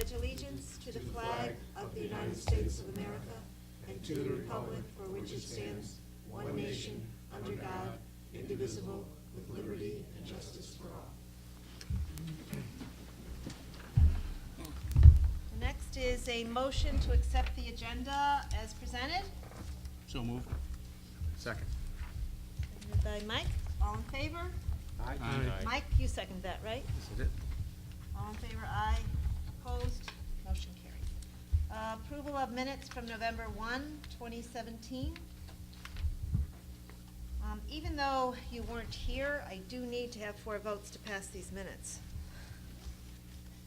pledge allegiance to the flag of the United States of America and to the republic for which it stands, one nation, under God, indivisible, with liberty and justice for all. Next is a motion to accept the agenda as presented. So moved. Second. Seconded by Mike. All in favor? Aye. Mike, you seconded that, right? This is it. All in favor, aye. Opposed, motion carries. Approval of minutes from November 1, 2017. Even though you weren't here, I do need to have 4 votes to pass these minutes.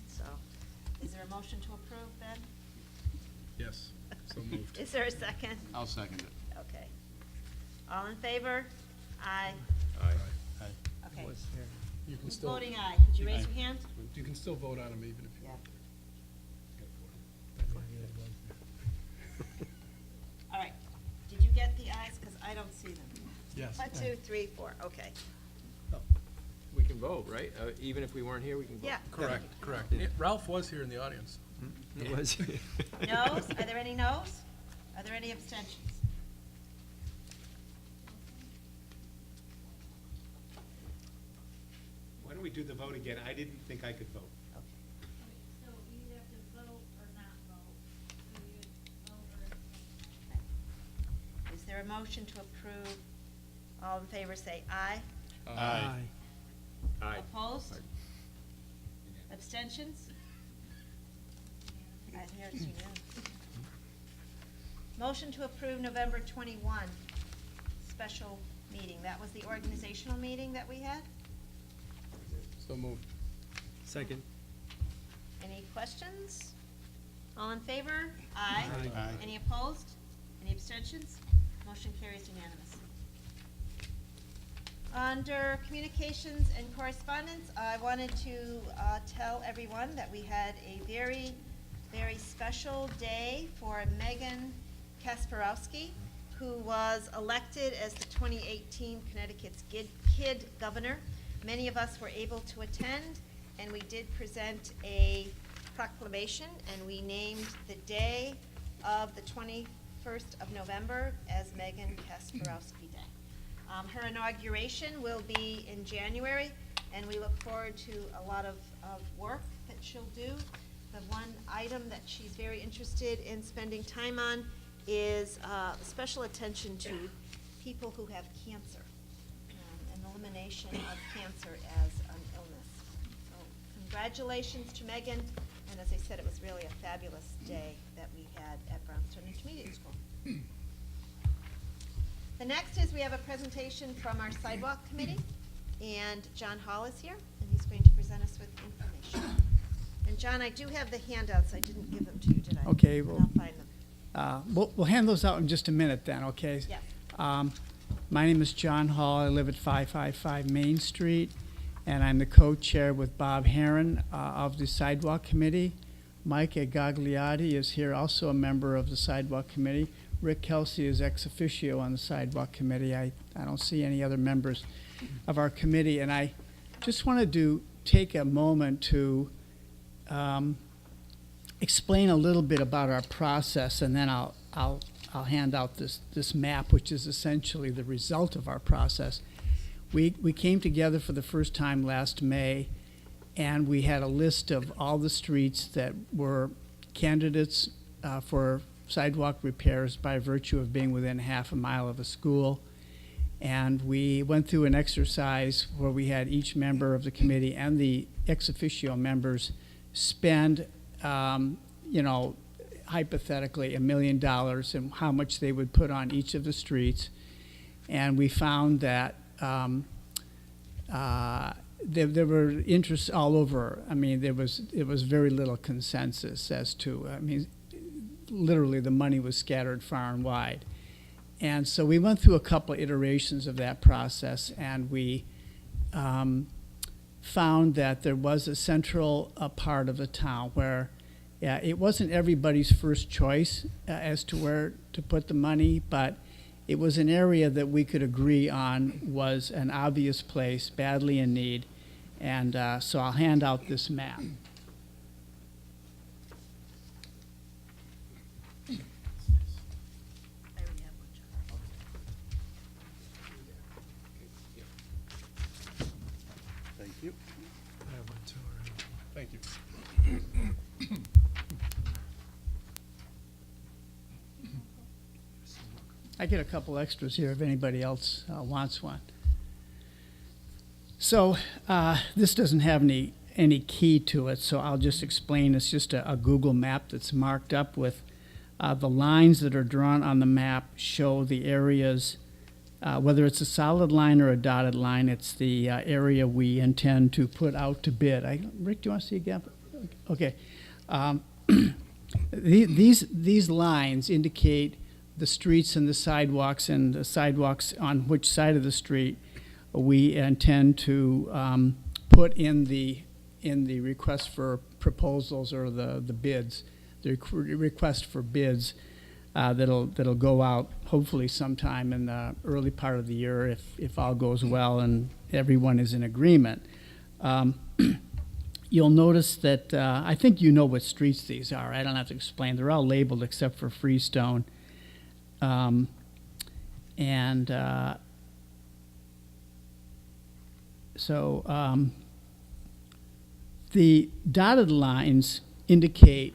So, is there a motion to approve, Ben? Yes, so moved. Is there a second? I'll second it. Okay. All in favor? Aye. Aye. Okay. You can Who's still, voting aye? Could you raise your hand? you can still vote on them even if you. Yeah. All right. Did you get the ayes? Because I don't see them. Yes. 1, 2, 3, 4. Okay. We can vote, right? Even if we weren't here, we can vote. Yeah. Correct, correct. Yeah, Ralph was here in the audience. It was. Noes? Are there any noes? Are there any abstentions? Why don't we do the vote again? I didn't think I could vote. So you either have to vote or not vote. So you would vote or. Is there a motion to approve? All in favor say aye. Aye. Aye. Opposed? Abstentions? I hear it's unanimous. Motion to approve November 21 special meeting. That was the organizational meeting that we had. So moved. Second. Any questions? All in favor? Aye. Aye. Any opposed? Any abstentions? Motion carries unanimous. Under communications and correspondence, I wanted to tell everyone that we had a very, very special day for Megan Kasparowski, who was elected as the 2018 Connecticut's Kid Governor. Many of us were able to attend, and we did present a proclamation, and we named the day of the 21st of November as Megan Kasparowski Day. Her inauguration will be in January, and we look forward to a lot of work that she'll do. The one item that she's very interested in spending time on is special attention to people who have cancer, and elimination of cancer as an illness. So congratulations to Megan, and as I said, it was really a fabulous day that we had at Brownstone Intermediate School. The next is we have a presentation from our Sidewalk Committee, and John Hall is here, and he's going to present us with information. And John, I do have the handouts. I didn't give them to you, did I? Okay, And well, I'll find them. We'll hand those out in just a minute then, okay? Yeah. My name is John Hall. I live at 555 Main Street, and I'm the co-chair with Bob Herron of the Sidewalk Committee. Mike Gagliardi is here, also a member of the Sidewalk Committee. Rick Kelsey is ex officio on the Sidewalk Committee. I don't see any other members of our committee, and I just wanted to take a moment to explain a little bit about our process, and then I'll hand out this map, which is essentially the result of our process. We came together for the first time last May, and we had a list of all the streets that were candidates for sidewalk repairs by virtue of being within half a mile of a school. And we went through an exercise where we had each member of the committee and the ex officio members spend, hypothetically, $1 million and how much they would put on each of the streets. And we found that there were interests all over. I mean, there was very little consensus as to, literally the money was scattered far and wide. And so we went through a couple iterations of that process, and we found that there was a central part of the town where it wasn't everybody's first choice as to where to put the money, but it was an area that we could agree on was an obvious place, badly in need. And so I'll hand out this map. I get a couple extras here if anybody else wants one. So this doesn't have any key to it, so I'll just explain. It's just a Google map that's marked up with the lines that are drawn on the map show the areas, whether it's a solid line or a dotted line, it's the area we intend to put out to bid. Rick, do you want to see again? Okay. These lines indicate the streets and the sidewalks on which side of the street we intend to put in the request for proposals or the bids, the request for bids that'll go out hopefully sometime in the early part of the year if all goes well and everyone is in agreement. You'll notice that I think you know what streets these are. I don't have to explain. They're all labeled except for Freestone. The dotted lines indicate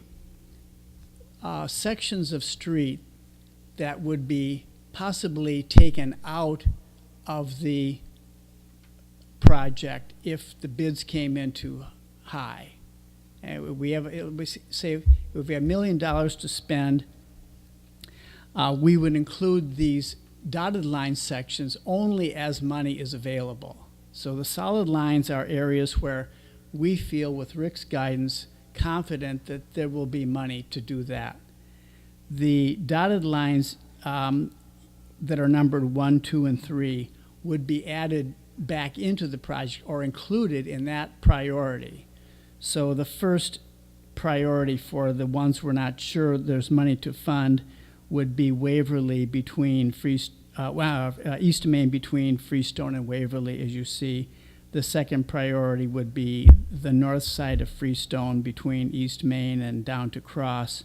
sections of street that would be possibly taken out of the project if the bids came in too high. And we say if we have $1 million to spend, we would include these dotted line sections only as money is available. So the solid lines are areas where we feel, with Rick's guidance, confident that there will be money to do that. The dotted lines that are numbered 1, 2, and 3 would be added back into the project or included in that priority. So the first priority for the ones we're not sure there's money to fund would be Waverly between East Main between Freestone and Waverly, as you see. The second priority would be the north side of Freestone between East Main and down to Cross.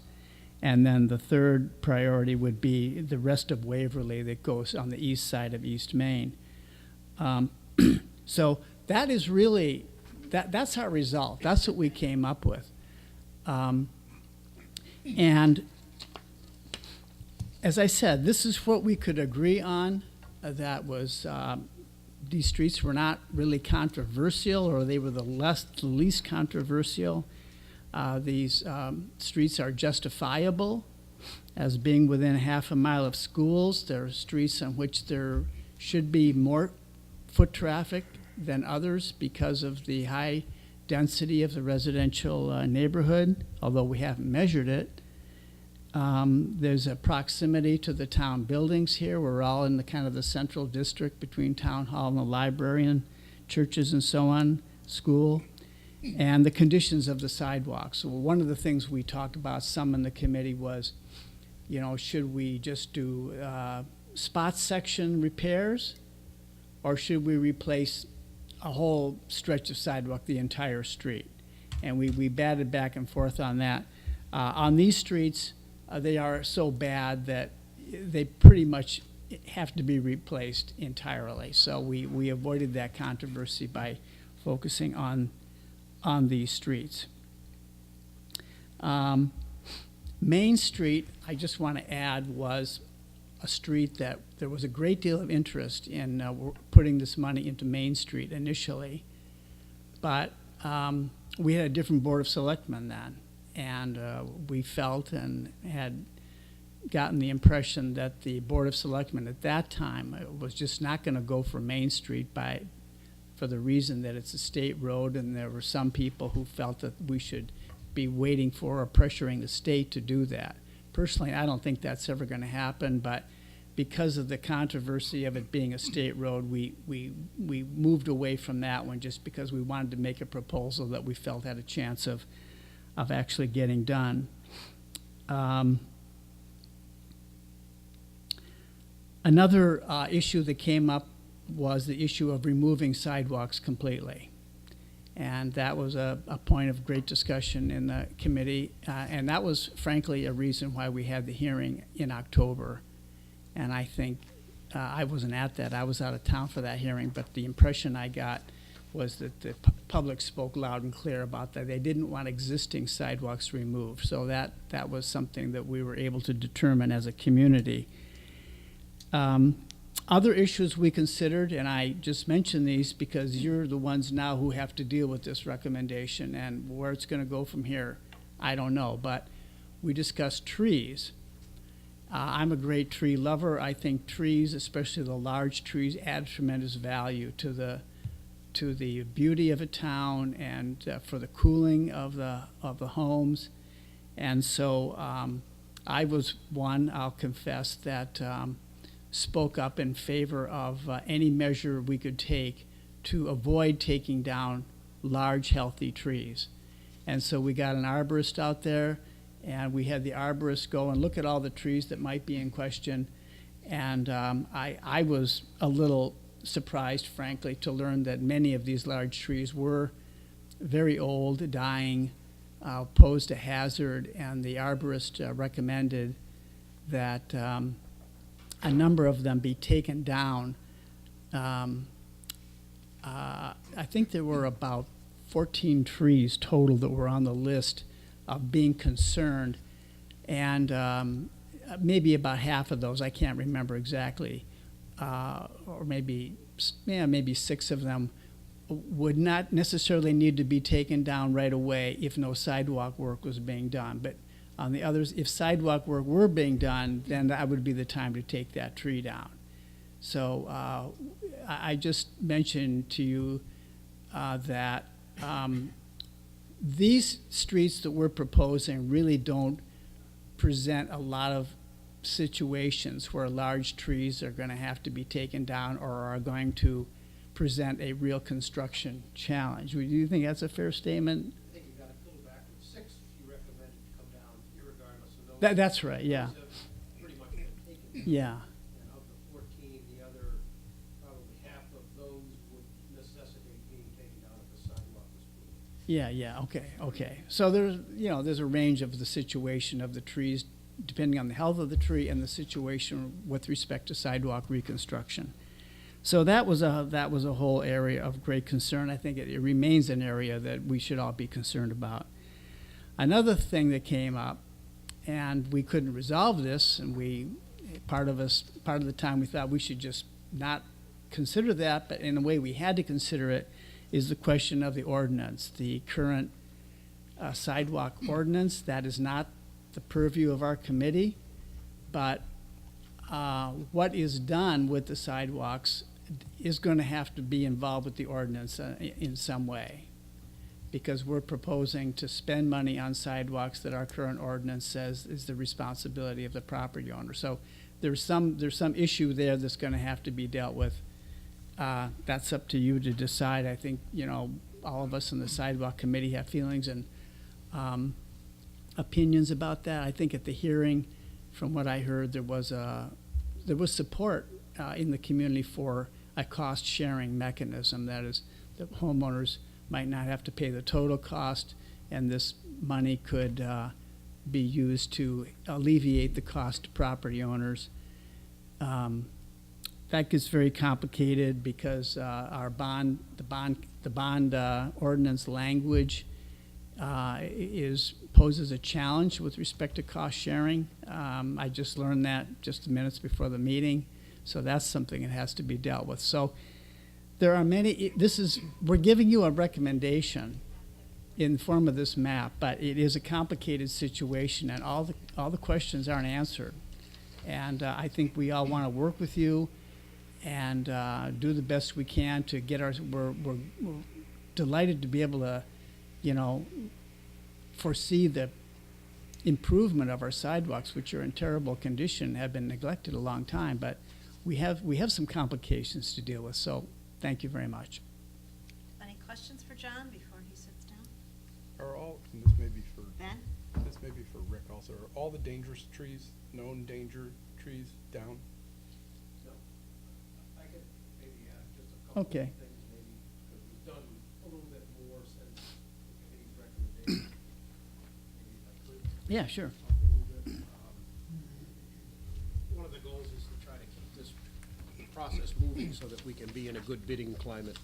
And then the third priority would be the rest of Waverly that goes on the east side of East Main. So that is really, that's our result. That's what we came up with. And as I said, this is what we could agree on. That was, these streets were not really controversial, or they were the least controversial. These streets are justifiable as being within half a mile of schools. There are streets on which there should be more foot traffic than others because of the high density of the residential neighborhood, although we haven't measured it. There's a proximity to the town buildings here. We're all in the kind of the central district between town hall and the library and churches and so on, school, and the conditions of the sidewalks. So one of the things we talked about some in the committee was, you know, should we just do spot section repairs, or should we replace a whole stretch of sidewalk, the entire street? And we batted back and forth on that. On these streets, they are so bad that they pretty much have to be replaced entirely. So we avoided that controversy by focusing on these streets. Main Street, I just want to add, was a street that there was a great deal of interest in putting this money into Main Street initially, but we had a different Board of Selectmen then, and we felt and had gotten the impression that the Board of Selectmen at that time was just not going to go for Main Street for the reason that it's a state road, and there were some people who felt that we should be waiting for or pressuring the state to do that. Personally, I don't think that's ever going to happen, but because of the controversy of it being a state road, we moved away from that one just because we wanted to make a proposal that we felt had a chance of actually getting done. Another issue that came up was the issue of removing sidewalks completely. And that was a point of great discussion in the committee. And that was, frankly, a reason why we had the hearing in October. And I think, I wasn't at that. I was out of town for that hearing. But the impression I got was that the public spoke loud and clear about that. They didn't want existing sidewalks removed. So that was something that we were able to determine as a community. Other issues we considered, and I just mention these because you're the ones now who have to deal with this recommendation, and where it's going to go from here, I don't know. But we discussed trees. I'm a great tree lover. I think trees, especially the large trees, add tremendous value to the beauty of a town and for the cooling of the homes. And so I was one, I'll confess, that spoke up in favor of any measure we could take to avoid taking down large, healthy trees. And so we got an arborist out there, and we had the arborist go and look at all the trees that might be in question. And I was a little surprised, frankly, to learn that many of these large trees were very old, dying, posed a hazard, and the arborist recommended that a number of them be taken down. I think there were about 14 trees total that were on the list of being concerned, and maybe about half of those, I can't remember exactly, or maybe 6 of them would not necessarily need to be taken down right away if no sidewalk work was being done. But on the others, if sidewalk work were being done, then that would be the time to take that tree down. So I just mentioned to you that these streets that we're proposing really don't present a lot of situations where large trees are going to have to be taken down or are going to present a real construction challenge. Do you think that's a fair statement? I think you got to pull back from 6 if you recommended to come down irregardless of those. That's right, yeah. Those have pretty much been taken. Yeah, And of the 14, the other, probably half of those would necessitate being taken down if the sidewalk was put in. yeah, okay. So there's a range of the situation of the trees, depending on the health of the tree and the situation with respect to sidewalk reconstruction. So that was a whole area of great concern. I think it remains an area that we should all be concerned about. Another thing that came up, and we couldn't resolve this, and part of the time we thought we should just not consider that, but in a way we had to consider it, is the question of the ordinance, the current sidewalk ordinance. That is not the purview of our committee, but what is done with the sidewalks is going to have to be involved with the ordinance in some way, because we're proposing to spend money on sidewalks that our current ordinance says is the responsibility of the property owner. So there's some issue there that's going to have to be dealt with. That's up to you to decide. I think, all of us in the sidewalk committee have feelings and opinions about that. I think at the hearing, from what I heard, there was support in the community for a cost-sharing mechanism. That is, the homeowners might not have to pay the total cost, and this money could be used to alleviate the cost to property owners. That gets very complicated because the bond ordinance language poses a challenge with respect to cost sharing. I just learned that just minutes before the meeting, so that's something that has to be dealt with. So there are many. We're giving you a recommendation in the form of this map, but it is a complicated situation, and all the questions aren't answered. And I think we all want to work with you and do the best we can to get we're delighted to be able to, foresee the improvement of our sidewalks, which are in terrible condition, have been neglected a long time, but we have some complications to deal with. So thank you very much. Any questions for John before he sits down? And this may be for Ben? Rick also, are all the dangerous trees, known danger trees, down? No. I could maybe add just a couple of Okay. things maybe, because we've done a little bit more since the committee's recommendation. Maybe if I could Yeah, sure. talk a little bit. One of the goals is to try to keep this process moving so that we can be in a good bidding climate.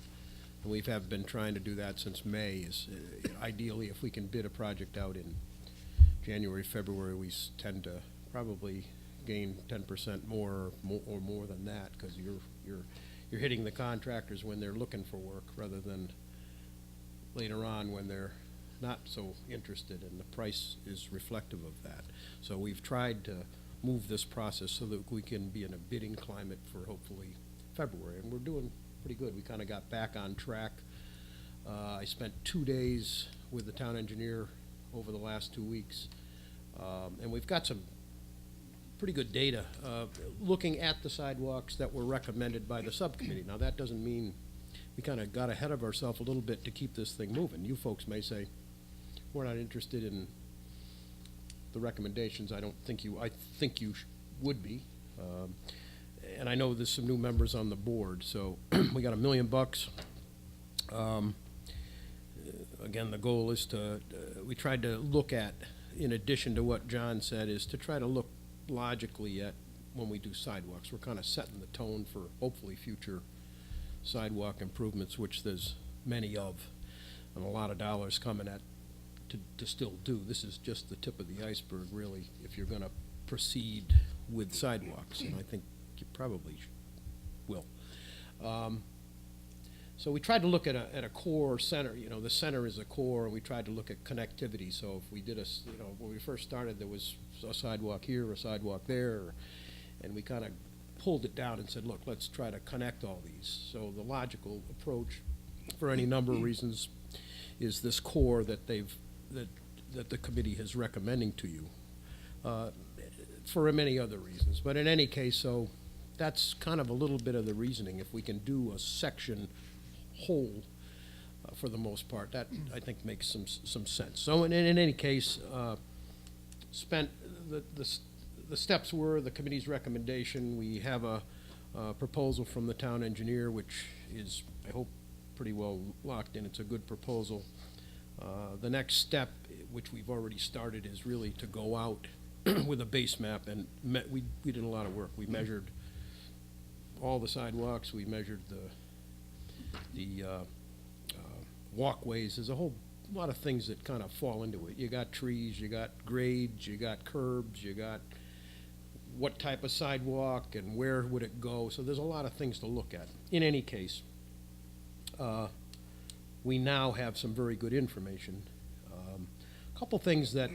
And we have been trying to do that since May. Is ideally, if we can bid a project out in January, February, we tend to probably gain 10% more or more than that, because you're hitting the contractors when they're looking for work rather than later on when they're not so interested, and the price is reflective of that. So we've tried to move this process so that we can be in a bidding climate for hopefully February, and we're doing pretty good. We kind of got back on track. I spent 2 days with the town engineer over the last 2 weeks, and we've got some pretty good data looking at the sidewalks that were recommended by the subcommittee. Now, that doesn't mean we kind of got ahead of ourselves a little bit to keep this thing moving. You folks may say, we're not interested in the recommendations. I think you would be. And I know there's some new members on the board, so we got $1 million. Again, the goal is to, we tried to look at, in addition to what John said, is to try to look logically at when we do sidewalks. We're kind of setting the tone for hopefully future sidewalk improvements, which there's many of, and a lot of dollars coming at to still do. This is just the tip of the iceberg, really, if you're going to proceed with sidewalks, and I think you probably will. So we tried to look at a core center. You know, the center is a core, and we tried to look at connectivity. So if we did when we first started, there was a sidewalk here, a sidewalk there, and we kind of pulled it down and said, look, let's try to connect all these. So the logical approach, for any number of reasons, is this core that that the committee is recommending to you, for many other reasons. But in any case, so that's kind of a little bit of the reasoning. If we can do a section whole, for the most part, that I think makes some sense. So in any case, spent the steps were the committee's recommendation. We have a proposal from the town engineer, which is, I hope, pretty well locked in. It's a good proposal. The next step, which we've already started, is really to go out with a base map, and we did a lot of work. We measured all the sidewalks. We measured the walkways. There's a whole lot of things that kind of fall into it. You got trees, you got grades, you got curbs, you got what type of sidewalk and where would it go. So there's a lot of things to look at. In any case, we now have some very good information. A couple things that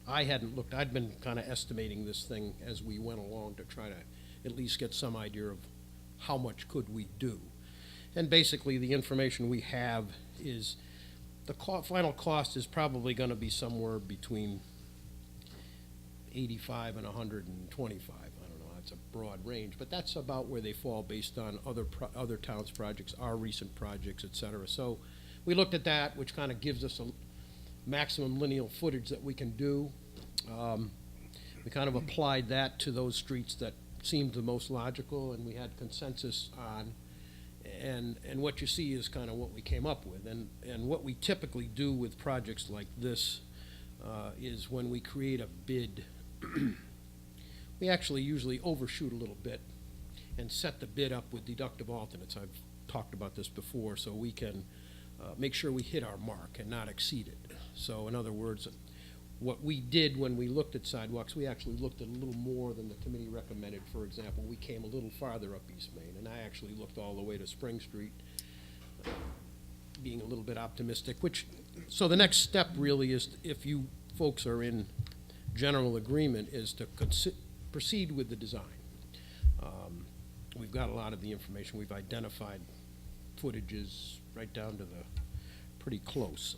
I hadn't looked. I'd been kind of estimating this thing as we went along to try to at least get some idea of how much could we do. And basically the information we have is the final cost is probably going to be somewhere between 85 and 125. I don't know, that's a broad range, but that's about where they fall based on other towns' projects, our recent projects, et cetera. So we looked at that, which kind of gives us a maximum lineal footage that we can do. We kind of applied that to those streets that seemed the most logical, and we had consensus on. And what you see is kind of what we came up with. And what we typically do with projects like this is when we create a bid, we actually usually overshoot a little bit and set the bid up with deductive alternates. I've talked about this before, so we can make sure we hit our mark and not exceed it. So in other words, what we did when we looked at sidewalks, we actually looked at a little more than the committee recommended. For example, we came a little farther up East Main, and I actually looked all the way to Spring Street, being a little bit optimistic, so the next step really is, if you folks are in general agreement, is to proceed with the design. We've got a lot of the information. We've identified footages right down to the pretty close.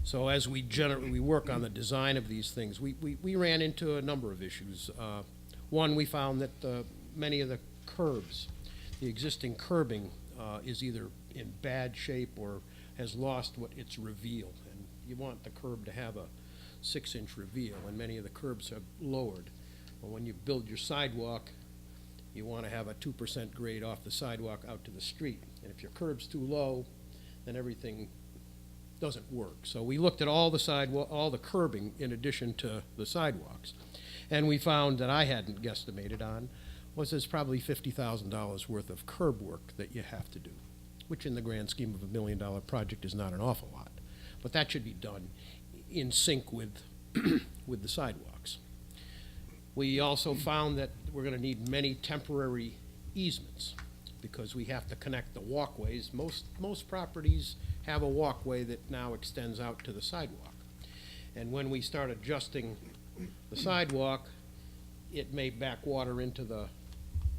So as we work on the design of these things, we ran into a number of issues. One, we found that many of the curbs, the existing curbing, is either in bad shape or has lost its reveal. And you want the curb to have a 6-inch reveal, and many of the curbs have lowered. But when you build your sidewalk, you want to have a 2% grade off the sidewalk out to the street. And if your curb's too low, then everything doesn't work. So we looked at all the curbing in addition to the sidewalks. And we found that I hadn't guesstimated on was there's probably $50,000 worth of curb work that you have to do, which in the grand scheme of $1 million project is not an awful lot. But that should be done in sync with with the sidewalks. We also found that we're gonna need many temporary easements, because we have to connect the walkways. Most properties have a walkway that now extends out to the sidewalk. And when we start adjusting the sidewalk, it may back water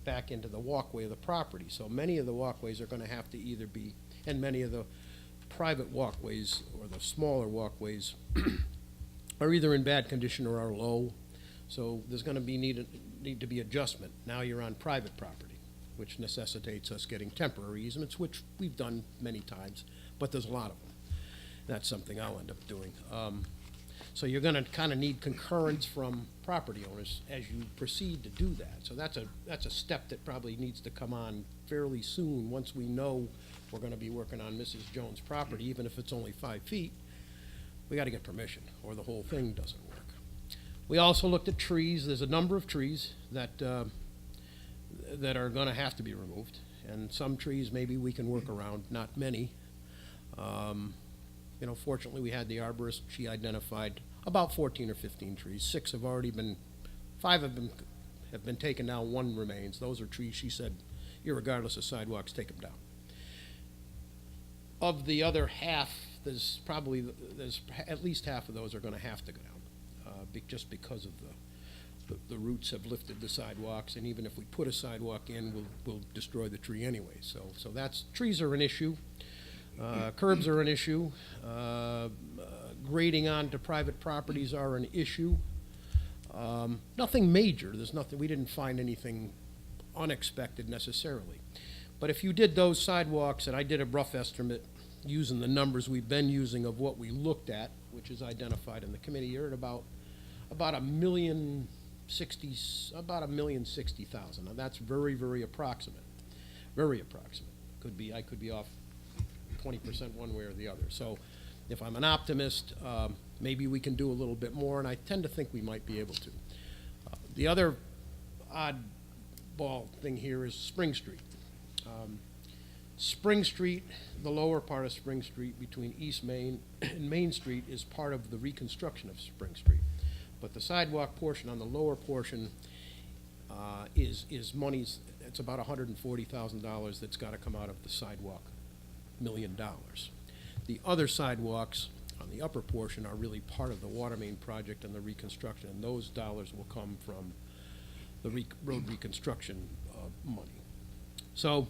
back into the walkway of the property. So many of the walkways are gonna have to either be, and many of the private walkways, or the smaller walkways, are either in bad condition or are low. So there's gonna be need to be adjustment. Now you're on private property, which necessitates us getting temporary easements, which we've done many times, but there's a lot of them. That's something I'll end up doing. So you're gonna kinda need concurrence from property owners as you proceed to do that. So that's a step that probably needs to come on fairly soon, once we know we're gonna be working on Mrs. Jones' property, even if it's only 5 feet. We gotta get permission, or the whole thing doesn't work. We also looked at trees. There's a number of trees that are gonna have to be removed, and some trees maybe we can work around, not many. Fortunately, we had the arborist. She identified about 14 or 15 trees. 6 have already been, 5 have been taken down, 1 remains. Those are trees, she said, irregardless of sidewalks, take them down. Of the other half, there's at least half of those are gonna have to go down, just because of the roots have lifted the sidewalks, and even if we put a sidewalk in, we'll destroy the tree anyway. So trees are an issue. Curbs are an issue. Grading onto private properties are an issue. Nothing major. We didn't find anything unexpected necessarily. But if you did those sidewalks, and I did a rough estimate using the numbers we've been using of what we looked at, which is identified in the committee, you're at about $1,060,000. Now that's very, very approximate. Very approximate. I could be off 20% one way or the other. So if I'm an optimist, maybe we can do a little bit more, and I tend to think we might be able to. The other oddball thing here is Spring Street. Spring Street, the lower part of Spring Street between East Main and Main Street, is part of the reconstruction of Spring Street. But the sidewalk portion on the lower portion is monies, it's about $140,000 that's got to come out of the sidewalk $1 million. The other sidewalks on the upper portion are really part of the water main project and the reconstruction, and those dollars will come from the road reconstruction money. So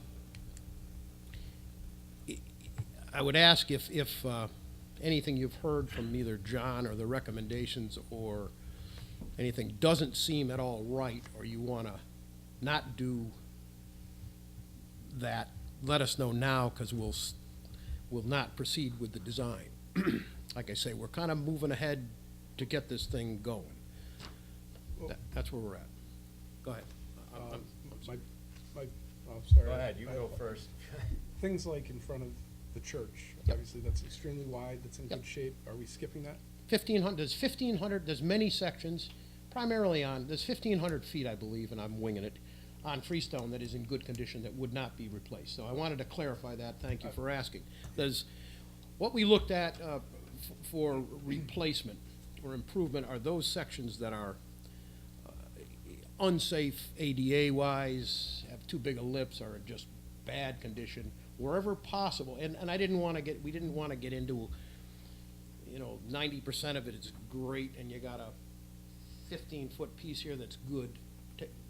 I would ask if anything you've heard from either John or the recommendations or anything doesn't seem at all right, or you want to not do that, let us know now, because we'll not proceed with the design. Like I say, we're kind of moving ahead to get this thing going. That's where we're at. Go ahead. Sorry. Go ahead, you go first. Things like in front of the church, Yep. obviously that's extremely wide, that's in good shape. Are we skipping that? 1,500, there's many sections, primarily there's 1,500 feet, I believe, and I'm winging it, on freestone that is in good condition that would not be replaced. So I wanted to clarify that. Thank you for asking. What we looked at for replacement or improvement are those sections that are unsafe ADA-wise, have too big of lips, are in just bad condition, wherever possible. And we didn't want to get into 90% of it is great, and you got a 15-foot piece here that's good.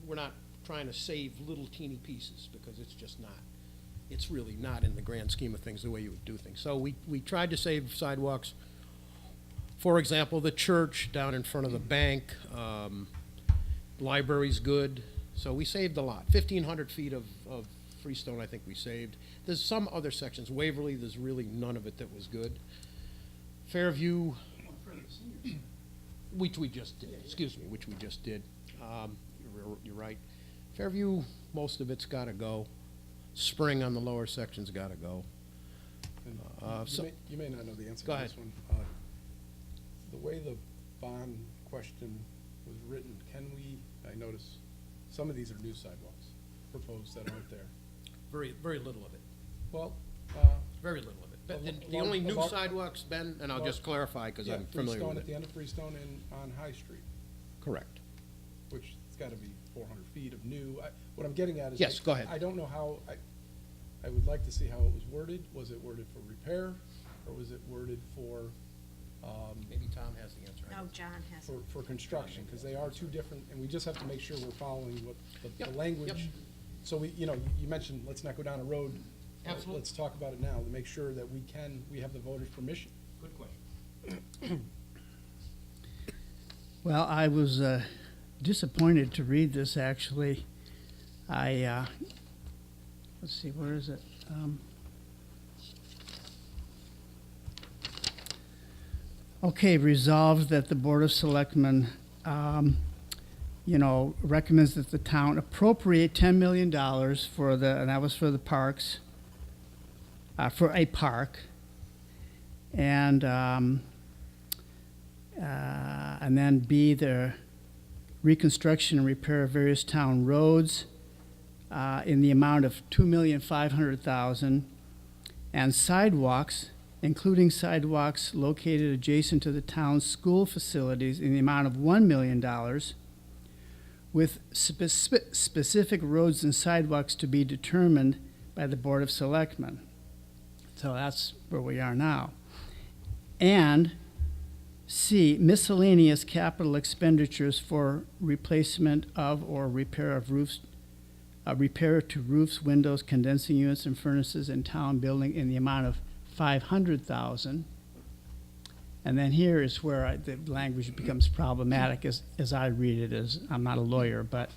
We're not trying to save little teeny pieces, because it's really not in the grand scheme of things the way you would do things. So we tried to save sidewalks. For example, the church down in front of the bank, library's good. So we saved a lot. 1,500 feet of freestone I think we saved. There's some other sections. Waverly, there's really none of it that was good. Fairview, which we just did. You're right. Fairview, most of it's got to go. Spring on the lower section's got to go. And So- you may not know the answer Go to ahead. this one. The way the bond question was written, I notice some of these are new sidewalks proposed that aren't there. Very, very little of it. Well, Very little of it. But the Along- only new along- sidewalks, Ben, and I'll just clarify because yeah, I'm familiar Freestone, with at the it. end of Freestone and on High Street. Correct. which it's gotta be 400 feet of new. What I'm getting at is. Yes, go ahead. I don't know how, I would like to see how it was worded. Was it worded for repair, or was it worded for, Maybe Tom has the answer. No, John has. for construction? Because they are two different, and we just have to make sure we're following what the Yep, language. yep. So we, you mentioned, let's not go down a road. Absolutely. Let's talk about it now, to make sure that we have the voters' permission. Good question. Well, I was disappointed to read this, actually. Let's see, where is it? Okay, resolved that the Board of Selectmen, recommends that the town appropriate $10 million for and that was for the parks, for a park. And then B, the reconstruction and repair of various town roads in the amount of $2,500,000, and sidewalks, including sidewalks located adjacent to the town's school facilities in the amount of $1 million, with specific roads and sidewalks to be determined by the Board of Selectmen. So that's where we are now. And C, miscellaneous capital expenditures for replacement of or repair of roofs, repair to roofs, windows, condensing units, and furnaces in town building in the amount of $500,000. And then here is where the language becomes problematic as I read it, as I'm not a lawyer, but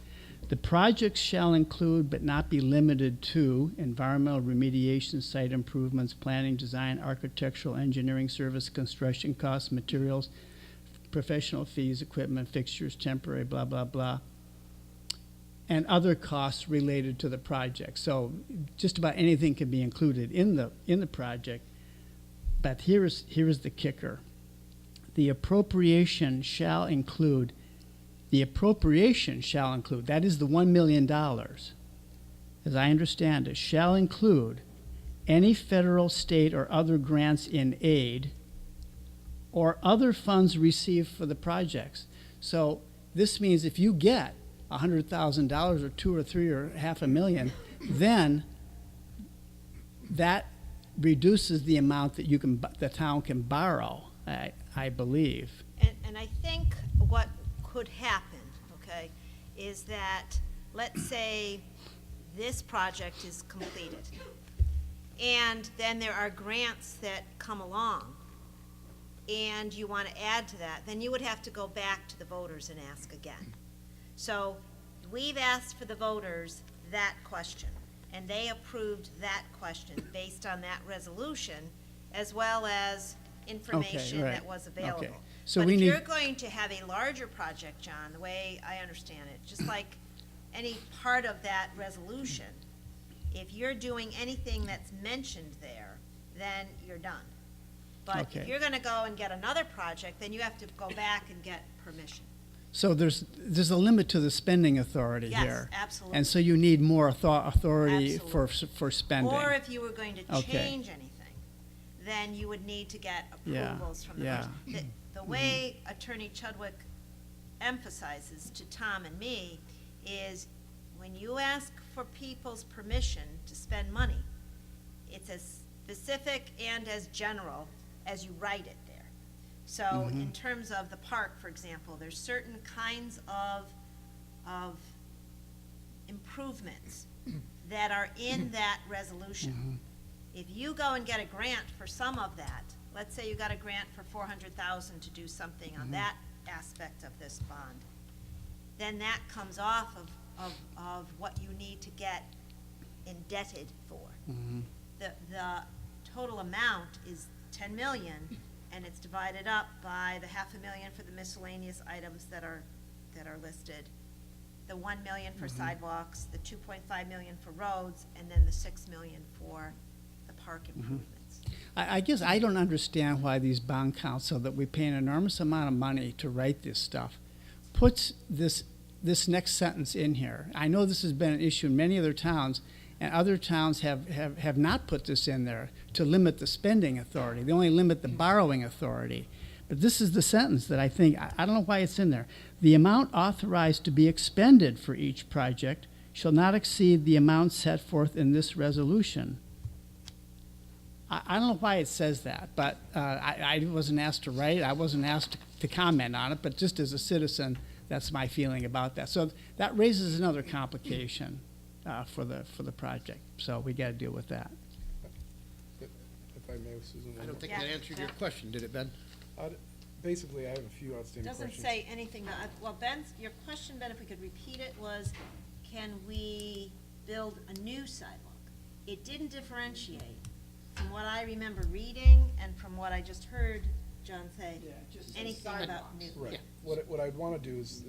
the projects shall include but not be limited to environmental remediation, site improvements, planning, design, architectural, engineering, service, construction costs, materials, professional fees, equipment, fixtures, temporary, blah, blah, blah, and other costs related to the project. So just about anything can be included in the project. But here is the kicker. The appropriation shall include, that is the $1 million, as I understand it, shall include any federal, state, or other grants in aid or other funds received for the projects. So this means if you get $100,000 or $2 or $3 or $500,000, then that reduces the amount that the town can borrow, I believe. And I think what could happen, okay, is that, let's say this project is completed, and then there are grants that come along, and you want to add to that, then you would have to go back to the voters and ask again. So we've asked for the voters that question, and they approved that question based on that resolution, as well as information right. that was available. Okay. So But we if need- you're going to have a larger project, John, the way I understand it, just like any part of that resolution, if you're doing anything that's mentioned there, then you're done. But if Okay. you're gonna go and get another project, then you have to go back and get permission. So there's a limit to the spending authority Yes, here. absolutely. And so you need more authority for spending. Or if you were going to Okay. change anything, then you would need to get Yeah, approvals from the yeah. voters. The way Attorney Chudwick emphasizes to Tom and me is when you ask for people's permission to spend money, it's as specific and as general as you write it there. So in terms of the park, for example, there's certain kinds of improvements that are in that resolution. If you go and get a grant for some of that, let's say you got a grant for $400,000 to do something on that aspect of this bond, then that comes off of what you need to get indebted for. The total amount is 10 million, and it's divided up by the $500,000 for the miscellaneous items that are listed, the 1 million for sidewalks, the 2.5 million for roads, and then the 6 million for the park improvements. I guess I don't understand why these bond council, that we pay an enormous amount of money to write this stuff, puts this next sentence in here. I know this has been an issue in many other towns, and other towns have not put this in there to limit the spending authority. They only limit the borrowing authority. But this is the sentence that I think, I don't know why it's in there. The amount authorized to be expended for each project shall not exceed the amount set forth in this resolution. I don't know why it says that, but I wasn't asked to write it, I wasn't asked to comment on it, but just as a citizen, that's my feeling about that. So that raises another complication for the project, so we gotta deal with that. If I may, Susan. I don't think Yeah. that answered your question, did it, Ben? Basically, I have a few outstanding Doesn't questions. say anything, but, well, your question, Ben, if we could repeat it, was, can we build a new sidewalk? It didn't differentiate from what I remember reading and from what I just heard John say, anything about new. Right. Yeah. What I'd want to do is,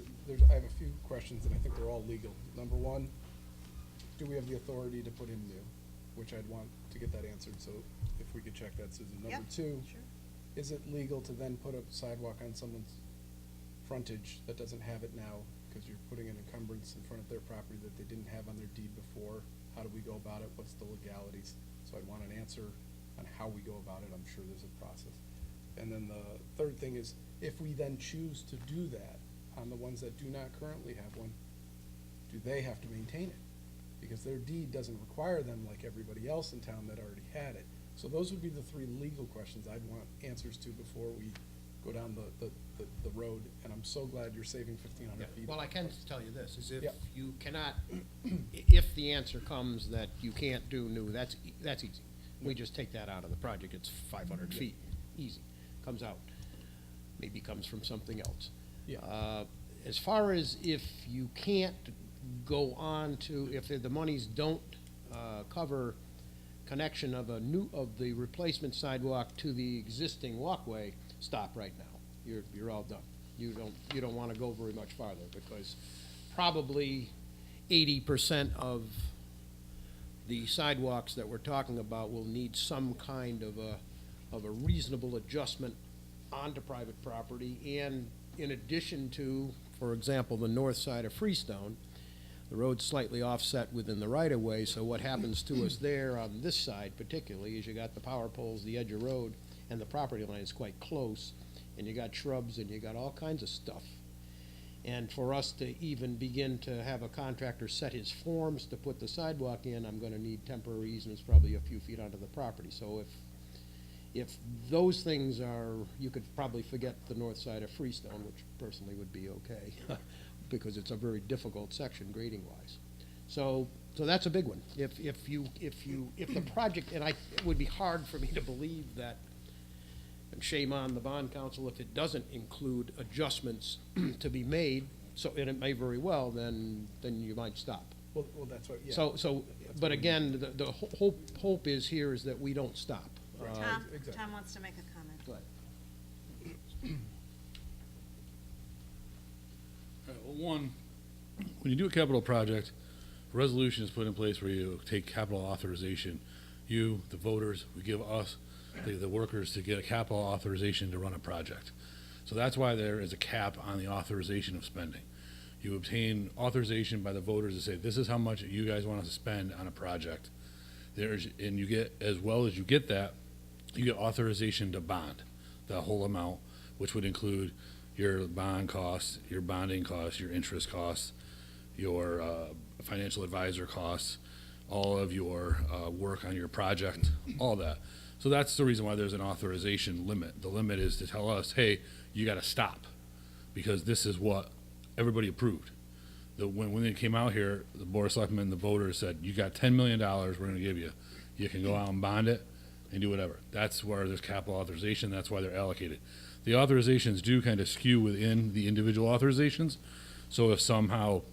I have a few questions and I think they're all legal. Number one, do we have the authority to put in new? Which I'd want to get that answered, so if we could check that, Susan. Number Yep, two, sure. is it legal to then put a sidewalk on someone's frontage that doesn't have it now? Because you're putting an encumbrance in front of their property that they didn't have on their deed before. How do we go about it? What's the legalities? So I'd want an answer on how we go about it. I'm sure there's a process. And then the third thing is, if we then choose to do that on the ones that do not currently have one, do they have to maintain it? Because their deed doesn't require them like everybody else in town that already had it. So those would be the three legal questions I'd want answers to before we go down the road. And I'm so glad you're saving 1,500 feet. Well, I can tell you this, is if Yeah. you cannot, if the answer comes that you can't do new, that's easy. We just take that out of the project, it's 500 feet, easy, comes out. Maybe comes from something else. Yeah. As far as if you can't go on to, if the monies don't cover connection of the replacement sidewalk to the existing walkway, stop right now. You're all done. You don't want to go very much farther, because probably 80% of the sidewalks that we're talking about will need some kind of a reasonable adjustment onto private property. And in addition to, for example, the north side of Freestone, the road's slightly offset within the right-of-way, so what happens to us there on this side particularly is you got the power poles, the edge of road, and the property line is quite close, and you got shrubs and you got all kinds of stuff. And for us to even begin to have a contractor set his forms to put the sidewalk in, I'm gonna need temporary easements, probably a few feet onto the property. So if those things are, you could probably forget the north side of Freestone, which personally would be okay, because it's a very difficult section grading-wise. So that's a big one. If the project, and it would be hard for me to believe that, and shame on the bond council if it doesn't include adjustments to be made, so, and it may very well, then you might stop. Well, that's what, yeah. So, but again, the hope is here is that we don't stop. Tom, exactly. Tom wants to make a comment. Go ahead. One, when you do a capital project, a resolution is put in place where you take capital authorization. You, the voters, we give us, the workers, to get a capital authorization to run a project. So that's why there is a cap on the authorization of spending. You obtain authorization by the voters to say, this is how much you guys want us to spend on a project. And you get, as well as you get that, you get authorization to bond the whole amount, which would include your bond costs, your bonding costs, your interest costs, your financial advisor costs, all of your work on your project, all that. So that's the reason why there's an authorization limit. The limit is to tell us, hey, you got to stop, because this is what everybody approved. When they came out here, the Board of Selectmen, the voters said, you got $10 million we're going to give you. You can go out and bond it and do whatever. That's where there's capital authorization. That's why they're allocated. The authorizations do kind of skew within the individual authorizations. So if somehow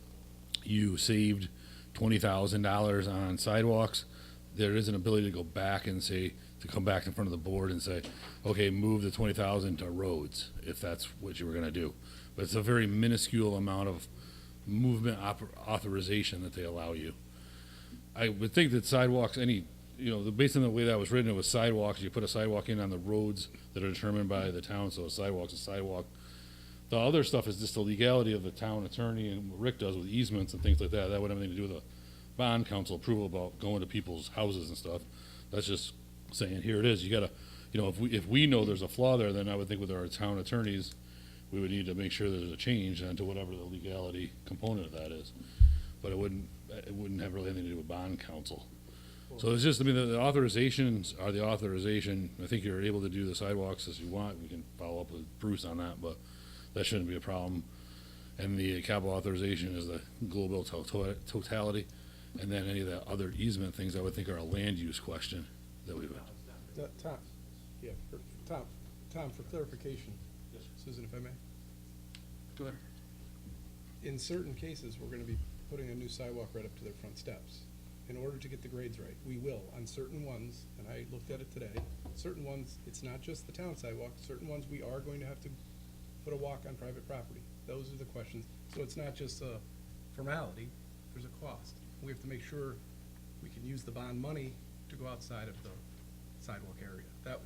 you saved $20,000 on sidewalks, there is an ability to go back and say, to come back in front of the board and say, okay, move the 20,000 to roads, if that's what you were going to do. But it's a very minuscule amount of movement authorization that they allow you. I would think that sidewalks, based on the way that was written, it was sidewalks. You put a sidewalk in on the roads that are determined by the town, so a sidewalk's a sidewalk. The other stuff is just the legality of the town attorney and what Rick does with easements and things like that. That would have anything to do with the bond council approval about going to people's houses and stuff. That's just saying, here it is. You you know, if we know there's a flaw there, then I would think with our town attorneys, we would need to make sure there's a change into whatever the legality component of that is. But it wouldn't have really anything to do with bond counsel. So it's just, I mean, the authorizations are the authorization. I think you're able to do the sidewalks as you want. We can follow up with Bruce on that, but that shouldn't be a problem. And the capital authorization is the global totality. And then any of the other easement things I would think are a land use question that we would. Tom, yeah, Tom, for clarification. Yes. Susan, if I may. Go ahead. In certain cases, we're gonna be putting a new sidewalk right up to their front steps. In order to get the grades right, we will, on certain ones, and I looked at it today, certain ones, it's not just the town sidewalk, certain ones, we are going to have to put a walk on private property. Those are the questions. So it's not just a formality, there's a cost. We have to make sure we can use the bond money to go outside of the sidewalk area. That,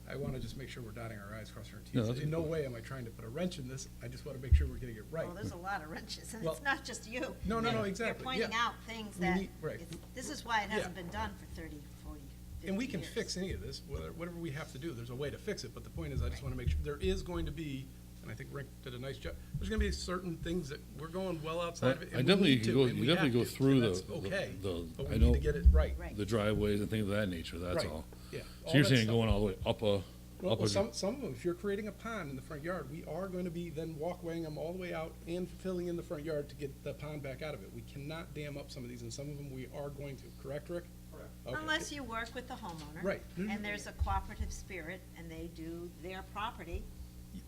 I wanna just make sure we're dotting our i's, crossing our No, t's. that's In no way am I trying to put a wrench in this, I just wanna make sure we're getting it right. Well, there's a lot of wrenches, and Well, it's not just you. no, You're- exactly, You're pointing yeah. out things We that, need- right. this is why it Yeah. hasn't been done for 30, 40, 50 And we can years. fix any of this, whatever we have to do, there's a way to fix it, but the point is, I just wanna make sure, there is going to be, and I think Rick did a nice job, there's gonna be certain things that we're going well outside of it, I and we definitely need can to, go, and you we definitely have go to, through and the, that's okay, I but we know, need to get it right. Right. the driveways and things of that nature, that's Right. all. Yeah. So all you're that saying stuff. going all the way up a, Well, up a, some of them, if you're creating a pond in the front yard, we are going to be then walkwaying them all the way out and filling in the front yard to get the pond back out of it. We cannot dam up some of these, and some of them we are going to, correct, Rick? Correct. Unless you work with the homeowner. Right. And there's a cooperative spirit, and they do their property,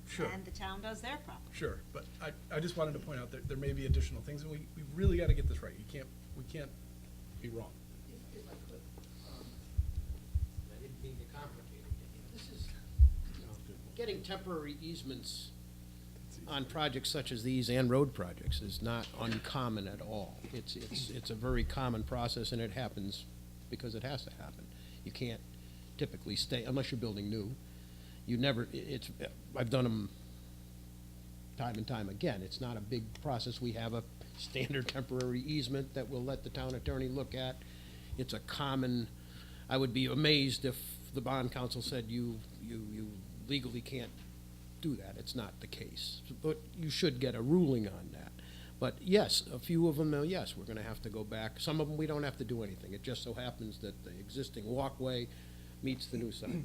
Sure, and the town does their property. sure, but I just wanted to point out that there may be additional things, and we really gotta get this right. We can't be wrong. If I could, I didn't mean to complicate it. This is, getting temporary easements on projects such as these and road projects is not uncommon at all. It's a very common process, and it happens because it has to happen. You can't typically stay, unless you're building new, you never, I've done them time and time again. It's not a big process. We have a standard temporary easement that we'll let the town attorney look at. It's a common, I would be amazed if the bond counsel said you legally can't do that. It's not the case. But you should get a ruling on that. But yes, a few of them, yes, we're gonna have to go back. Some of them, we don't have to do anything. It just so happens that the existing walkway meets the new sidewalk.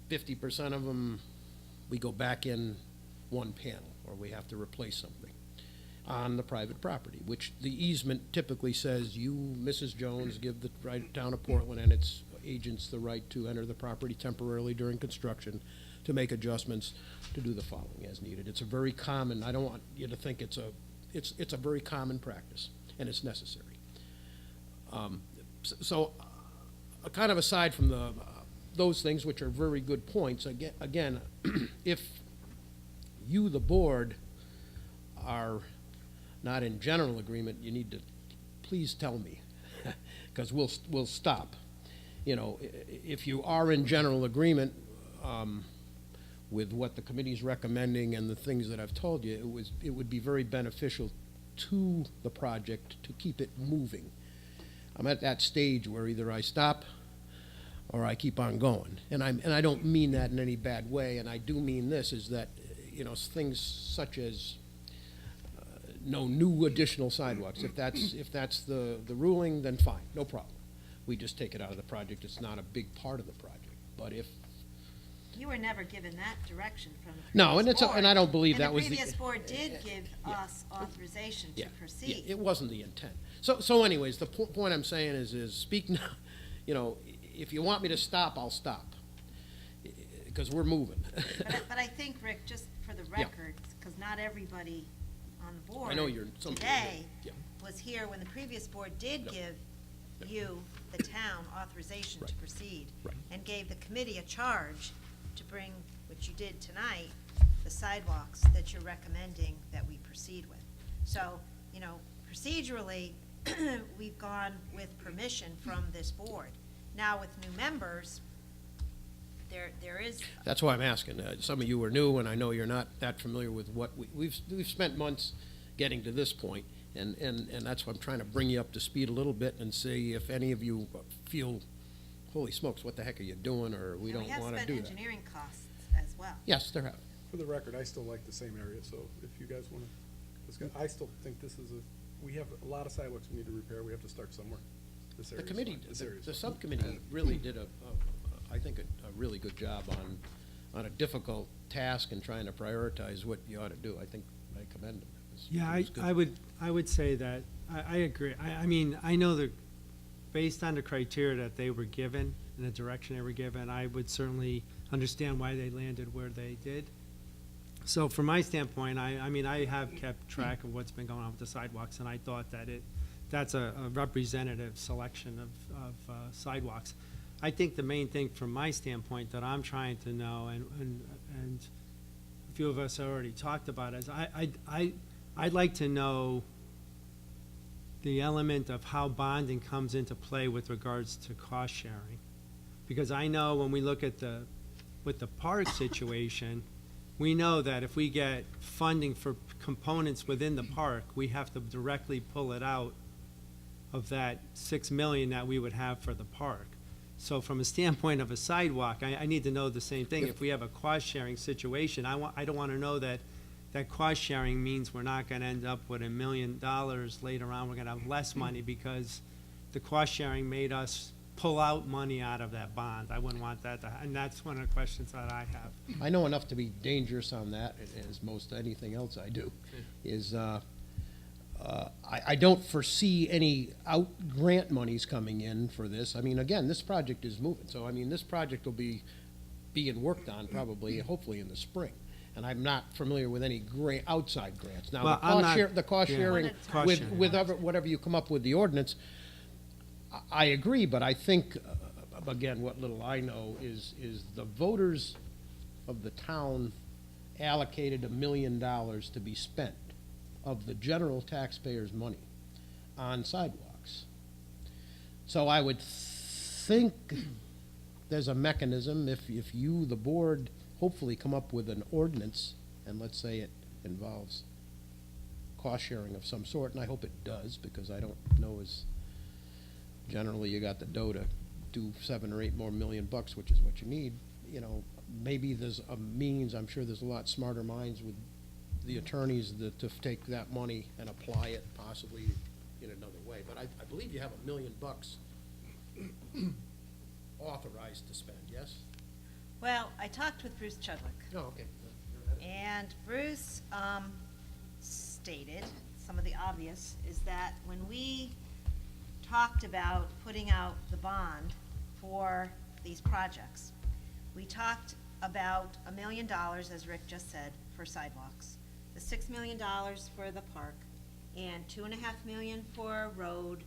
50% of them, we go back in one panel, or we have to replace something on the private property, which the easement typically says, you, Mrs. Jones, give the right town of Portland and its agents the right to enter the property temporarily during construction, to make adjustments, to do the following as needed. It's a very common, I don't want you to think it's a very common practice, and it's necessary. So, kind of aside from those things, which are very good points, again, if you, the board, are not in general agreement, you need to please tell me, because we'll stop. You know, if you are in general agreement with what the committee's recommending and the things that I've told you, it would be very beneficial to the project to keep it moving. I'm at that stage where either I stop or I keep on going. And I don't mean that in any bad way, and I do mean this, is that, you know, things such as no new additional sidewalks. If that's the ruling, then fine, no problem. We just take it out of the project. It's not a big part of the project. But if, You were never given that direction from the previous no, and board. I don't believe that was And the. the previous board did give yeah. us authorization to Yeah, proceed. it wasn't the intent. So anyways, the point I'm saying is speak now, you know, if you want me to stop, I'll stop. Because we're moving. But I think, Rick, just for the Yeah. record, because not everybody on the board I know you're, some people, today yeah. was here when the previous board did No. give you, the town, authorization to Right. proceed. Right. And gave the committee a charge to bring, which you did tonight, the sidewalks that you're recommending that we proceed with. So, you know, procedurally, we've gone with permission from this board. Now with new members, there is, That's why I'm asking. Some of you are new, and I know you're not that familiar with what we've spent months getting to this point, and that's why I'm trying to bring you up to speed a little bit and see if any of you feel holy smokes, what the heck are you doing, or we And don't wanna do We have that. spent engineering costs as well. Yes, there have. For the record, I still like the same area, so if you guys wanna discuss, I still think this is we have a lot of sidewalks we need to repair, we have to start somewhere. This The area's committee, fine. This area's the fine. subcommittee really did I think, a really good job on a difficult task and trying to prioritize what you ought to do. I think I commend them. It was- Yeah, it was good. I would say that, I agree. I mean, I know that based on the criteria that they were given and the direction they were given, I would certainly understand why they landed where they did. So from my standpoint, I mean, I have kept track of what's been going on with the sidewalks, and I thought that that's a representative selection of sidewalks. I think the main thing from my standpoint that I'm trying to know, and a few of us already talked about, is I'd like to know the element of how bonding comes into play with regards to cost sharing. Because I know when we look at with the park situation, we know that if we get funding for components within the park, we have to directly pull it out of that 6 million that we would have for the park. So from a standpoint of a sidewalk, I need to know the same thing. If we have a cost-sharing situation, I don't want to know that cost-sharing means we're not going to end up with $1 million later on. We're going to have less money because the cost-sharing made us pull out money out of that bond. I wouldn't want that to, and that's one of the questions that I have. I know enough to be dangerous on that, as most anything else I do, is, I don't foresee any grant monies coming in for this. I mean, again, this project is moving, so I mean, this project will be being worked on probably, hopefully in the spring. And I'm not familiar with any outside grants. Now, Well, I'm not- the cost yeah. sharing, Cost with, sharing. whatever you come up with the ordinance, I agree, but I think, again, what little I know is the voters of the town allocated $1 million to be spent of the general taxpayers' money on sidewalks. So I would think there's a mechanism, if you, the board, hopefully come up with an ordinance, and let's say it involves cost sharing of some sort, and I hope it does, because I don't know as generally you got the dough to do $7 or $8 more million, which is what you need. You know, maybe there's a means, I'm sure there's a lot smarter minds with the attorneys to take that money and apply it possibly in another way. But I believe you have $1 million authorized to spend, yes? Well, I talked with Bruce Chudwick. Oh, okay. And Bruce stated, some of the obvious, is that when we talked about putting out the bond for these projects, we talked about $1 million, as Rick just said, for sidewalks, the $6 million for the park, and $2.5 million for road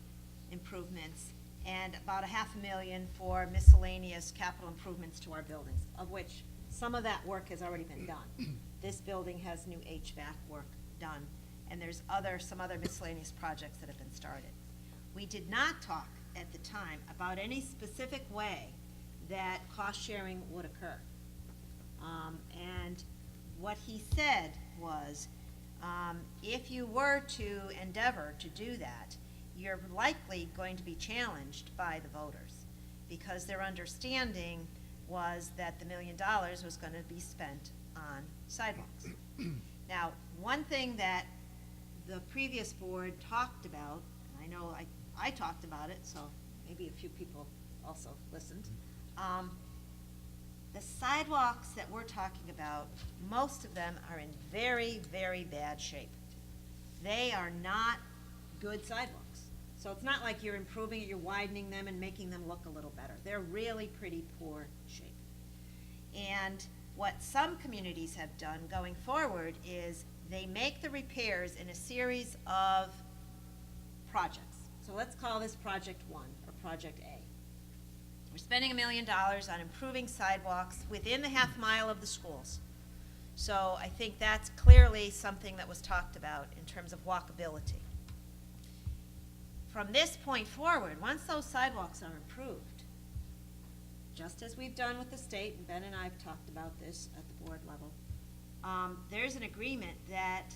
improvements, and about $500,000 for miscellaneous capital improvements to our buildings, of which some of that work has already been done. This building has new HVAC work done, and there's some other miscellaneous projects that have been started. We did not talk at the time about any specific way that cost sharing would occur. And what he said was, if you were to endeavor to do that, you're likely going to be challenged by the voters, because their understanding was that the $1 million was going to be spent on sidewalks. Now, one thing that the previous board talked about, and I know I talked about it, so maybe a few people also listened. The sidewalks that we're talking about, most of them are in very, very bad shape. They are not good sidewalks. So it's not like you're improving it, you're widening them and making them look a little better. They're really pretty poor shape. And what some communities have done going forward is they make the repairs in a series of projects. So let's call this Project 1 or Project A. We're spending $1 million on improving sidewalks within the half mile of the schools. So I think that's clearly something that was talked about in terms of walkability. From this point forward, once those sidewalks are improved, just as we've done with the state, and Ben and I have talked about this at the board level, there's an agreement that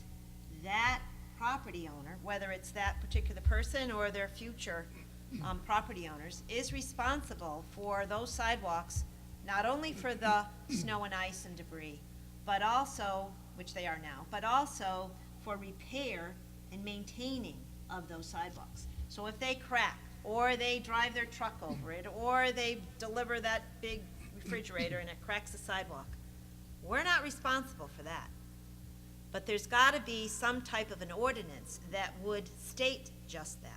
that property owner, whether it's that particular person or their future property owners, is responsible for those sidewalks, not only for the snow and ice and debris, but also, which they are now, but also for repair and maintaining of those sidewalks. So if they crack, or they drive their truck over it, or they deliver that big refrigerator and it cracks the sidewalk, we're not responsible for that. But there's gotta be some type of an ordinance that would state just that.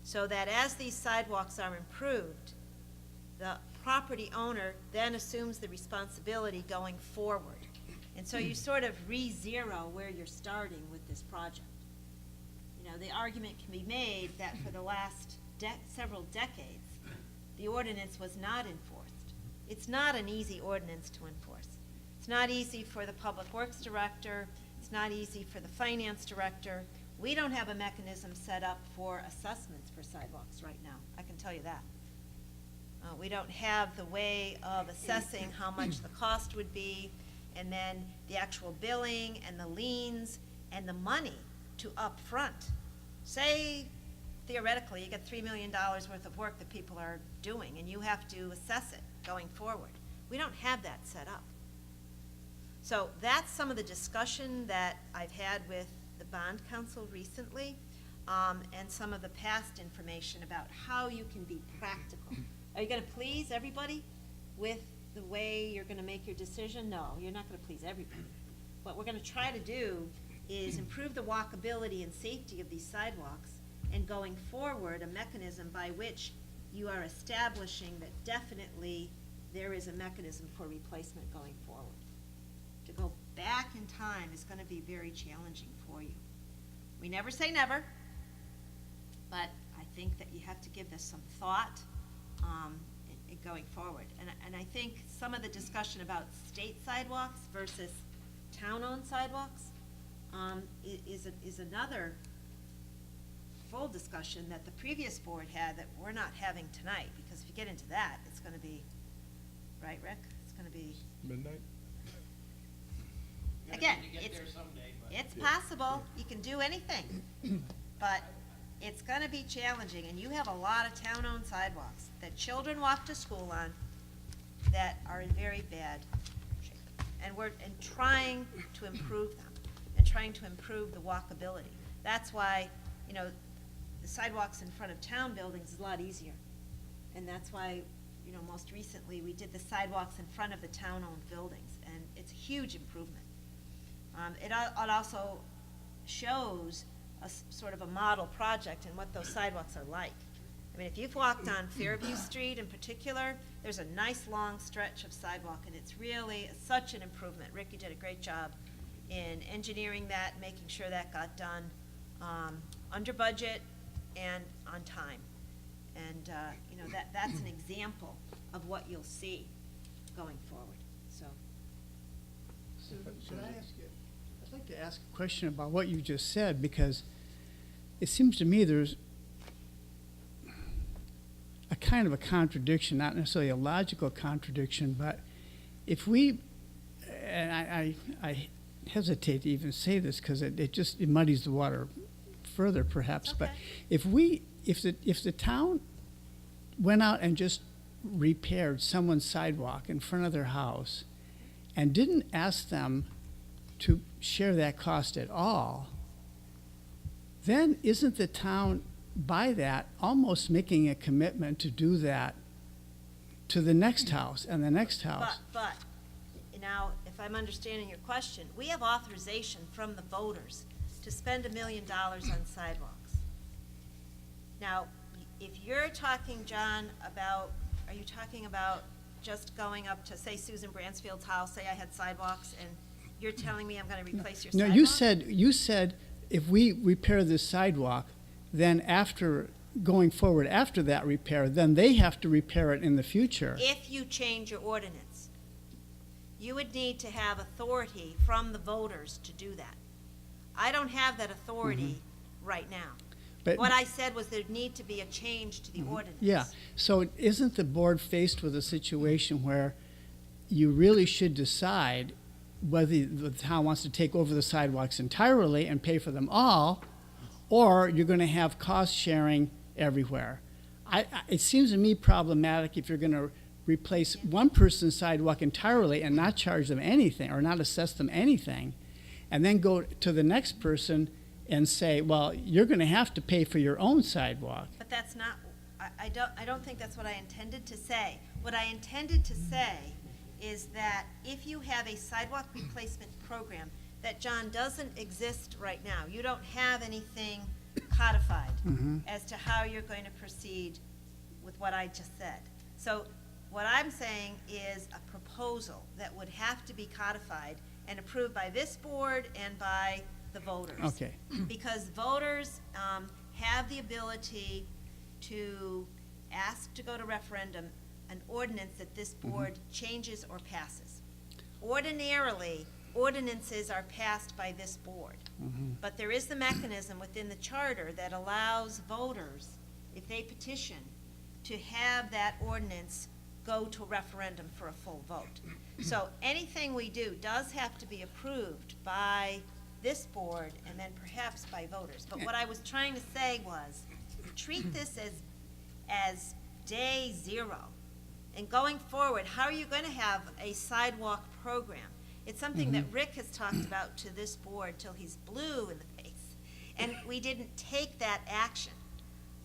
So that as these sidewalks are improved, the property owner then assumes the responsibility going forward. And so you sort of re-zero where you're starting with this project. You know, the argument can be made that for the last several decades, the ordinance was not enforced. It's not an easy ordinance to enforce. It's not easy for the Public Works Director, it's not easy for the Finance Director. We don't have a mechanism set up for assessments for sidewalks right now, I can tell you that. We don't have the way of assessing how much the cost would be, and then the actual billing and the liens and the money to upfront. Say, theoretically, you get $3 million worth of work that people are doing, and you have to assess it going forward. We don't have that set up. So that's some of the discussion that I've had with the bond council recently, and some of the past information about how you can be practical. Are you gonna please everybody with the way you're gonna make your decision? No, you're not gonna please everybody. What we're gonna try to do is improve the walkability and safety of these sidewalks, and going forward, a mechanism by which you are establishing that definitely there is a mechanism for replacement going forward. To go back in time is gonna be very challenging for you. We never say never, but I think that you have to give this some thought, in going forward. And I think some of the discussion about state sidewalks versus town-owned sidewalks, is another full discussion that the previous board had that we're not having tonight, because if you get into that, it's gonna be, right, Rick? It's gonna be, Midnight? again, it's possible, you can do anything, but it's gonna be challenging, and you have a lot of town-owned sidewalks that children walk to school on that are in very bad shape. And we're trying to improve them, and trying to improve the walkability. That's why, you know, the sidewalks in front of town buildings is a lot easier. And that's why, you know, most recently, we did the sidewalks in front of the town-owned buildings, and it's a huge improvement. It also shows sort of a model project and what those sidewalks are like. I mean, if you've walked on Fairview Street in particular, there's a nice long stretch of sidewalk, and it's really such an improvement. Rick, you did a great job in engineering that, making sure that got done under budget and on time. And, you know, that's an example of what you'll see going forward, so. Should I ask you, I'd like to ask a question about what you just said, because it seems to me there's a kind of a contradiction, not necessarily a logical contradiction, but if we, and I hesitate to even say this because it muddies the water further perhaps, but Okay. if the town went out and just repaired someone's sidewalk in front of their house and didn't ask them to share that cost at all, then isn't the town, by that, almost making a commitment to do that to the next house and the next house? But, now, if I'm understanding your question, we have authorization from the voters to spend $1 million on sidewalks. Now, if you're talking, John, about, are you talking about just going up to, say, Susan Bransfield's house, say I had sidewalks, and you're telling me I'm gonna replace your sidewalk? No, you said if we repair this sidewalk, then after, going forward after that repair, then they have to repair it in the future. If you change your ordinance, you would need to have authority from the voters to do that. I don't have that authority right now. But- What I said was there'd need to be a change to the ordinance. Yeah, so isn't the board faced with a situation where you really should decide whether the town wants to take over the sidewalks entirely and pay for them all, or you're gonna have cost sharing everywhere? it seems to me problematic if you're gonna replace one person's sidewalk entirely and not charge them anything, or not assess them anything, and then go to the next person and say, well, you're gonna have to pay for your own sidewalk. But that's not, I don't think that's what I intended to say. What I intended to say is that if you have a sidewalk replacement program that, John, doesn't exist right now, you don't have anything codified as to how you're going to proceed with what I just said. So what I'm saying is a proposal that would have to be codified and approved by this board and by the voters. Okay. Because voters have the ability to ask to go to referendum an ordinance that this board changes or passes. Ordinarily, ordinances are passed by this board. But there is the mechanism within the charter that allows voters, if they petition, to have that ordinance go to referendum for a full vote. So anything we do does have to be approved by this board and then perhaps by voters. But what I was trying to say was, treat this as day zero. And going forward, how are you going to have a sidewalk program? It's something that Rick has talked about to this board till he's blue in the face. And we didn't take that action.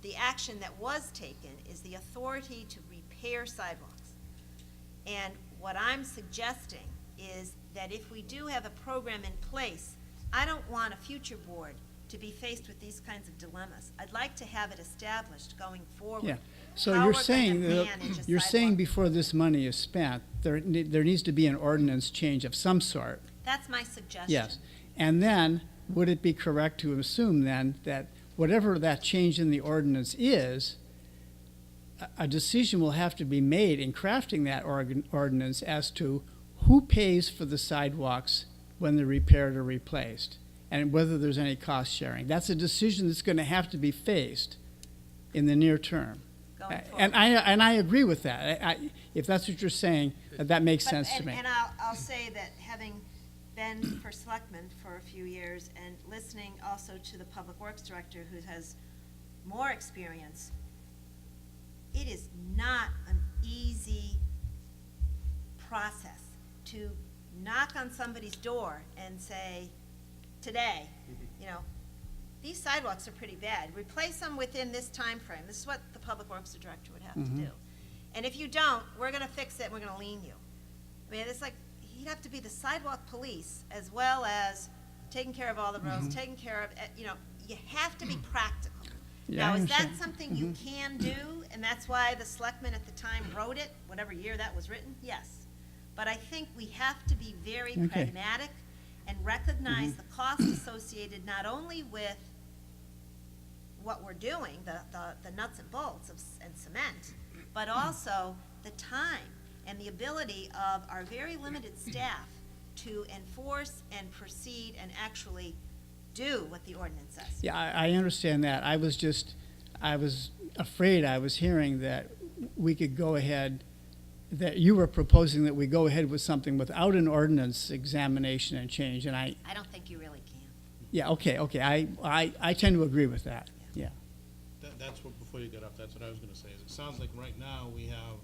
The action that was taken is the authority to repair sidewalks. And what I'm suggesting is that if we do have a program in place, I don't want a future board to be faced with these kinds of dilemmas. I'd like to have it established going forward. Yeah, so how you're we're gonna saying, manage a you're saying sidewalk. before this money is spent, there needs to be an ordinance change of some sort. That's my suggestion. Yes, and then, would it be correct to assume then that whatever that change in the ordinance is, a decision will have to be made in crafting that ordinance as to who pays for the sidewalks when they're repaired or replaced, and whether there's any cost sharing. That's a decision that's gonna have to be faced in the near term. Going And I agree with that. If that's what you're saying, that makes But- sense to me. And I'll say that having been for Selectmen for a few years and listening also to the Public Works Director who has more experience, it is not an easy process to knock on somebody's door and say, today, these sidewalks are pretty bad. Replace them within this time frame. This is what the Public Works Director would have to do. And if you don't, we're gonna fix it, and we're gonna lien you. I mean, it's like, he'd have to be the sidewalk police as well as taking care of all the roads, taking care of, you have to be practical. Yeah, I Now, is that understand. something you can do, and that's why the Selectmen at the time wrote it, whatever year that was written? Yes. But I think we have to be very Okay. pragmatic and recognize the cost associated not only with what we're doing, the nuts and bolts and cement, but also the time and the ability of our very limited staff to enforce and proceed and actually do what the ordinance says. Yeah, I understand that. I was afraid I was hearing that we could go ahead, that you were proposing that we go ahead with something without an ordinance examination and change, and I don't think you really can. yeah, okay, I tend to agree with that, yeah. That's what, before you get up, that's what I was gonna say, is it sounds like right now we have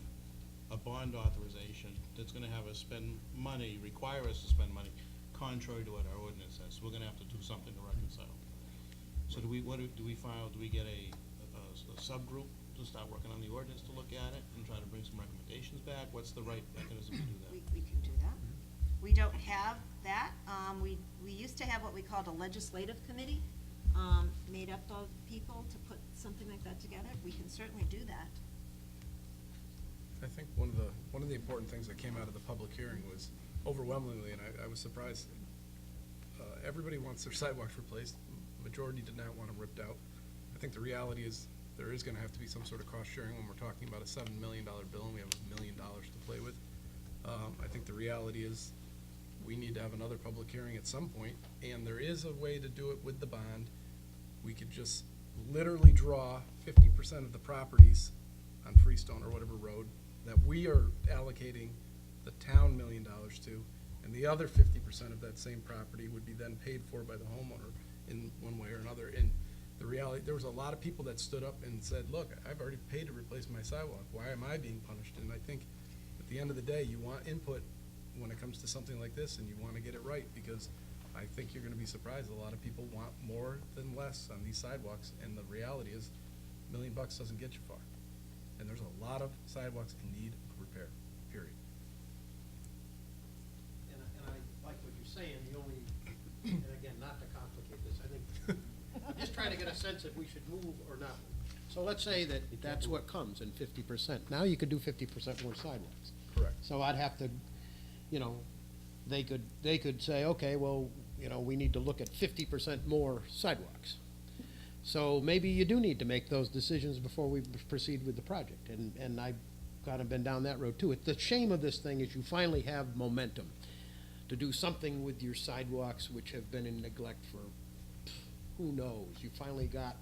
a bond authorization that's gonna have us spend money, require us to spend money, contrary to what our ordinance says, so we're gonna have to do something to reconcile. So do we get a subgroup to start working on the ordinance to look at it and try to bring some recommendations back? What's the right mechanism to do that? We can do that. We don't have that. We used to have what we called a legislative committee, made up of people to put something like that together. We can certainly do that. I think one of the important things that came out of the public hearing was overwhelmingly, and I was surprised, everybody wants their sidewalks replaced. Majority did not want them ripped out. I think the reality is there is gonna have to be some sort of cost sharing when we're talking about a $7 million bill and we have $1 million to play with. I think the reality is we need to have another public hearing at some point, and there is a way to do it with the bond. We could just literally draw 50% of the properties on Freestone or whatever road that we are allocating the town $1 million to, and the other 50% of that same property would be then paid for by the homeowner in one way or another. And The reality, there was a lot of people that stood up and said, look, I've already paid to replace my sidewalk, why am I being punished? And I think at the end of the day, you want input when it comes to something like this, and you want to get it right, because I think you're gonna be surprised, a lot of people want more than less on these sidewalks, and the reality is, $1 million doesn't get you far. And there's a lot of sidewalks in need of repair, period. And I like what you're saying, the only, and again, not to complicate this, I think, I'm just trying to get a sense if we should move or not move. So let's say that that's what comes in 50%. Now you could do 50% more sidewalks. Correct. So I'd have to, you know, they could say, okay, well, you know, we need to look at 50% more sidewalks. So maybe you do need to make those decisions before we proceed with the project, and I've kind of been down that road too. The shame of this thing is you finally have momentum to do something with your sidewalks, which have been in neglect for who knows. You finally got,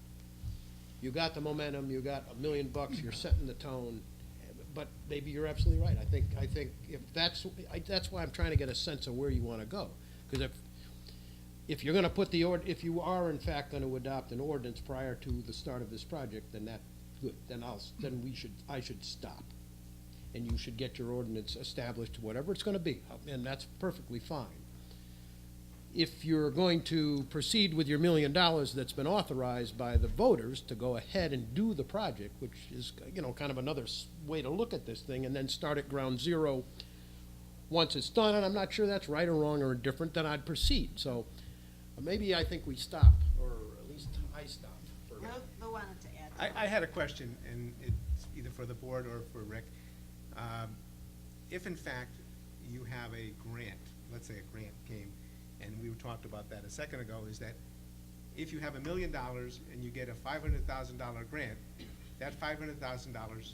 you got the momentum, you got $1 million, you're setting the tone. But maybe you're absolutely right. I think if that's why I'm trying to get a sense of where you want to go. Because if you're going to put if you are in fact going to adopt an ordinance prior to the start of this project, then that's good. Then I should stop, and you should get your ordinance established, whatever it's going to be, and that's perfectly fine. If you're going to proceed with your $1 million that's been authorized by the voters to go ahead and do the project, which is, you know, kind of another way to look at this thing, and then start at ground zero once it's done, and I'm not sure that's right or wrong or indifferent, then I'd proceed. So maybe I think we stop, or at least I stop for now. Lou wanted to add. I had a question, and it's either for the board or for Rick. If in fact you have a grant, let's say a grant came, and we talked about that a second ago, is that if you have $1 million and you get a $500,000 grant, that $500,000,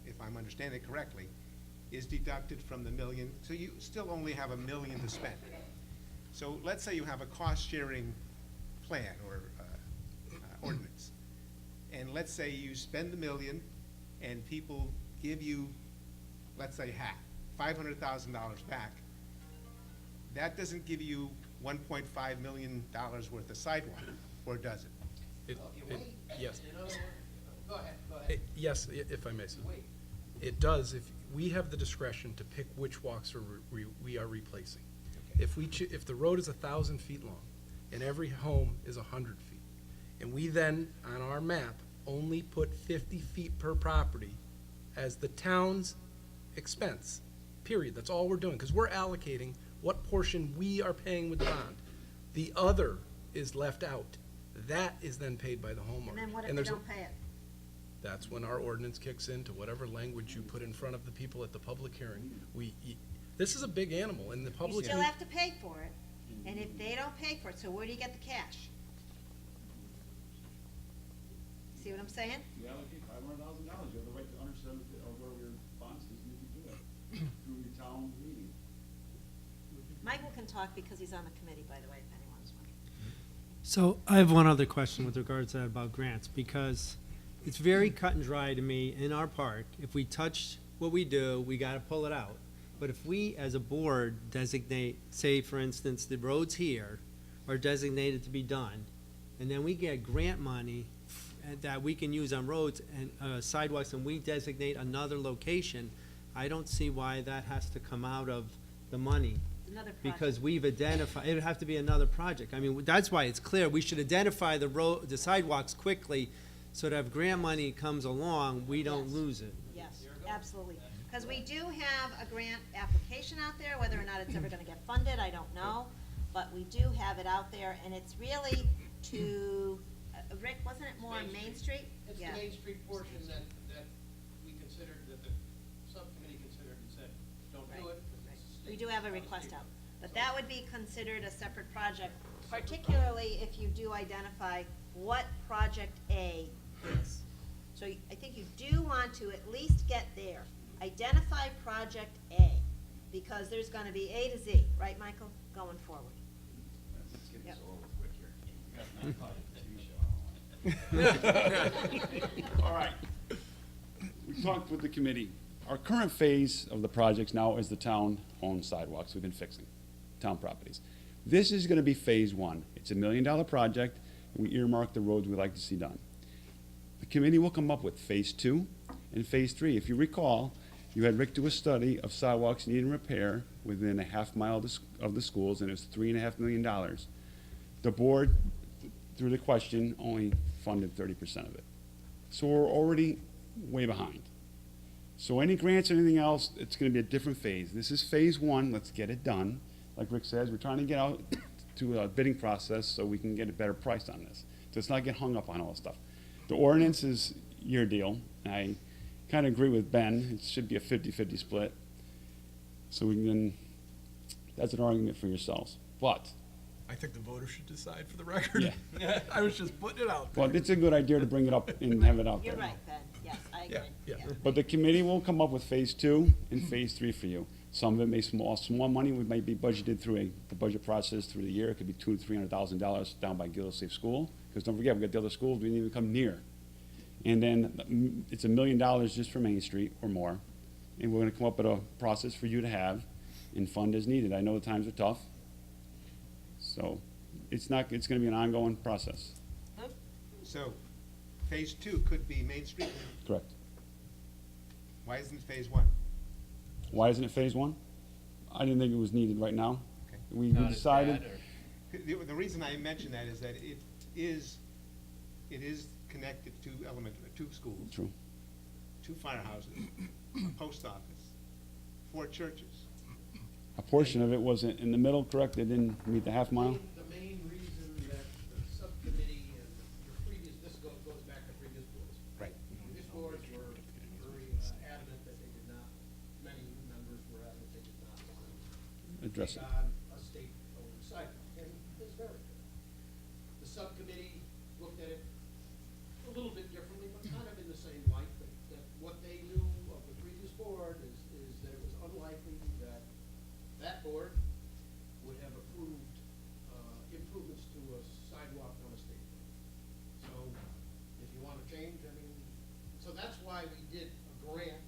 if I'm understanding it correctly, is deducted from the million, so you still only have $1 million to spend. So let's say you have a cost-sharing plan or ordinance, and let's say you spend $1 million and people give you, let's say half, $500,000 back. That doesn't give you $1.5 million worth of sidewalk, or does it? Yes. Go ahead. Yes, if I may, sir. Wait. It does, if we have the discretion to pick which walks we are replacing. If the road is 1,000 feet long, and every home is 100 feet, and we then, on our map, only put 50 feet per property as the town's expense, period, that's all we're doing, because we're allocating what portion we are paying with the bond. The other is left out. That is then paid by the homeowner. And then what if they there's a- don't pay it? That's when our ordinance kicks into whatever language you put in front of the people at the public hearing. This is a big animal, and the You public. still have to pay for it, and if they don't pay for it, so where do you get the cash? See what I'm saying? You allocate $500,000, you have the right to understand where your bonds is, you can do that through your town meeting. Michael can talk because he's on the committee, by the way, if anyone's wondering. So I have one other question with regards to that about grants, because it's very cut and dry to me in our park. If we touch what we do, we gotta pull it out. But if we, as a board, designate, say, for instance, the roads here are designated to be done, and then we get grant money that we can use on roads and sidewalks, and we designate another location, I don't see why that has to come out of the money. Another project. Because we've identified, it would have to be another project. I mean, that's why it's clear, we should identify the sidewalks quickly, so that if grant money comes along, we don't Yes. lose it. Yes, absolutely. Because we do have a grant application out there, whether or not it's ever gonna get funded, I don't know. But we do have it out there, and it's really to, Rick, wasn't it more on Main Street? It's the Yeah. Main Street portion that we considered, that the subcommittee considered and said, don't do Right, it. 'cause right. it's We state do have a policy. request out, but that would be considered a separate project, particularly if you do identify what Project A is. So I think you do want to at least get there, identify Project A, because there's gonna be A to Z, right, Michael, going forward. Let's get Yep. this over quick here. We got 9 All right. We talked with the committee. Our current phase of the projects now is the town-owned sidewalks we've been fixing, town properties. This is gonna be phase one. It's $1 million project. We earmark the roads we'd like to see done. The committee will come up with phase 2 and phase 3. If you recall, you had Rick do a study of sidewalks needing repair within a half mile of the schools, and it was $3.5 million. The board, through the question, only funded 30% of it. So we're already way behind. So any grants or anything else, it's gonna be a different phase. This is phase 1, let's get it done. Like Rick says, we're trying to get out to a bidding process so we can get a better price on this. So let's not get hung up on all this stuff. The ordinance is your deal. I kind of agree with Ben. It should be a 50-50 split. So we can, that's an argument for yourselves. But, I think the voters should decide for the record. Yeah. I was just putting it out there. well, it's a good idea to bring it up and have it out there. You're right, Ben, yes, I agree. Yeah. But the committee will come up with phase 2 and phase 3 for you. Some of it may small money, we might be budgeted through the budget process through the year. It could be $200,000 to $300,000 down by Gildersleeve School. Because don't forget, we got the other schools we didn't even come near. And then it's $1 million just for Main Street or more. And we're gonna come up with a process for you to have and fund as needed. I know the times are tough. So it's gonna be an ongoing process. So, phase 2 could be Main Street. Correct. Why isn't it phase 1? Why isn't it phase 1? I didn't think it was needed right now. Okay. We Not as decided, bad, or- The reason I mention that is that it is connected to two schools, true. 2 firehouses, a post office, 4 churches. A portion of it wasn't in the middle, correct? They didn't meet the half mile? The main reason that the subcommittee and your previous, this goes back to previous boards. Right. Previous boards were very adamant that they did not, many members were adamant they did not want to Address take it. on a state-owned sidewalk, and it's very good. The subcommittee looked at it a little bit differently, but kind of in the same light, that what they knew of the previous board is that it was unlikely that that board would have approved improvements to a sidewalk on a state road. So if you want to change, I mean, so that's why we did a grant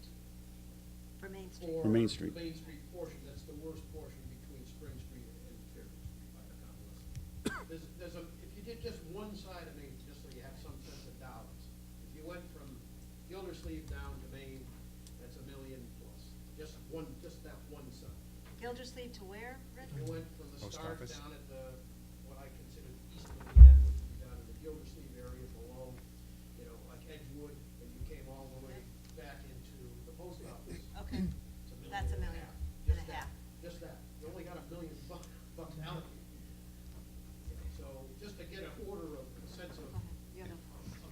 For Main Street. for For Main Street. the Main Street portion. That's the worst portion between Spring Street and Fairview Street by the convalescent. If you did just one side of Main, just so you have some sense of dollars, if you went from Gildersleeve down to Main, that's $1 million plus. Just that one side. Gildersleeve to where, Rick? You went from the Post start office. down at what I consider the east of the end, which would be down in the Gildersleeve area below, like Edgewood, and you came all the way back into the post office. Okay, It's that's $1.5 million and a half. Just that. You only got $1 million bucks allocated. So just to get an order of a sense of You have no-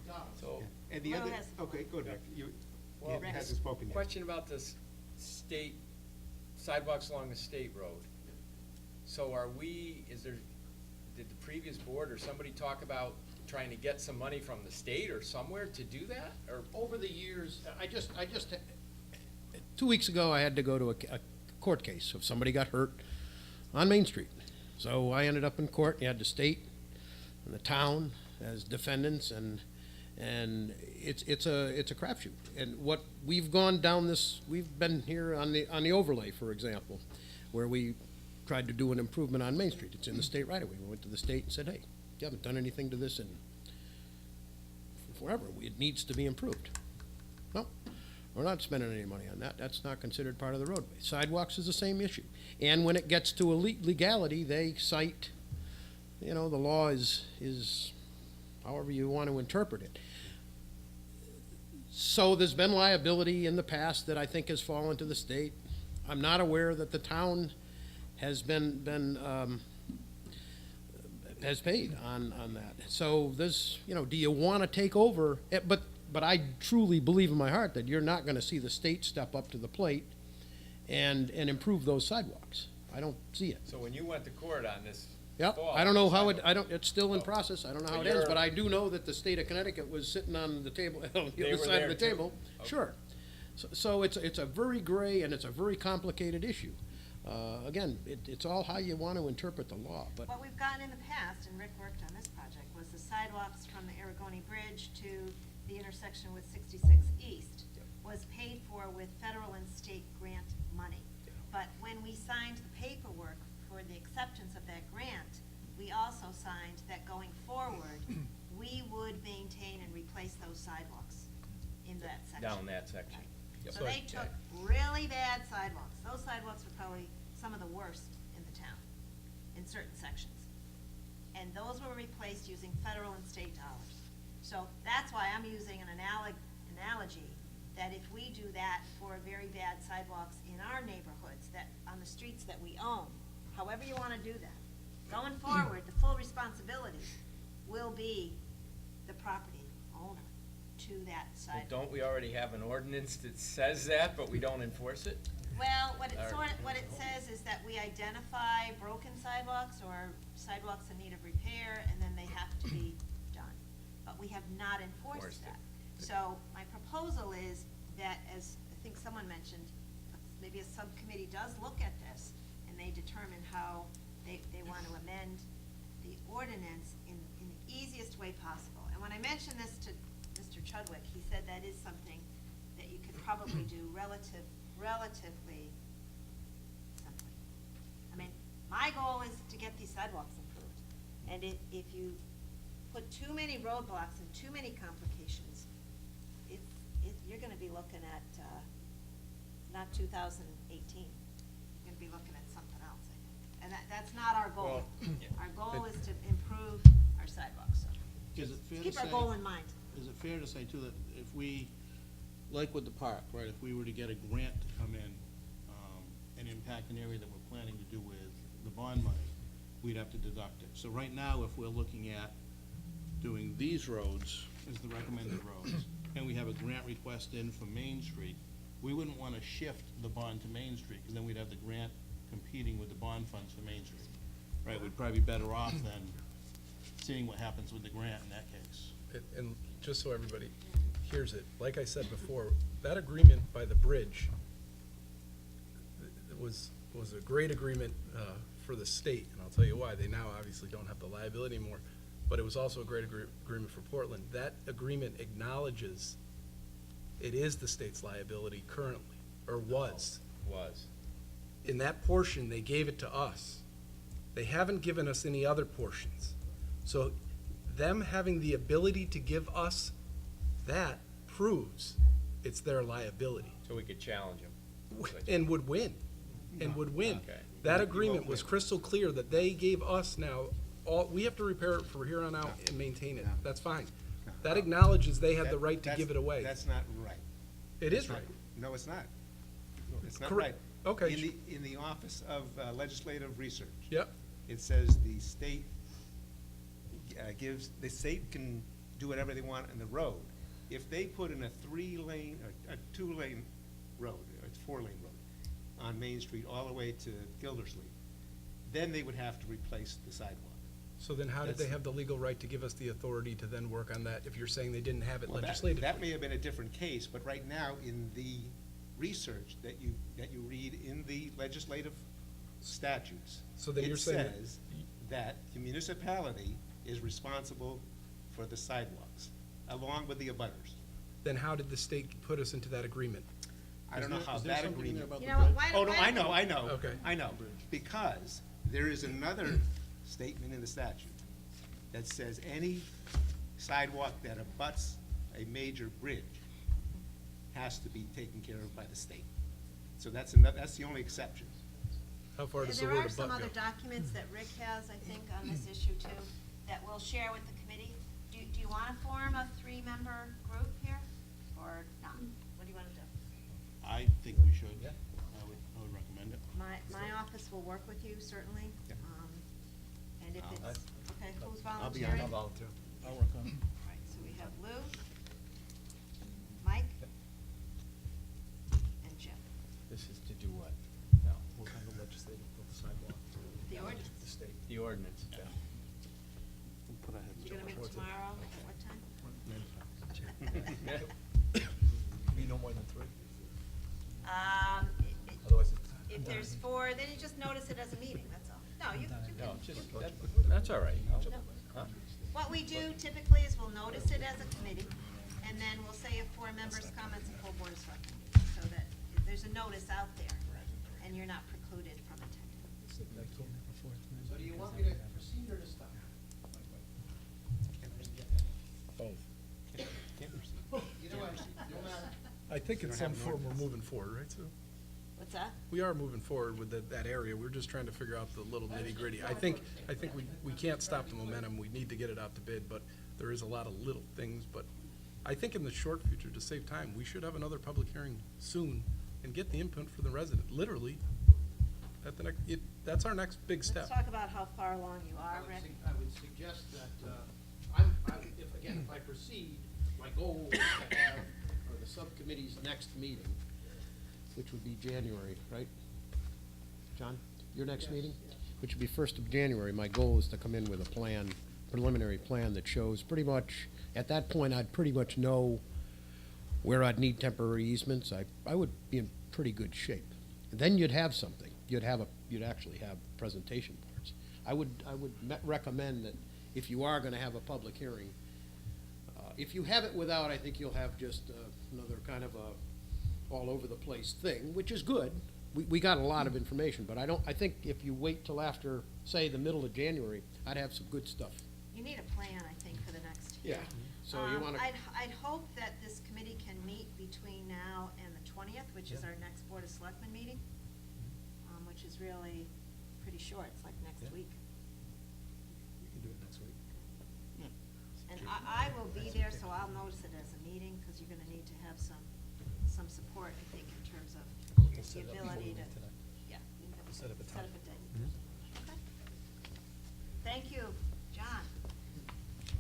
dollars. So, And the Well, other, yes. okay, go Rick. You, well, he hasn't spoken yet. question about this state, sidewalks along the state road. So did the previous board or somebody talk about trying to get some money from the state or somewhere to do that? Or, Over the years, I just, 2 weeks ago, I had to go to a court case of somebody got hurt on Main Street. So I ended up in court, you had the state and the town as defendants, and it's a crapshoot. And what we've gone down this, we've been here on the overlay, for example, where we tried to do an improvement on Main Street. It's in the state right away. We went to the state and said, hey, you haven't done anything to this in forever. It needs to be improved. No, we're not spending any money on that. That's not considered part of the roadway. Sidewalks is the same issue. And when it gets to legality, they cite, the law is however you want to interpret it. So there's been liability in the past that I think has fallen to the state. I'm not aware that the town has has paid on that. So this, do you want to take over? But I truly believe in my heart that you're not going to see the state step up to the plate and improve those sidewalks. I don't see it. so when you went to court on this Yep, fall, I don't know how it, sidewalk, it's still in process, I don't know how But it ends, you're- but I do know that the state of Connecticut was sitting on the table, on the They other were side of there the too? table. Okay. Sure. So it's a very gray and it's a very complicated issue. Again, it's all how you want to interpret the law, but What we've gotten in the past, and Rick worked on this project, was the sidewalks from the Aragoni Bridge to the intersection with 66 East was paid for with federal and state grant money. But when we signed the paperwork for the acceptance of that grant, we also signed that going forward, we would maintain and replace those sidewalks in that section. Down that section. Yep. So they took really bad sidewalks. Those sidewalks were probably some of the worst in the town, in certain sections. And those were replaced using federal and state dollars. So that's why I'm using an analogy, that if we do that for very bad sidewalks in our neighborhoods, that, on the streets that we own, however you wanna do that, going forward, the full responsibility will be the property owner to that Well, sidewalk. don't we already have an ordinance that says that, but we don't enforce it? Well, what it Or- what it says is that we identify broken sidewalks or sidewalks in need of repair, and then they have to be done. But we have not enforced Enforced it. that. So my proposal is that, as I think someone mentioned, maybe a subcommittee does look at this, and they determine how they want to amend the ordinance in the easiest way possible. And when I mentioned this to Mr. Chudwick, he said that is something that you could probably do relatively simply. I mean, my goal is to get these sidewalks improved. And if you put too many roadblocks and too many complications, you're gonna be looking at, not 2018. You're gonna be looking at something else, I think. And that's not our goal. Our goal is to improve our sidewalks, so. Is it fair to Keep our say- goal in mind. Is it fair to say too that if we, like with the park, right, if we were to get a grant to come in, and impact an area that we're planning to do with the bond money, we'd have to deduct it. So right now, if we're looking at doing these roads as the recommended roads, and we have a grant request in for Main Street, we wouldn't wanna shift the bond to Main Street, cause then we'd have the grant competing with the bond funds for Main Street. Right, we'd probably be better off than seeing what happens with the grant in that case. And just so everybody hears it, like I said before, that agreement by the bridge was a great agreement for the state, and I'll tell you why. They now obviously don't have the liability anymore, but it was also a great agreement for Portland. That agreement acknowledges it is the state's liability currently, or was. Was. In that portion, they gave it to us. They haven't given us any other portions. So them having the ability to give us that proves it's their liability, So we could challenge them. and would win, Okay. That agreement was crystal clear that they gave us now, we have to repair it from here on out and maintain it. No. That's fine. No. That acknowledges they had the That- right to that's- give it away. That's not right. It is right. No, it's not. It's not Correct. right. Okay. In the Office of Legislative Research. Yep. It says the state the state can do whatever they want on the road. If they put in a 3-lane, or a 2-lane road, or it's 4-lane road, on Main Street all the way to Gildersleeve, then they would have to replace the sidewalk. So then how did they That's- have the legal right to give us the authority to then work on that if you're saying they didn't have it Well, legislatively? that may have been a different case, but right now, in the research that you read in the legislative statutes, So then you're saying it says that the municipality is responsible for the sidewalks, along with the abutters. Then how did the state put us into that agreement? I don't know how Is there that something in there agreement. about You the know what, bridge? why Oh, don't? no, I know. Okay. I know, because there is another statement in the statute that says any sidewalk that abuts a major bridge has to be taken care of by the state. So that's the only exception. How far does the There word are some abut other go? documents that Rick has, I think, on this issue too, that we'll share with the committee. Do you wanna form a 3-member group here, or not? What do you wanna do? I think we should. Yeah. I would recommend it. My office will work with you, certainly. Yeah. And if it's, okay, who's I'll be volunteering? on it. volunteer. I'll work on it. Right, so we have Lou, Mike, and Jim. This is to do what? No. What kind of legislative sidewalk? The ordinance. The state. The ordinance. Yeah. You're gonna meet tomorrow, at what time? Be no more than 3. Otherwise. If there's 4, then you just notice it as a meeting, that's all. No, you can. No, just, that's all right. Huh? What we do typically is we'll notice it as a committee, and then we'll say if 4 members come, it's a full board of selectmen, so that if there's a notice out there, and you're not precluded from attending. So do you want me to proceed or to I think in You don't some have an form we're ordinance. moving forward, right, Sue? What's that? We are moving forward with that area. We're just trying to figure out the little nitty gritty. I think we can't stop the momentum. We need to get it out to bid, but there is a lot of little things. But I think in the short future, to save time, we should have another public hearing soon and get the input from the resident, literally, at the next, that's our next big Let's step. talk about how far along you are, Rick. I would suggest that, if I proceed, my goal is to have, the subcommittee's next meeting, which would be January, right? John, your next meeting? Which would be 1st of January. My goal is to come in with a plan, preliminary plan that shows pretty much, at that point, I'd pretty much know where I'd need temporary easements. I would be in pretty good shape. Then you'd have something. You'd actually have presentation boards. I would recommend that if you are gonna have a public hearing, if you have it without, I think you'll have just another kind of a all over the place thing, which is good. We got a lot of information, but I think if you wait till after, say, the middle of January, I'd have some good stuff. You need a plan, I think, for the next Yeah. hearing. So you wanna, I'd hope that this committee can meet between now and the 20th, which is our next Board of Selectmen meeting, which is really pretty short, it's like next Yeah. week. We can do it next week. And I will be there, so I'll notice it as a meeting, because you're gonna need to have some support, I think, in terms of the ability to, yeah. Set up a time. date. Mhm. Okay. Thank you, John.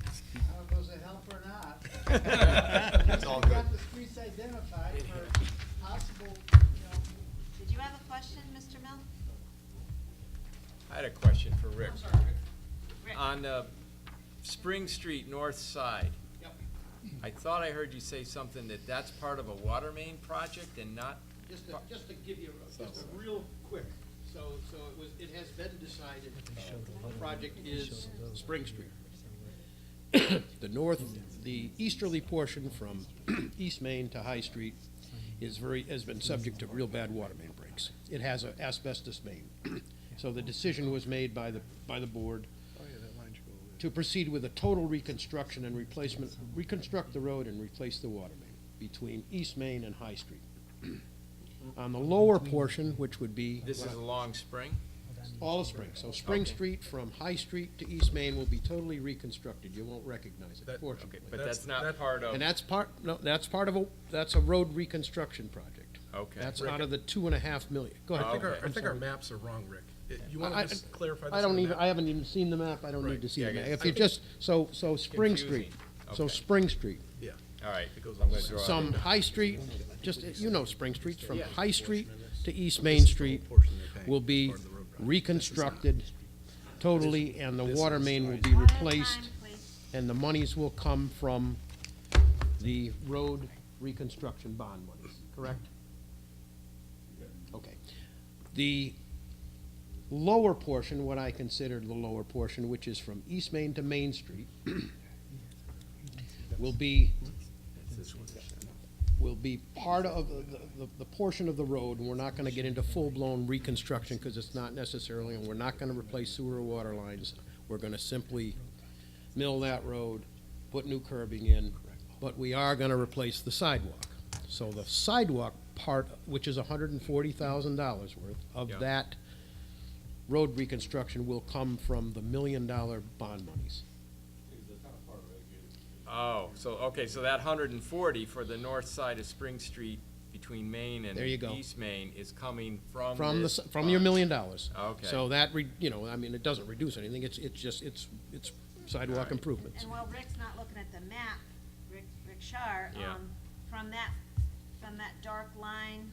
I don't know if it help or not. It's all We good. got the streets identified for possible, Did you have a question, Mr. Mill? I had a question for Rick. Rick? On Spring Street north side, Yep. I thought I heard you say something that's part of a water main project and not, Just to give you just a real quick, so it has been decided, the project is Spring Street. The easterly portion from East Main to High Street has been subject to real bad water main breaks. It has an asbestos main. So the decision was made by the board Oh, yeah, that line should go over there. to proceed with a total reconstruction and replacement, reconstruct the road and replace the water main between East Main and High Street. On the lower portion, which would be this is along Spring? all of Spring, so Spring Okay. Street from High Street to East Main will be totally reconstructed, you won't recognize it, That- fortunately. But that's not part of, And that's part of that's a road reconstruction project. okay. That's Rick, out of the 2.5 million. Go I ahead. think Okay. I think our I'm sorry. maps are wrong, Rick. You I- wanna just clarify this? I don't on the even, map? I haven't even seen the map, I don't Right. need to see Yeah, the I map. guess- If you just, so Spring Confusing. Street, so Okay. Spring Street, Yeah. All right. It goes I'm on gonna the draw it some in. High Street, just, you know Spring Street, from Yeah. High Street to East But Main this is the Street whole portion they're paying, will be part of the road project. reconstructed totally, and the This water is- main will be One at a replaced, time, please. and the monies will come from the road reconstruction bond monies, correct? Okay. The lower portion, what I consider the lower portion, which is from East Main to Main Street, will be part of the portion of the road, and we're not gonna get into full-blown reconstruction, because it's not necessarily, and we're not gonna replace sewer or water lines. We're gonna simply mill that road, put new curbing in, but we are gonna replace the sidewalk. So the sidewalk part, which is $140,000 worth of Yeah. that road reconstruction, will come from the $1 million bond monies. Oh, so that 140 for the north side of Spring Street between Main and There you go. East Main is coming from From this from your $1 fund. million. Okay. So that, I mean, it doesn't reduce anything, it's sidewalk Alright. improvements. And while Rick's not looking at the map, Rick Shar, Yeah. from that dark line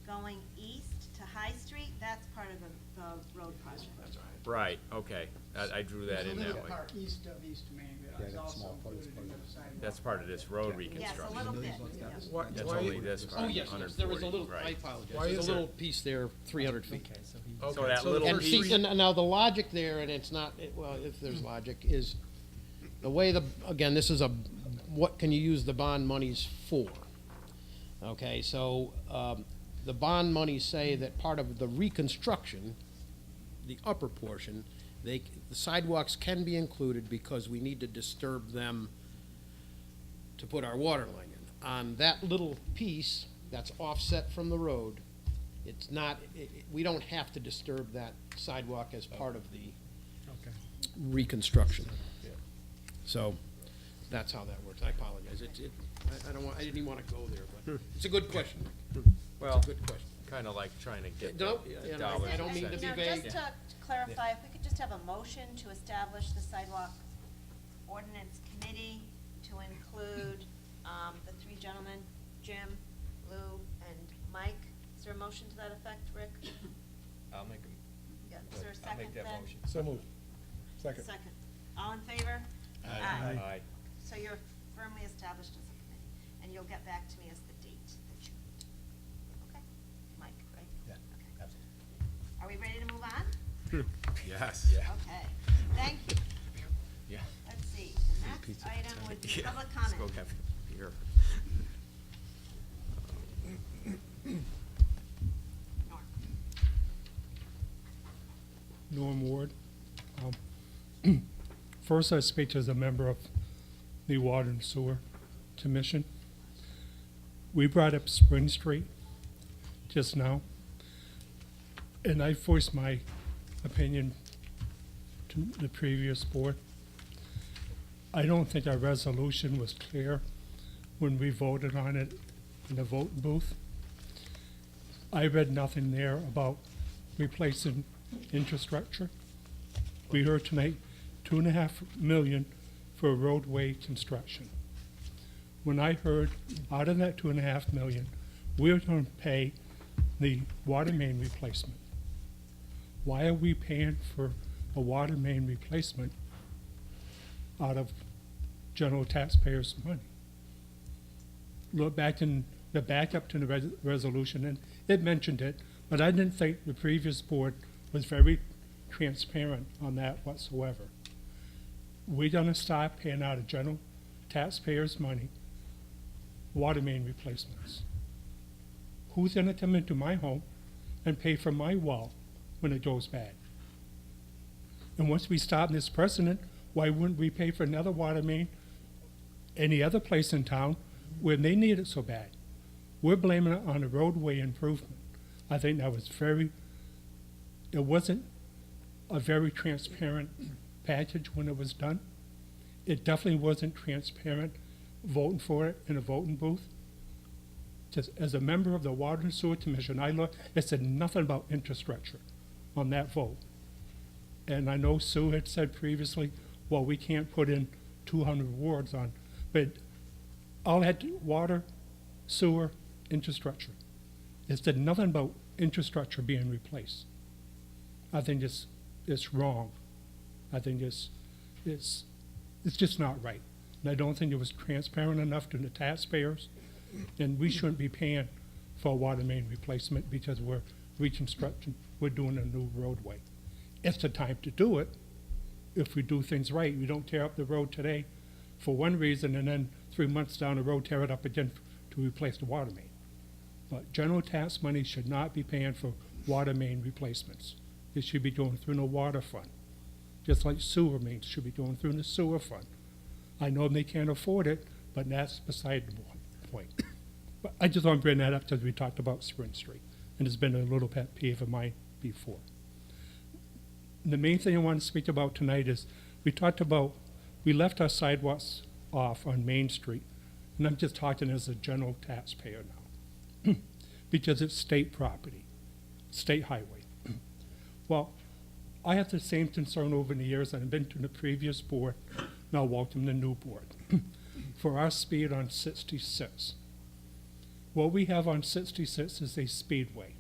going east to High Street, that's part of the road project. Right, okay. I drew that in that way. east of East Main that is also included in the sidewalk. That's part of this road Yes, a reconstruction. little bit, yeah. Why- That's why- only this part, Oh, yes, there was a 140, little, I right. apologize, Why there's is a there- little piece there, 300 feet. Okay, So that the little And first see, three- and now the logic there, and it's not, well, if there's logic, is the way again, this is what can you use the bond monies for? Okay, so, the bond monies say that part of the reconstruction, the upper portion, the sidewalks can be included because we need to disturb them to put our water line on that little piece that's offset from the road, it's not, we don't have to disturb that sidewalk as part of the reconstruction. So, that's how that works. I apologize. I don't want, I didn't even want to go there, but it's a good question. Well, It's a good question. kinda like trying to get No, the yeah, dollars I don't and mean to cents. be Now, vague. just to clarify, if we could just have a motion to establish the sidewalk ordinance committee to include, the three gentlemen, Jim, Lou, and Mike. Is there a motion to that effect, Rick? I'll make Yeah, is there a I'll make second that then? motion. So moved. Second. Second. All in favor? Aye. Aye. So you're firmly established as a committee, and you'll get back to me as the date that you meet. Okay? Mike, right? Yeah, Okay. absolutely. Are we ready to move on? Yes. Yeah. Okay, thank you. Yeah. Let's see, the next Pizza. item would be Yeah, public let's comment. go have beer. Norm. Norm Ward. First, I speak as a member of the Water and Sewer Commission. We brought up Spring Street just now, and I voiced my opinion to the previous board. I don't think our resolution was clear when we voted on it in the voting booth. I read nothing there about replacing infrastructure. We heard tonight $2.5 million for roadway construction. When I heard out of that $2.5 million, we're going to pay the water main replacement. Why are we paying for a water main replacement out of general taxpayers' money? Look back in the backup to the resolution, and it mentioned it, but I didn't think the previous board was very transparent on that whatsoever. We're gonna start paying out of general taxpayers' money, water main replacements. Who's gonna come into my home and pay for my well when it goes bad? And once we stop this precedent, why wouldn't we pay for another water main any other place in town where they need it so bad? We're blaming it on a roadway improvement. I think that was it wasn't a very transparent package when it was done. It definitely wasn't transparent voting for it in a voting booth. Just as a member of the Water and Sewer Commission, I looked, it said nothing about infrastructure on that vote. And I know Sue had said previously, well, we can't put in 200 wards on, but all had water, sewer, infrastructure. It said nothing about infrastructure being replaced. I think it's wrong. I think it's just not right. And I don't think it was transparent enough to the taxpayers. And we shouldn't be paying for a water main replacement because we're reconstructing, we're doing a new roadway. It's the time to do it if we do things right. We don't tear up the road today for one reason and then 3 months down the road tear it up again to replace the water main. But general tax money should not be paying for water main replacements. It should be going through the water fund, just like sewer mains should be going through the sewer fund. I know they can't afford it, but that's beside the point. But I just want to bring that up because we talked about Spring Street, and it's been a little pet peeve of mine before. The main thing I want to speak about tonight is we left our sidewalks off on Main Street, and I'm just talking as a general taxpayer now, because it's state property, state highway. Well, I have the same concern over the years, and I've been to the previous board, now welcome the new board, for our speed on 66. What we have on 66 is a speedway.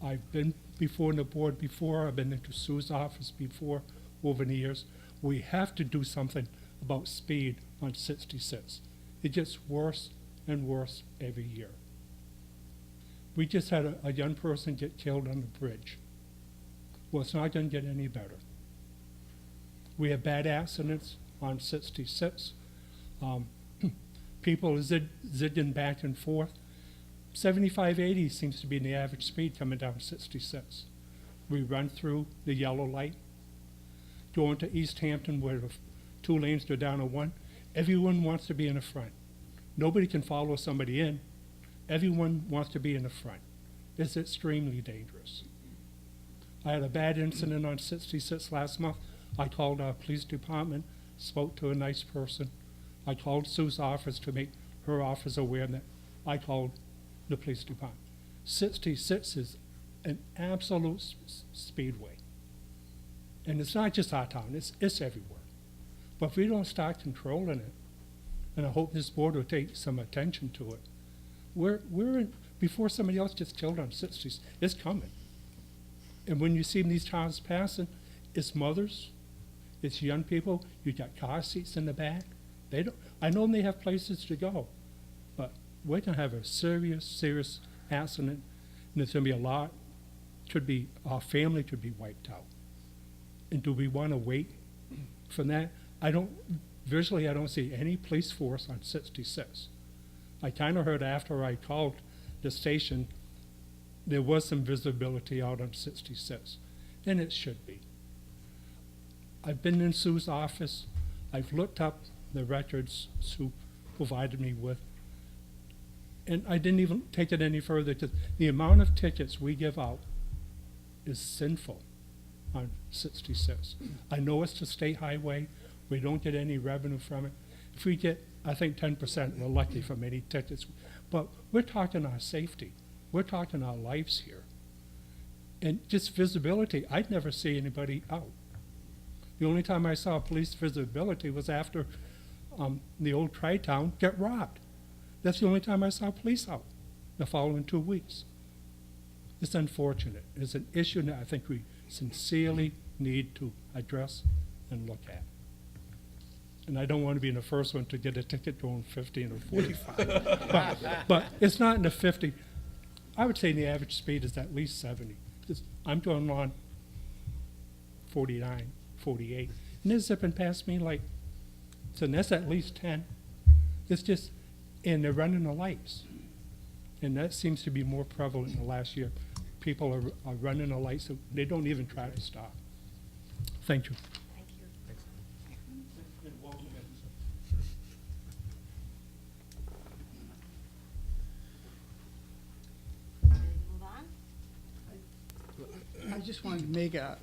I've been before the board before, I've been into Sue's office before, over the years. We have to do something about speed on 66. It gets worse and worse every year. We just had a young person get killed on the bridge. Well, it's not going to get any better. We have bad accidents on 66. People zigging back and forth. 75, 80 seems to be the average speed coming down 66. We run through the yellow light. Going to East Hampton where the 2 lanes go down to 1. Everyone wants to be in the front. Nobody can follow somebody in. Everyone wants to be in the front. It's extremely dangerous. I had a bad incident on 66 last month. I called our police department, spoke to a nice person. I called Sue's office to make her office aware that I called the police department. 66 is an absolute speedway. And it's not just our town, it's everywhere. But if we don't start controlling it, and I hope this board will take some attention to it, we're in, before somebody else gets killed on 60s, it's coming. And when you see these cars passing, it's mothers, it's young people, you got car seats in the back. They don't, I know they have places to go, but we're gonna have a serious accident, and there's gonna be a lot, our family could be wiped out. And do we wanna wait for that? Visually, I don't see any police force on 66. I kinda heard after I called the station, there was some visibility out on 66, and it should be. I've been in Sue's office, I've looked up the records Sue provided me with, and I didn't even take it any further, because the amount of tickets we give out is sinful on 66. I know it's the state highway, we don't get any revenue from it. If we get, I think 10%, we're lucky from any tickets, but we're talking our safety. We're talking our lives here. And just visibility, I'd never see anybody out. The only time I saw police visibility was after the old Tri-Town got robbed. That's the only time I saw police out, the following 2 weeks. It's unfortunate. It's an issue that I think we sincerely need to address and look at. And I don't want to be the first one to get a ticket going 50 and a 45. but it's not in the 50. I would say the average speed is at least 70. I'm going on 49, 48. And they're zipping past me like, so that's at least 10. It's just, and they're running the lights. And that seems to be more prevalent in the last year. People are running the lights, so they don't even try to stop. Thank you. Thank you. Ready to move on? I just wanted to make a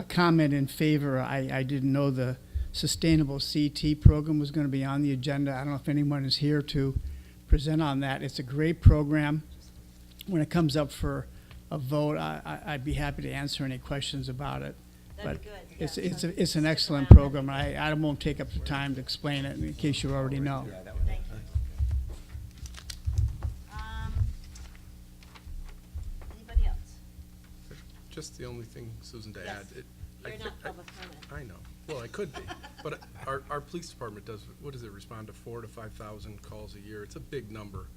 comment in favor. I didn't know the Sustainable CT program was going to be on the agenda. I don't know if anyone is here to present on that. It's a great program. When it comes up for a vote, I'd be happy to answer any questions about it. That'd be But good, yeah. it's an Stick excellent around. program. I won't take up the time to explain it in case you already know. Thank you. Anybody else? Just the only thing, Susan, to Yes. add. You're not public comment. I know. Well, I could be. But our police department does, what does it, respond to 4,000 to 5,000 calls a year? It's a big number.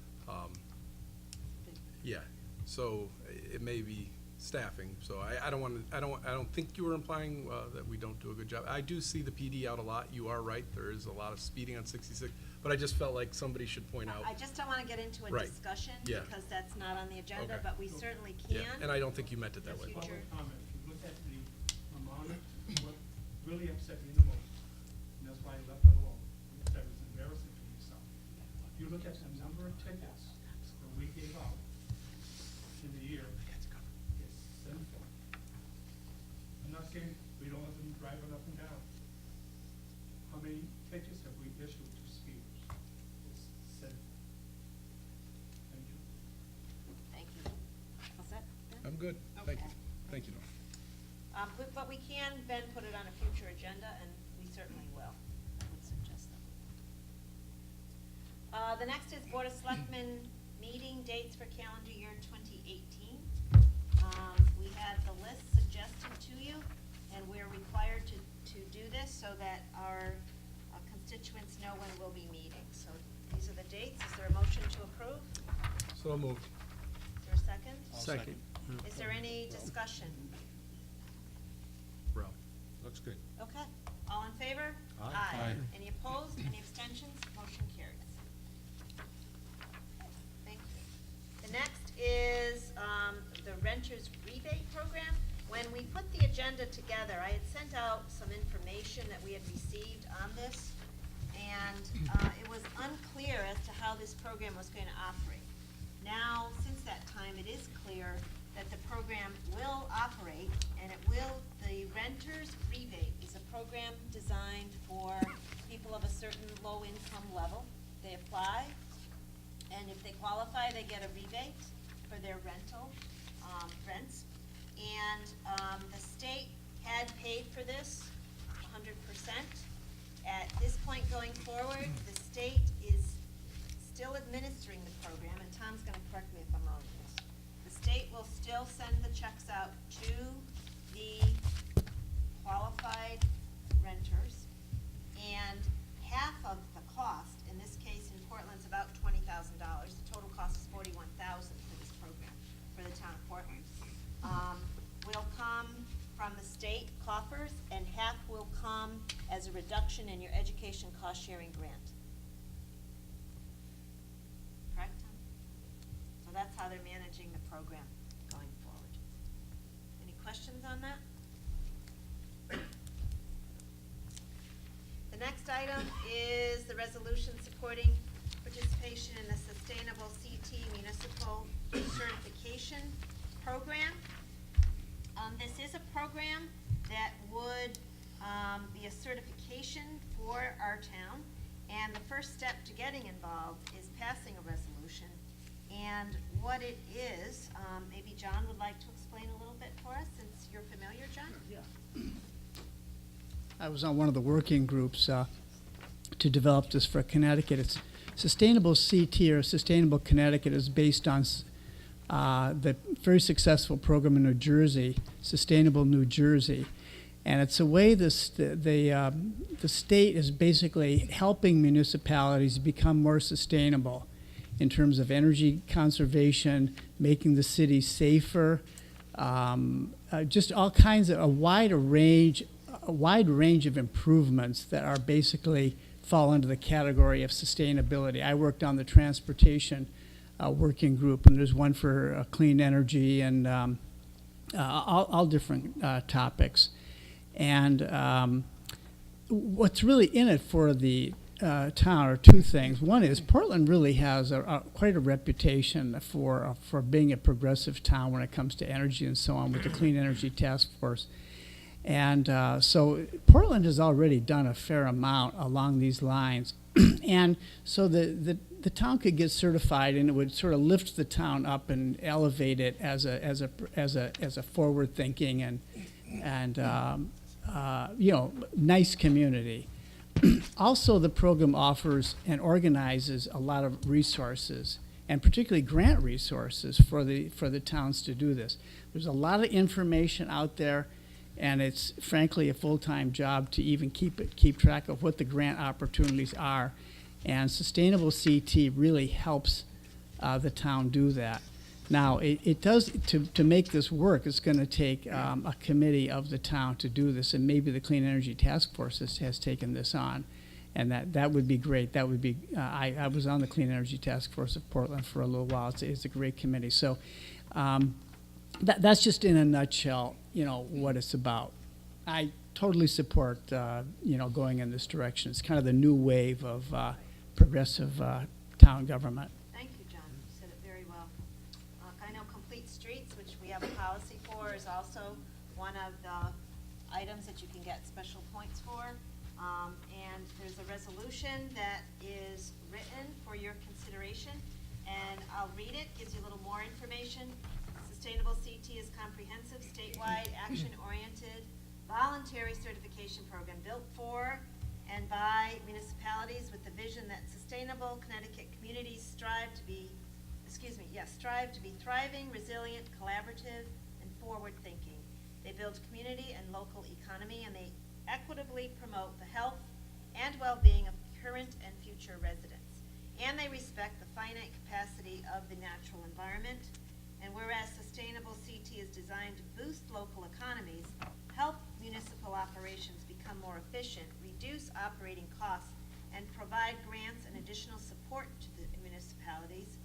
Yeah, so it may be staffing. So I don't think you were implying that we don't do a good job. I do see the PD out a lot. You are right. There is a lot of speeding on 66. But I just felt like somebody should point out. I just don't want to get into a Right. discussion Yeah. because that's not on the agenda, Okay. but we certainly Yeah, can. and I don't think you meant it that way. Future. Public comment, if you look at the amount of, what really upset me the most, and that's why I left it alone, that was embarrassing to myself. If you look at the number of tickets that we gave out in the year, it's sinful. I'm not saying we don't have them driving up and down. How many tickets have we issued to speeders? It's sinful. Thank you. Thank you. What's that? Ben? I'm good. Thank you. Okay. Thank you. But we can, Ben, put it on a future agenda, and we certainly will. I would suggest that. The next is Board of Selectmen meeting dates for calendar year 2018. We had the list suggested to you, and we're required to do this so that our constituents know when we'll be meeting. So these are the dates. Is there a motion to approve? So moved. Is there a second? Second. Is there any discussion? Ralph. Looks good. Okay, all in favor? Aye. Any opposed, any abstentions? Motion carries. Okay, thank you. The next is the renters rebate program. When we put the agenda together, I had sent out some information that we had received on this, and it was unclear as to how how this program was going to operate. Now, since that time, it is clear that the program will operate, and the renter's rebate is a program designed for people of a certain low income level. They apply, and if they qualify, they get a rebate for their rental, rents. And the state had paid for this 100%. At this point going forward, the state is still administering the program, and Tom's gonna correct me if I'm wrong with this. The state will still send the checks out to the qualified renters, and half of the cost, in this case in Portland's about $20,000, the total cost is $41,000 for this program, for the town of Portland, will come from the state coffers, and half will come as a reduction in your education cost-sharing grant. Correct, Tom? So that's how they're managing the program going forward. Any questions on that? The next item is the resolution supporting participation in the Sustainable CT Municipal Certification Program. This is a program that would be a certification for our town, and the first step to getting involved is passing a resolution. And what it is, maybe John would like to explain a little bit for us, since you're familiar, John? Yeah. I was on one of the working groups to develop this for Connecticut. It's Sustainable CT, or Sustainable Connecticut, is based on the very successful program in New Jersey, Sustainable New Jersey. And it's a way the state is basically helping municipalities become more sustainable in terms of energy conservation, making the city safer, just all kinds of a wide range of improvements that are basically fall into the category of sustainability. I worked on the transportation working group, and there's one for clean energy and all different topics. And what's really in it for the town are two things. One is Portland really has quite a reputation for being a progressive town when it comes to energy and so on, with the Clean Energy Task Force. And so Portland has already done a fair amount along these lines. And so the town could get certified, and it would sort of lift the town up and elevate it as a forward thinking and nice community. Also, the program offers and organizes a lot of resources, and particularly grant resources for the towns to do this. There's a lot of information out there, and it's frankly a full-time job to even keep track of what the grant opportunities are. And Sustainable CT really helps the town do that. Now, it does, to make this work, it's going to take a committee of the town to do this, and maybe the Clean Energy Task Force has taken this on, and that would be great. That would be, I was on the Clean Energy Task Force of Portland for a little while. It's a great committee. So that's just in a nutshell, what it's about. I totally support, going in this direction. It's kind of the new wave of progressive town government. Thank you, John. You said it very well. I know Complete Streets, which we have a policy for, is also one of the items that you can get special points for. And there's a resolution that is written for your consideration, and I'll read it, gives you a little more information. Sustainable CT is comprehensive, statewide, action-oriented, voluntary certification program built for and by municipalities with the vision that sustainable Connecticut communities strive to be thriving, resilient, collaborative, and forward-thinking. They build community and local economy, and they equitably promote the health and well-being of current and future residents. And they respect the finite capacity of the natural environment. And whereas Sustainable CT is designed to boost local economies, help municipal operations become more efficient, reduce operating costs, and provide grants and additional support to the municipalities.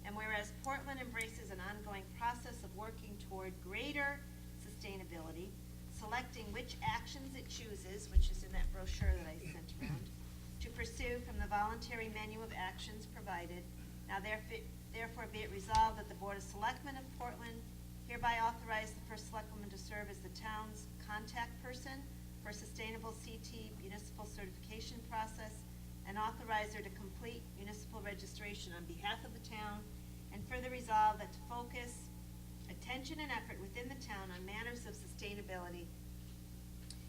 And whereas Portland embraces an ongoing process of working toward greater sustainability, selecting which actions it chooses, which is in that brochure that I sent around, to to pursue from the voluntary menu of actions provided. Now therefore be it resolved that the Board of Selectmen of Portland hereby authorize the first selectwoman to serve as the town's contact person for sustainable CT municipal certification process, and authorize her to complete municipal registration on behalf of the town, and further resolve that to focus attention and effort within the town on matters of sustainability,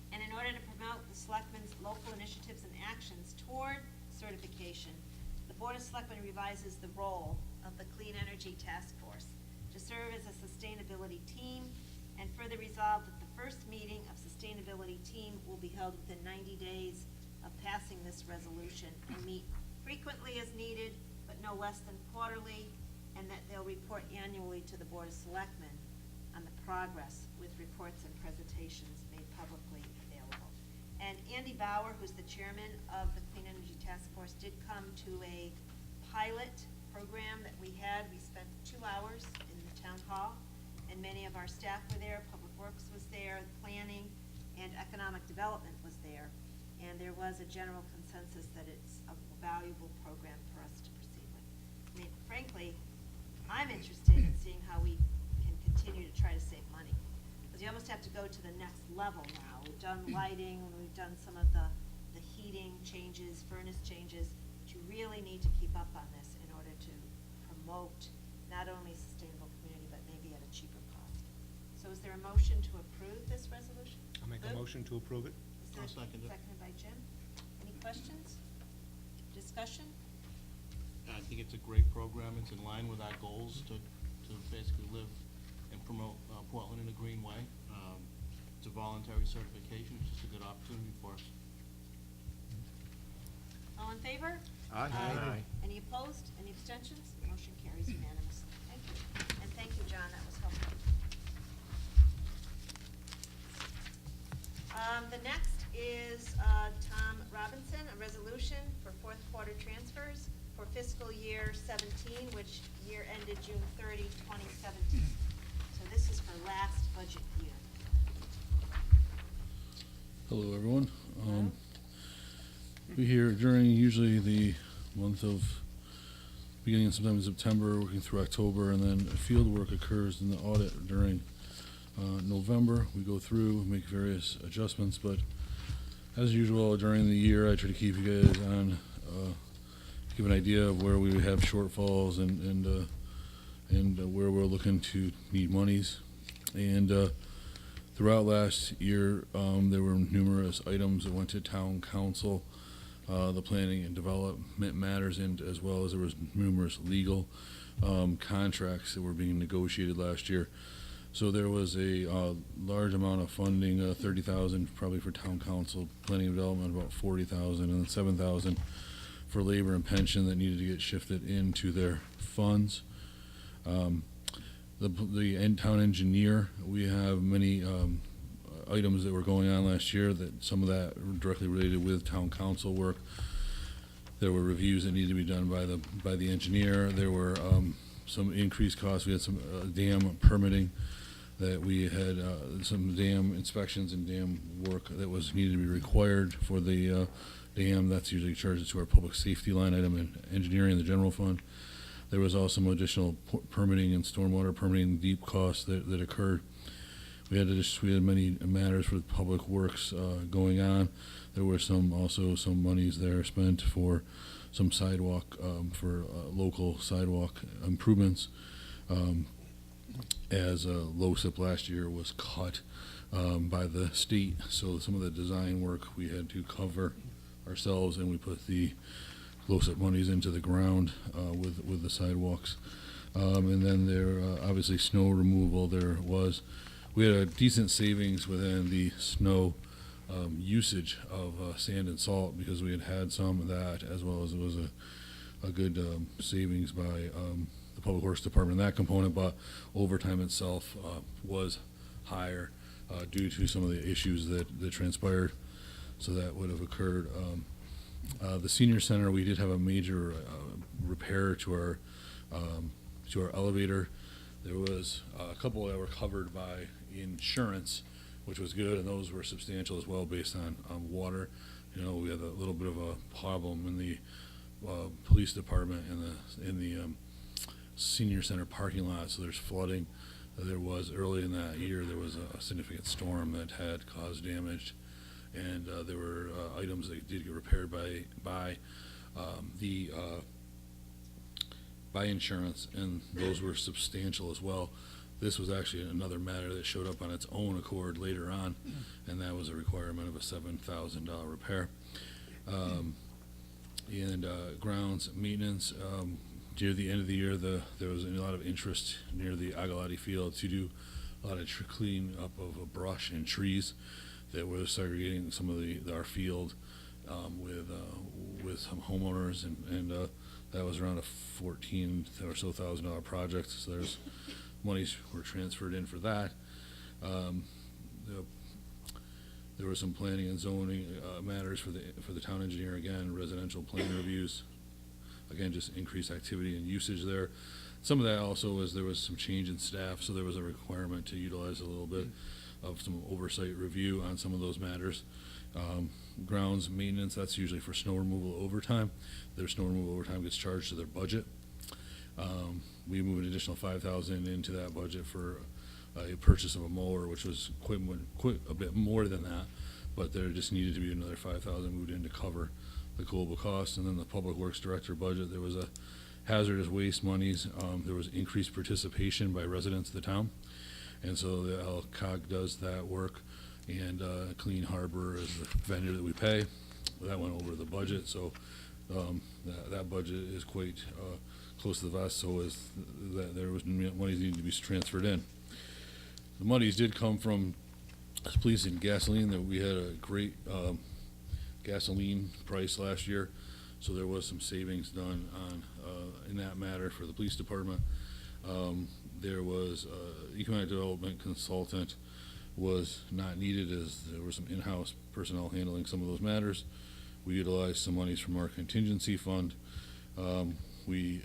and in order to promote the selectmen's local initiatives and actions toward certification, the Board of Selectmen revises the role of the Clean Energy Task Force to serve as a sustainability team, and further resolve that the first meeting of sustainability team will be held within 90 days of passing this resolution, and meet frequently as needed, but no less than quarterly, and that they'll report annually to the Board of Selectmen on the progress with reports and presentations made publicly available. And Andy Bauer, who's the chairman of the Clean Energy Task Force, did come to a pilot program that we had. We spent 2 hours in the town hall, and many of our staff were there. Public Works was there, planning and economic development was there. And there was a general consensus that it's a valuable program for us to proceed with. I mean, frankly, I'm interested in seeing how we can continue to try to save money. Because you almost have to go to the next level now. We've done lighting, and we've done some of the heating changes, furnace changes. But you really need to keep up on this in order to promote not only sustainable community, but maybe at a cheaper cost. So is there a motion to approve this resolution? I'll make a Lou? motion to approve it. Is there- I'll second it. Seconded by Jim. Any questions? Discussion? I think it's a great program. It's in line with our goals to basically live and promote Portland in a green way. It's a voluntary certification. It's just a good opportunity for us. All in favor? Aye. Any opposed? Any abstentions? Motion carries unanimously. Thank you. And thank you, John, that was helpful. The next is Tom Robinson, a resolution for fourth quarter transfers for fiscal year 17, which year ended June 30, 2017. So this is for last budget year. Hello, everyone. Hello. We here during usually the month of beginning sometime in September, working through October, and then field work occurs in the audit during November. We go through, make various adjustments, but as usual during the year, I try to keep you guys on, give an idea of where we have shortfalls and where we're looking to need monies. And throughout last year, there were numerous items that went to town council, the planning and development matters, and as well as there was numerous legal contracts that were being negotiated last year. So there was a large amount of funding, 30,000 probably for town council, planning and development about 40,000, and then 7,000 for labor and pension that needed to get shifted into their funds. The town engineer, we have many items that were going on last year that some of that were directly related with town council work. There were reviews that needed to be done by the engineer. There were some increased costs. We had some dam permitting that we had, some dam inspections and dam work that was needed to be required for the dam. That's usually charged to our public safety line item and engineering in the general fund. There was also some additional permitting and stormwater permitting deep costs that occurred. We had many matters for the public works going on. There were also some monies there spent for some sidewalk, for local sidewalk improvements. As LoSiP last year was cut by the state, so some of the design work we had to cover ourselves, and we put the LoSiP monies into the ground with the sidewalks. And then there, obviously, snow removal. We had a decent savings within the snow usage of sand and salt, because we had some of that, as well as it was a good savings by the Public Works Department in that component, but overtime itself was higher due to some of the issues that transpired, so that would have occurred. The senior center, we did have a major repair to our elevator. There was a couple that were covered by insurance, which was good, and those were substantial as well based on water You know, we had a little bit of a problem in the police department in the senior center parking lot, so there's flooding. There was, early in that year, there was a significant storm that had caused damage, and there were items that did get repaired by insurance, and those were substantial as well. This was actually another matter that showed up on its own accord later on, and that was a requirement of a $7,000 repair. Grounds maintenance, near the end of the year, there was a lot of interest near the Agalati field to do a lot of clean up of brush and trees that were segregating some of our field with some homeowners, and that was around a $14,000 or so project. So there's monies were transferred in for that. There were some planning and zoning matters for the town engineer, again, residential plan reviews. Again, just increased activity and usage there. Some of that also was there was some change in staff, so there was a requirement to utilize a little bit of some oversight review on some of those matters. Grounds maintenance, that's usually for snow removal overtime. Their snow removal overtime gets charged to their budget. We moved an additional $5,000 into that budget for a purchase of a mower, which was quite a bit more than that, but there just needed to be another $5,000 moved in to cover the global costs. And then the public works director budget, there was a hazardous waste monies. There was increased participation by residents of the town, and so the LCOG does that work, and Clean Harbor is the vendor that we pay. That went over the budget, so that budget is quite close to the vest, so is that there was monies needed to be transferred in. The monies did come from police and gasoline. That we had a great gasoline price last year, so there was some savings done on in that matter for the police department. There was economic development consultant was not needed, as there were some in-house personnel handling some of those matters. We utilized some monies from our contingency fund. We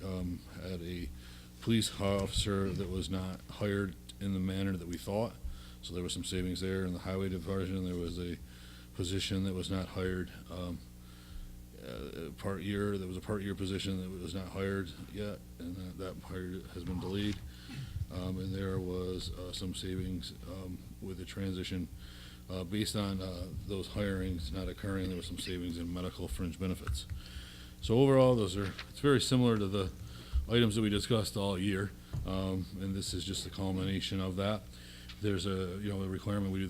had a police officer that was not hired in the manner that we thought, so there was some savings there. In the highway division, there was a position that was not hired part-year. There was a part-year position that was not hired yet, and that hire has been delayed. And there was some savings with the transition based on those hirings not occurring. There was some savings in medical fringe benefits. So overall, it's very similar to the items that we discussed all year, and this is just a culmination of that. There's a requirement. We do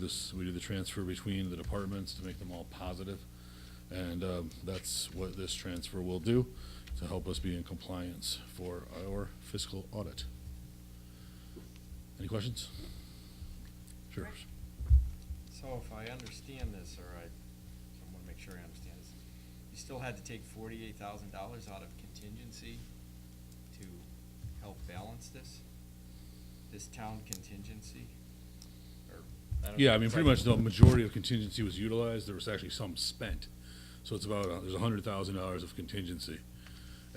the transfer between the departments to make them all positive, and that's what this transfer will do to help us be in compliance for our fiscal audit. Any questions? Sure. So if I understand this, or I want to make sure I understand this, you still had to take $48,000 out of contingency to help balance this town contingency? Or, I don't Yeah, know, I mean, it's pretty like- much the majority of contingency was utilized. There was actually some spent. So it's about, there's $100,000 of contingency.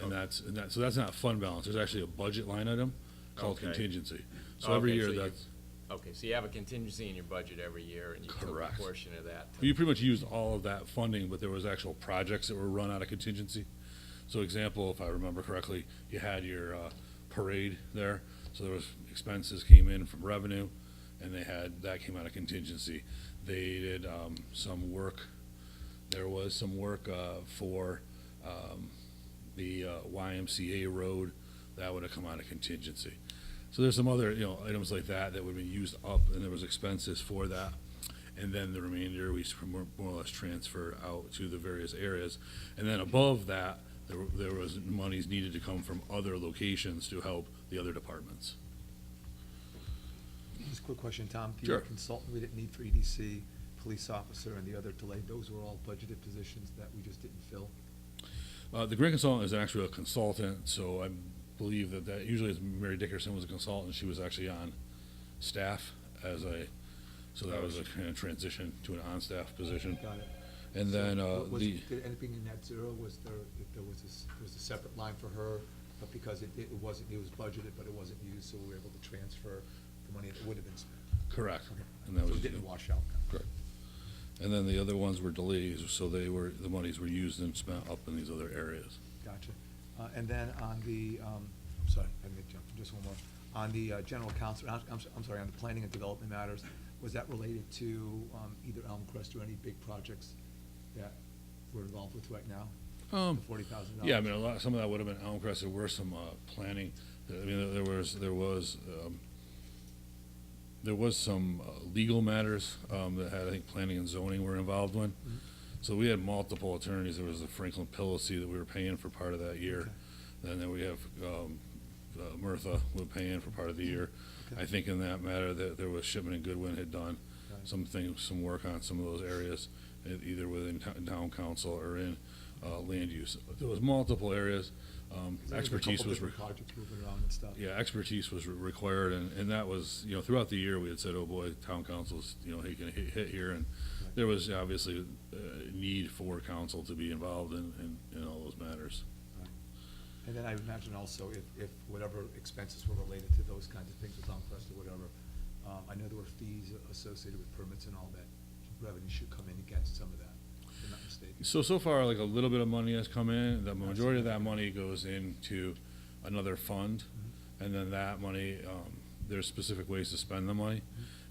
And so that's not fund balance. There's actually a budget line item called Okay. contingency. So every Okay, year so you- that's, Okay, so you have a contingency in your budget every year, and you took Correct. a portion of that. you pretty much used all of that funding, but there was actual projects that were run out of contingency. So example, if I remember correctly, you had your parade there. So there was expenses came in from revenue, and that came out of contingency. They did some work. There was some work for the YMCA road that would have come out of contingency. So there's some other items like that would have been used up, and there was expenses for that. And then the remainder we more or less transferred out to the various areas. And then above that, there was monies needed to come from other locations to help the other departments. Just a quick question, Tom. Sure. The consultant we didn't need for EDC, police officer, and the other delayed, those were all budgeted positions that we just didn't fill? The grant consultant is actually a consultant, so I believe that usually is Mary Dickerson was a consultant. She was actually on staff so that was a kind of transition to an on-staff position. Got it. And then Did anything in that zero, was there was a separate line for her, but because it was budgeted, but it wasn't used, so we were able to transfer the money that would have been spent? correct. Okay. And that So was it didn't wash out? correct. And then the other ones were delays, so the monies were used and spent up in these other areas. Gotcha. And then on the, I'm sorry, I may jump, just one more. On the general counsel, I'm sorry, on the planning and development matters, was that related to either Elm Crest or any big projects that we're involved with right now? The $40,000? Yeah, I mean, some of that would have been Elm Crest. There were some planning. I mean, there was some legal matters that had, I think, planning and zoning were involved in. Mm-hmm. So we had multiple attorneys. There was the Franklin Pillacy that we were paying for part of that year. Okay. And then we have Murtha we're paying for part of the year. Okay. I think in that matter that there was Shipman and Goodwin had done Right. some work on some of those areas, either within town council or in land use. There was multiple areas. There was a Expertise couple was, different projects moving around and stuff. yeah, expertise was required, and that was, throughout the year, we had said, oh boy, town council's, he can hit here, and Right. there was obviously a need for council to be involved in all those matters. Right. And then I imagine also if whatever expenses were related to those kinds of things with Elm Crest or whatever, I know there were fees associated with permits and all that. Revenue should come in against some of that, if I'm not mistaken. So far, like a little bit of money has come in. The majority of that money goes into another fund, and then that money, there's specific ways to spend the money,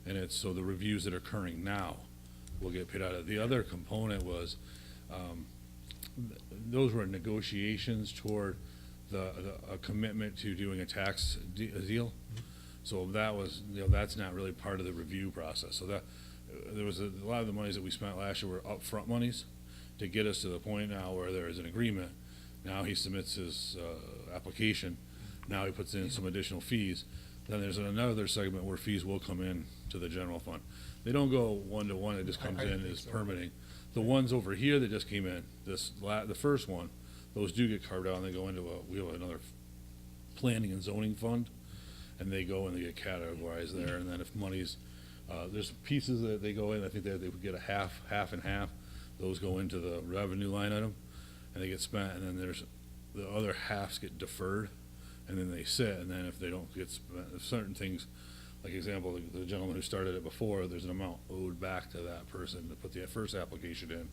and it's, so the reviews that are occurring now will get paid out of. The other component was, those were negotiations toward a commitment to doing a tax deal. So that was, that's not really part of the review process. So that, there was a lot of the monies that we spent last year were upfront monies to get us to the point now where there is an agreement. Now he submits his application. Now he puts in some additional fees. Then there's another segment where fees will come in to the general fund. They don't go one-to-one, it just comes I in think as so. permitting. The ones over here that just came in, the first one, those do get carved out and they go into we have another planning and zoning fund, and they go and they get categorized there, and then if money's, there's pieces that they go in, I think they would get a half and half, those go into the revenue line item, and they get spent, and then there's, the other halves get deferred, and then they sit, and then if they don't get spent, if certain things, like example, the gentleman who started it before, there's an amount owed back to that person to put the first application in.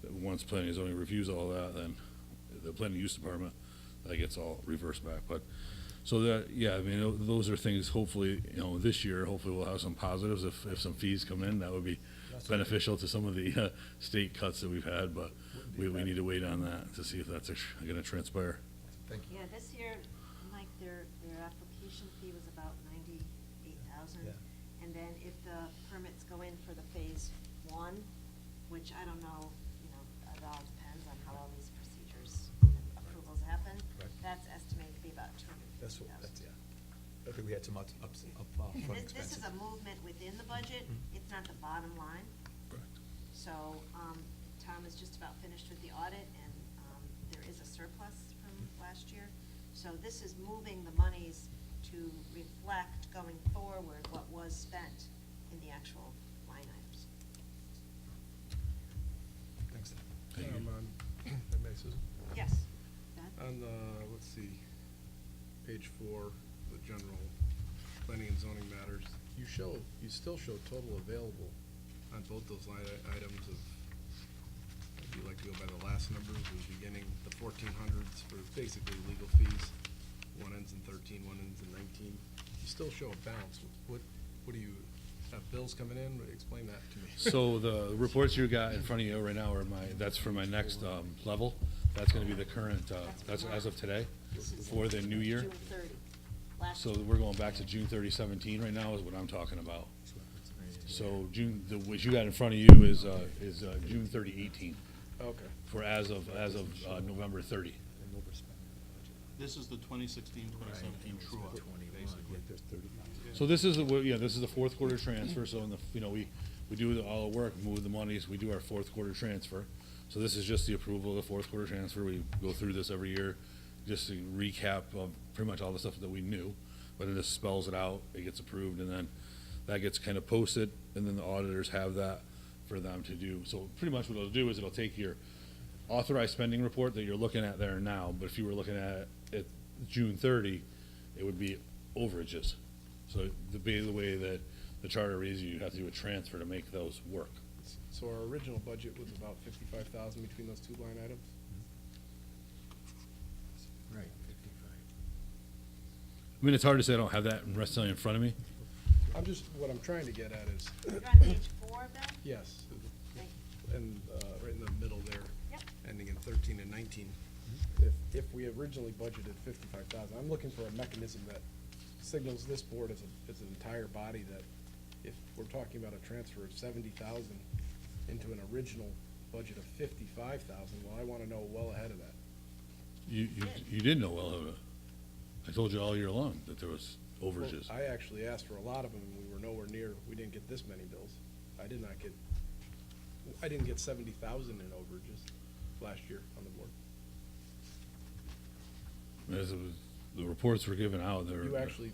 That once planning and zoning reviews all that, then the planning use department, that gets all reversed back, but, so that, yeah, I mean, those are things, hopefully, this year, hopefully we'll have some positives, if some fees come in, that would be That's beneficial to some of the state cuts that we've had, but Wouldn't be we bad. need to wait on that to see if that's gonna transpire. Thank you. Yeah, this year, Mike, their application fee was about $98,000. Yeah. And then if the permits go in for the phase one, which I don't know, it all depends on how all these procedures and approvals happen. Right. That's estimated to be about $250,000. I think we had some upfront expenses. This is a movement within the budget, it's not the bottom line. Correct. So, Tom is just about finished with the audit, and, there is a surplus from last year. So this is moving the monies to reflect going forward what was spent in the actual line items. Thanks, Dan. Thank you. May I, Susan? Yes. Beth? On the, let's see, page 4, the general planning and zoning matters, you still show total available on both those line items of, if you like to go by the last numbers, the beginning, the 1400s for basically legal fees. One ends in 13, one ends in 19. You still show a balance. What do you, have bills coming in? Explain that to me. So the reports you got in front of you right now are that's for my next level. That's gonna be the current, that's as of today, This is for the new year. June 30. Last So year. we're going back to June 30, 17 right now is what I'm talking about. So what you got in front of you is June 30, 18, Okay. for as of November 30. This is the 2016, 2017 true-up, basically. So this is the fourth quarter transfer, so in the, we do all the work, move the monies, we do our fourth quarter transfer. So this is just the approval of the fourth quarter transfer. We go through this every year, just to recap of pretty much all the stuff that we knew. But it just spells it out, it gets approved, and then that gets kind of posted, and then the auditors have that for them to do. So pretty much what it'll do is it'll take your authorized spending report that you're looking at there now, but if you were looking at it June 30, it would be overages. So the way that the charter reads, you have to do a transfer to make those work. So our original budget was about 55,000 between those two line items? Right, 55. I mean, it's hard to say, I don't have that in front of me. What I'm trying to get at is, You're on page 4 of that? yes, Thank and, right in the middle there. Yep. Ending in 13 and 19. If we originally budgeted 55,000, I'm looking for a mechanism that signals this board as an entire body that if we're talking about a transfer of 70,000 into an original budget of 55,000, well, I wanna know well ahead of that. You did know well, I told you all year long that there was overages. Well, I actually asked for a lot of them, and we were nowhere near, we didn't get this many bills. I didn't get 70,000 in overages last year on the board. As it was, the reports were given out, there. You actually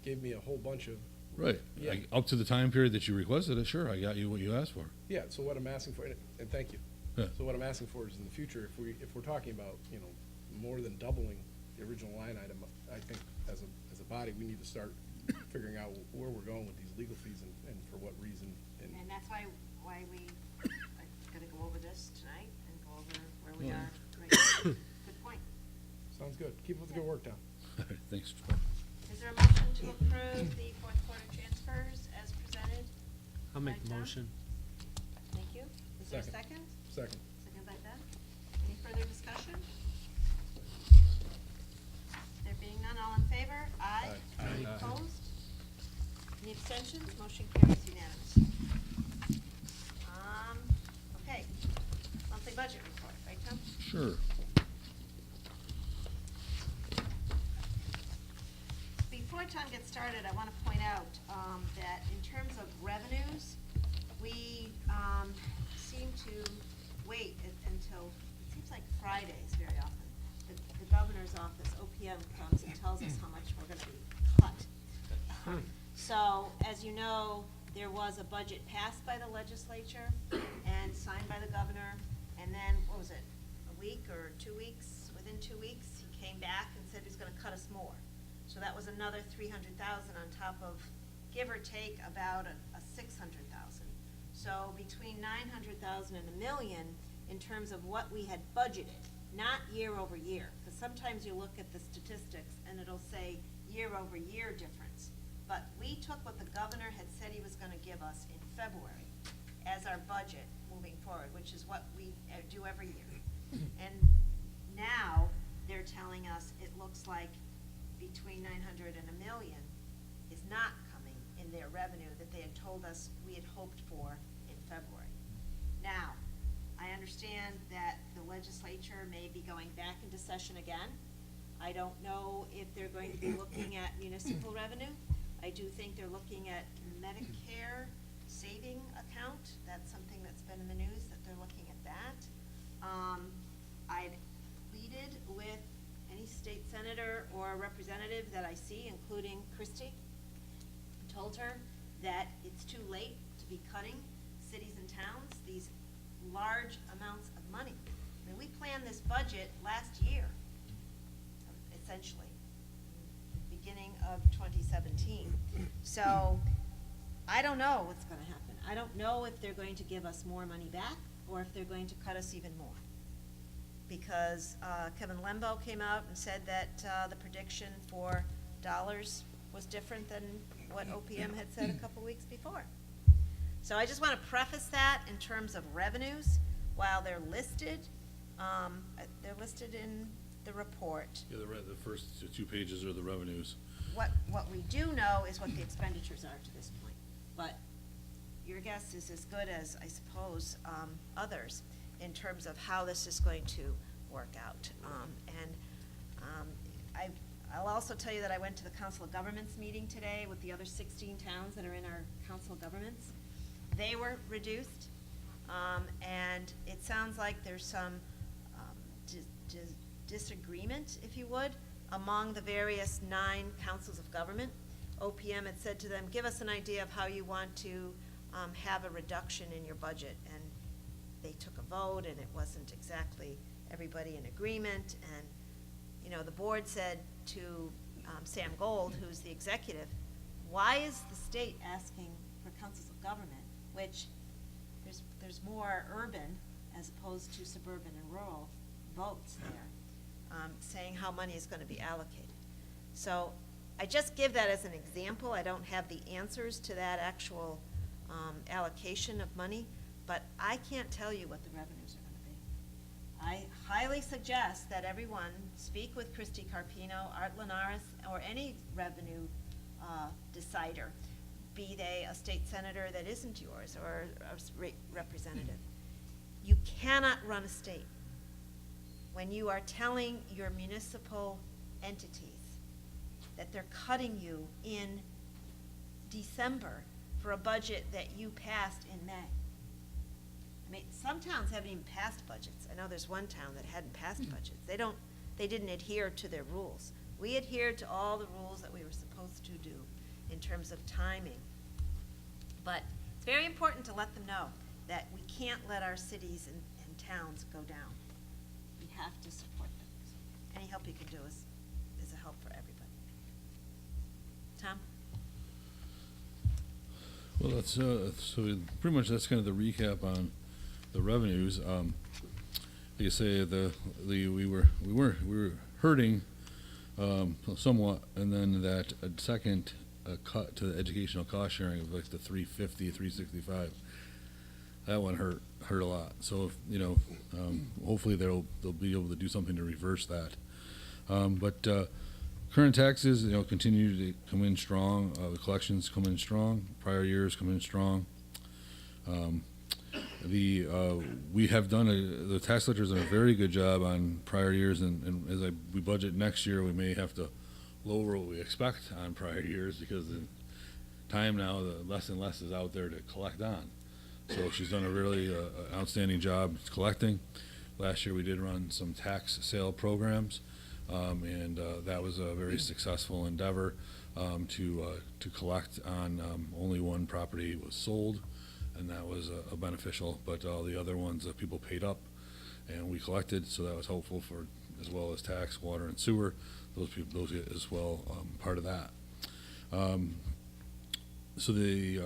gave me a whole bunch of, Right, Yeah. up to the time period that you requested it, sure, I got you what you asked for. yeah, so what I'm asking for, and thank you. Yeah. So what I'm asking for is in the future, if we're talking about, more than doubling the original line item, I think as a body, we need to start figuring out where we're going with these legal fees and for what reason. And that's why we are gonna go over this tonight and go over where we are right now. Good point. Sounds good. Keep up the good work, Tom. Thanks. Is there a motion to approve the fourth quarter transfers as presented? I'll make the By Tom? motion. Thank you. Is there a Second. second? Second. Second by Ben. Any further discussion? There being none, all in favor? Aye. Aye. Any Aye. opposed? Any abstentions? Motion carries unanimously. Okay. Monthly budget report, right, Tom? Sure. Before Tom gets started, I want to point out that in terms of revenues, we seem to wait until, it seems like Fridays very often. The governor's office, OPM, comes and tells us how much we're going to be cut. So, as you know, there was a budget passed by the legislature and signed by the governor, and then, what was it, a week or 2 weeks? Within 2 weeks, he came back and said he's going to cut us more. So that was another 300,000 on top of, give or take, about a 600,000. So between 900,000 and $1 million in terms of what we had budgeted, not year over year, because sometimes you look at the statistics and it'll say year over year difference. But we took what the governor had said he was going to give us in February as our budget moving forward, which is what we do every year. And now they're telling us it looks like between 900 and $1 million is not coming in their revenue that they had told us we had hoped for in February. Now, I understand that the legislature may be going back into session again. I don't know if they're going to be looking at municipal revenue. I do think they're looking at Medicare saving account. That's something that's been in the news, that they're looking at that. I'd pleaded with any state senator or representative that I see, including Christie, told her that it's too late to be cutting cities and towns these large amounts of money. I mean, we planned this budget last year, essentially, beginning of 2017. So I don't know what's going to happen. I don't know if they're going to give us more money back or if they're going to cut us even more. Because Kevin Lembo came out and said that the prediction for dollars was different than what OPM had said a couple weeks before. So I just want to preface that in terms of revenues, while they're listed in the report. Yeah, the first 2 pages are the revenues. What we do know is what the expenditures are to this point. But your guess is as good as, I suppose, others in terms of how this is going to work out. I'll also tell you that I went to the Council of Governments meeting today with the other 16 towns that are in our Council of Governments. They were reduced, and it sounds like there's some disagreement, if you would, among the various 9 councils of government. OPM had said to them, give us an idea of how you want to have a reduction in your budget. And they took a vote, and it wasn't exactly everybody in agreement. And, the board said to Sam Gold, who's the executive, why is the state asking for councils of government, which there's more urban as opposed to suburban and rural votes there, saying how money is gonna be allocated. So I just give that as an example. I don't have the answers to that actual allocation of money, but I can't tell you what the revenues are gonna be. I highly suggest that everyone speak with Christy Carpino, Art Linares, or any revenue decider, be they a state senator that isn't yours or a representative. You cannot run a state when you are telling your municipal entities that they're cutting you in December for a budget that you passed in May. I mean, some towns haven't even passed budgets. I know there's one town that hadn't passed budgets. They didn't adhere to their rules. We adhered to all the rules that we were supposed to do in terms of timing. But it's very important to let them know that we can't let our cities and towns go down. We have to support them. Any help you can do is a help for everybody. Tom? Well, that's, so pretty much that's kind of the recap on the revenues. Like you say, we were hurting, somewhat, and then that second cut to the educational cost sharing of like the 350, 365, that one hurt a lot. So, hopefully they'll be able to do something to reverse that. But current taxes, continue to come in strong. The collections come in strong. Prior years come in strong. We have done the tax collectors done a very good job on prior years, and as we budget next year, we may have to lower what we expect on prior years because the time now, the less and less is out there to collect on. So she's done a really outstanding job collecting. Last year we did run some tax sale programs, and that was a very successful endeavor to collect on. Only one property was sold, and that was a beneficial, but all the other ones people paid up and we collected, so that was helpful for, as well as tax, water, and sewer. Those people, those get as well, part of that. So the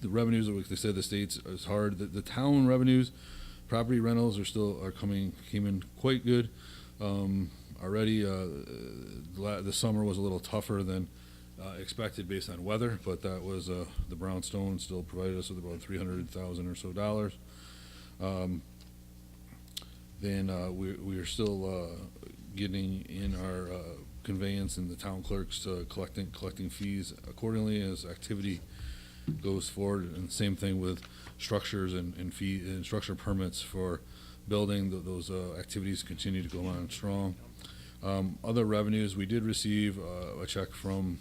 revenues, like they said, the states is hard. The town revenues, property rentals came in quite good. Already, the summer was a little tougher than expected based on weather, but that was the brownstone still provided us with about $300,000 or so dollars. Then we are still getting in our conveyance and the town clerks collecting fees accordingly as activity goes forward, and same thing with structures and fee and structure permits for building. Those activities continue to go on strong. Other revenues, we did receive a check from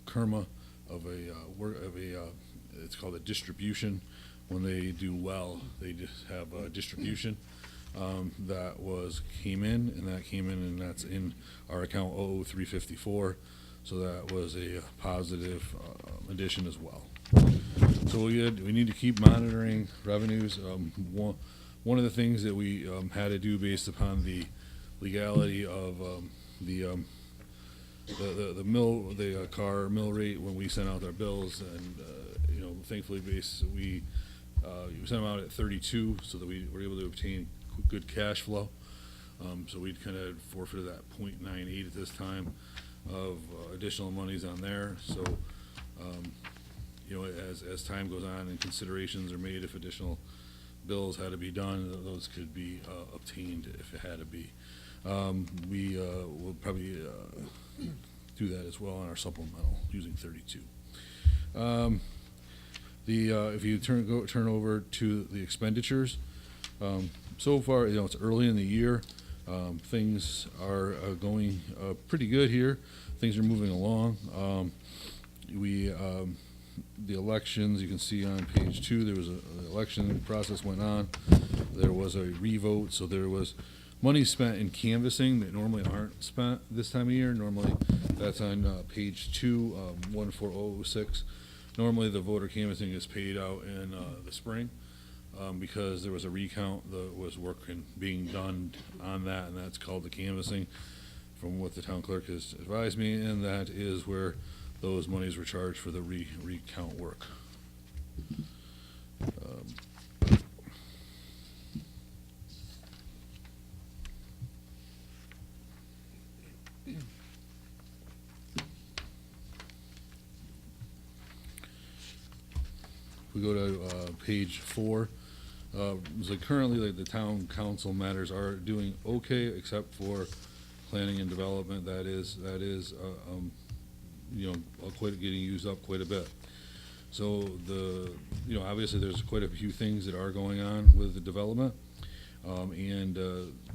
Kerma of a it's called a distribution. When they do well, they just have a distribution that came in, and that's in our account 00354. So that was a positive addition as well. So we need to keep monitoring revenues. One of the things that we had to do based upon the legality of the car mill rate when we sent out our bills, and thankfully we sent them out at 32 so that we were able to obtain good cash flow. So we'd kind of forfeited that 0.98 at this time of additional monies on there. So as time goes on and considerations are made, if additional bills had to be done, those could be obtained if it had to be. We will probably do that as well on our supplemental using 32. If you turn over to the expenditures, so far it's early in the year. Things are going pretty good here. Things are moving along. The elections, you can see on page 2, there was an election process went on. There was a revote, so there was money spent in canvassing that normally aren't spent this time of year. Normally, that's on page 2, 14006. Normally, the voter canvassing is paid out in the spring because there was a recount that was being done on that, and that's called the canvassing, from what the town clerk has advised me, and that is where those monies were charged for the recount work. We go to page 4. So currently, like, the town council matters are doing okay, except for planning and development. That is, you know, quite getting used up quite a bit. So you know, obviously there's quite a few things that are going on with the development, and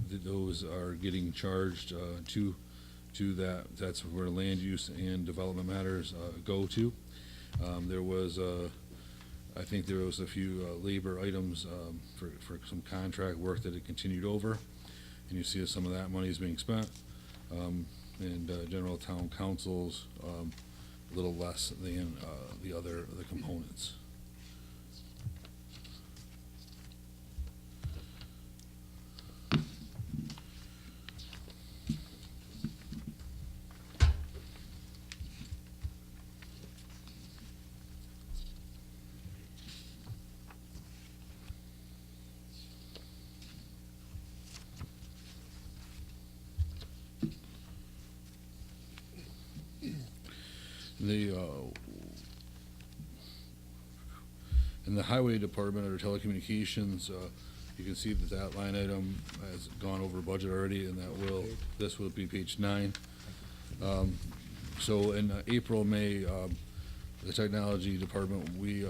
those are getting charged to that. That's where land use and development matters go to. There was I think there was a few labor items for some contract work that had continued over, and you see some of that money is being spent. And general town councils, a little less than the components. In the highway department or telecommunications, you can see that line item has gone over budget already, and this will be page 9. So in April, May, the technology department, we,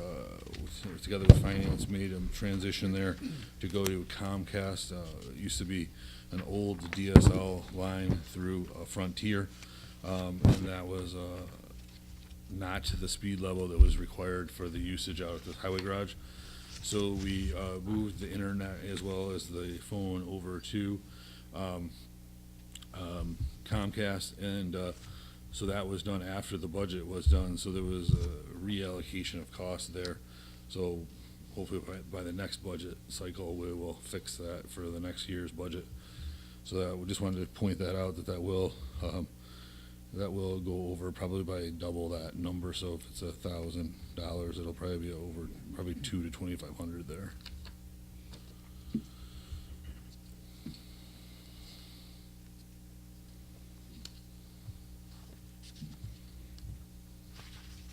together with finance, made a transition there to go to Comcast. It used to be an old DSL line through Frontier, and that was not to the speed level that was required for the usage out at the highway garage. So we moved the internet as well as the phone over to Comcast, and so that was done after the budget was done. So there was a reallocation of cost there. So hopefully by the next budget cycle, we will fix that for the next year's budget. So we just wanted to point that out, that will go over probably by double that number. So if it's $1,000, it'll probably be over probably $2,000 to $2,500 there.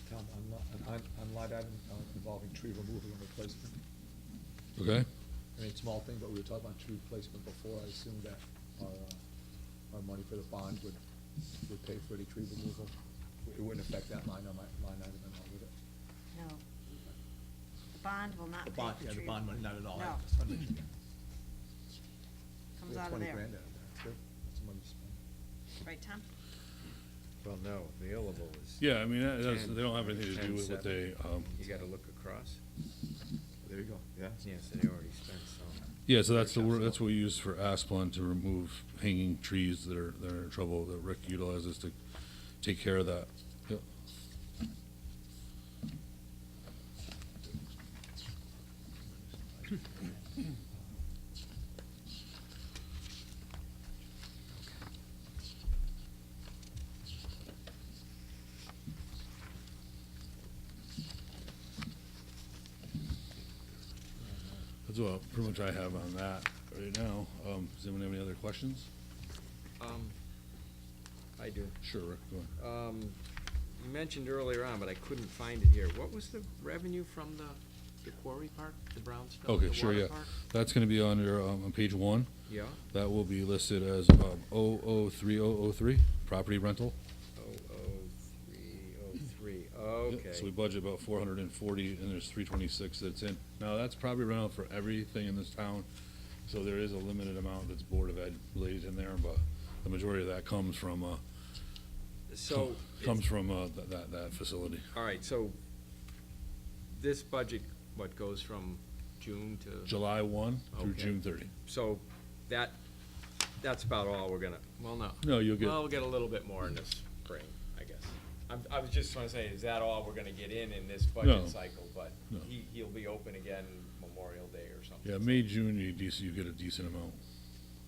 Tom, on line item involving tree removal and replacement. Okay. I mean, small thing, but we were talking about tree replacement before. I assume that our money for the bond would pay for any tree removal. It wouldn't affect that line item at all, would it? No. The bond will not The pay bond, for yeah, the tree. bond money, not at all. No. I just wanted to make sure. Comes We have out of 20 there. grand out of there. That's good. That's some money to spend. Right, Tom? Well, no, available is. Yeah, I mean, they don't have 10, anything to do with what 10, they, 7. You gotta look across. There you go, yeah. Yeah, so they already spent some. yeah, so that's that's what we use for Asplund to remove hanging trees that are in trouble, that Rick utilizes to take care of that. Yep. That's what pretty much I have on that right now. Does anyone have any other questions? I do. Sure, Rick, go ahead. You mentioned earlier on, but I couldn't find it here. What was the revenue from the quarry park, the brownstone? Okay, the sure, water yeah. park? That's gonna be on page 1. Yeah. That will be listed as 003003, property rental. 00303, Yep, okay. So we budget about 440, and there's 326 that's in. Now, that's property rental for everything in this town, so there is a limited amount that's Board of Ed related in there, but the majority of that comes from, So. that facility. All right, so this budget, what, goes from June to? July 1 through Okay. June 30. So that's about all we're gonna, well, no. No, you'll get- Well, we'll get a little bit more in the spring, I guess. I was just trying to say, is that all we're gonna get in this No. budget cycle? But No. he'll be open again Memorial Day or something. Yeah, May, June, you get a decent amount.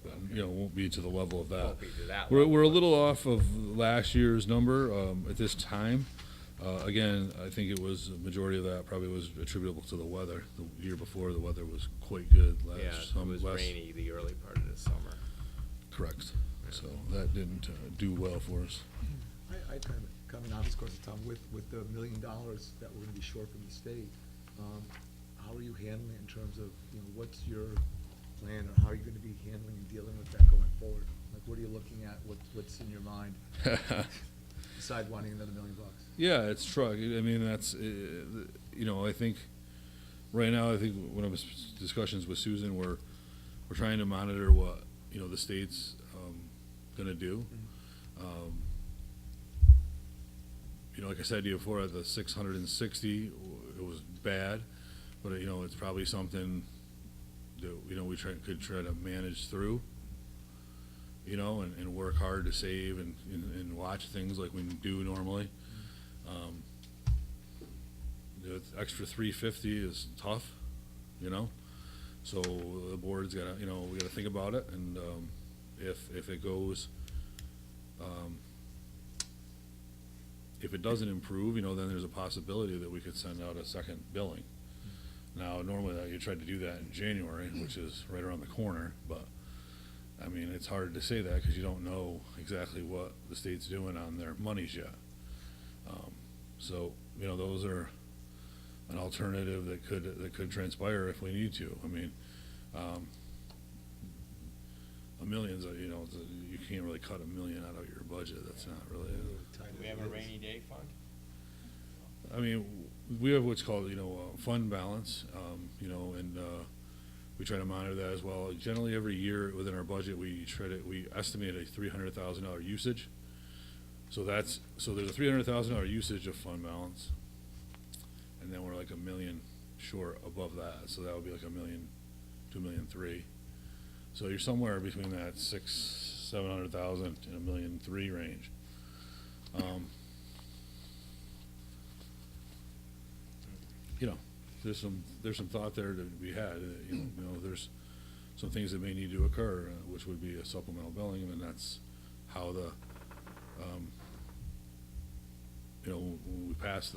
But, you know, it won't be to the level of that. Won't be to that We're level, a but- little off of last year's number at this time. Again, I think it was, a majority of that probably was attributable to the weather. The year before, the weather was quite good last. Yeah, it was rainy the early part of the summer. Correct. So that didn't do well for us. I kind of, coming on this course of time, with the $1 million that we're gonna be short from the state, how are you handling it in terms of, you know, what's your plan, or how are you gonna be handling and dealing with that going forward? Like, what are you looking at, what's in your mind, besides wanting another $1 million? Yeah, it's truck. I mean, that's, you know, I think, right now, I think one of the discussions with Susan, we're trying to monitor what, you know, the state's gonna do. You know, like I said to you before, at the 660, it was bad, but, you know, it's probably something that, you know, we could try to manage through, you know, and work hard to save and watch things like we do normally. The extra 350 is tough, you know, so the board's gotta, you know, we gotta think about it, and if it goes, if it doesn't improve, you know, then there's a possibility that we could send out a second billing. Now, normally you try to do that in January, which is right around the corner, but I mean, it's hard to say that because you don't know exactly what the state's doing on their monies yet. So, you know, those are an alternative that could transpire if we need to. I mean, a million's, you know, you can't really cut $1 million out of your budget. That's not really. Do we have a rainy day fund? I mean, we have what's called, you know, fund balance, you know, and we try to monitor that as well. Generally, every year within our budget, we estimate a $300,000 usage. So there's a $300,000 usage of fund balance, and then we're like $1 million short above that. So that would be like $1 million, $2 million, $3 million. So you're somewhere between that $700,000 and $1 million, $3 million range. You know, there's some thought there to be had. You know, there's some things that may need to occur, which would be a supplemental billing, and that's how the, you know, when we pass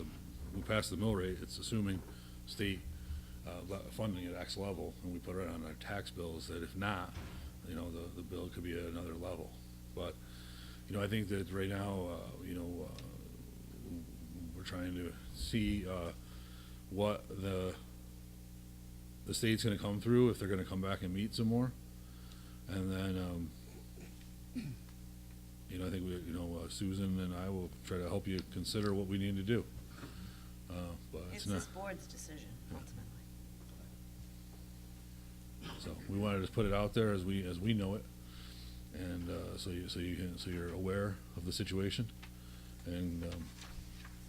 the mill rate, it's assuming state funding at X level, and we put it on our tax bills. That if not, you know, the bill could be at another level. But you know, I think that right now, you know, we're trying to see what the state's going to come through, if they're going to come back and meet some more, and then you know, I think Susan and I will try to help you consider what we need to do. But It's not. this board's decision, ultimately. So we wanted to put it out there as we know it, and so you're aware of the situation, and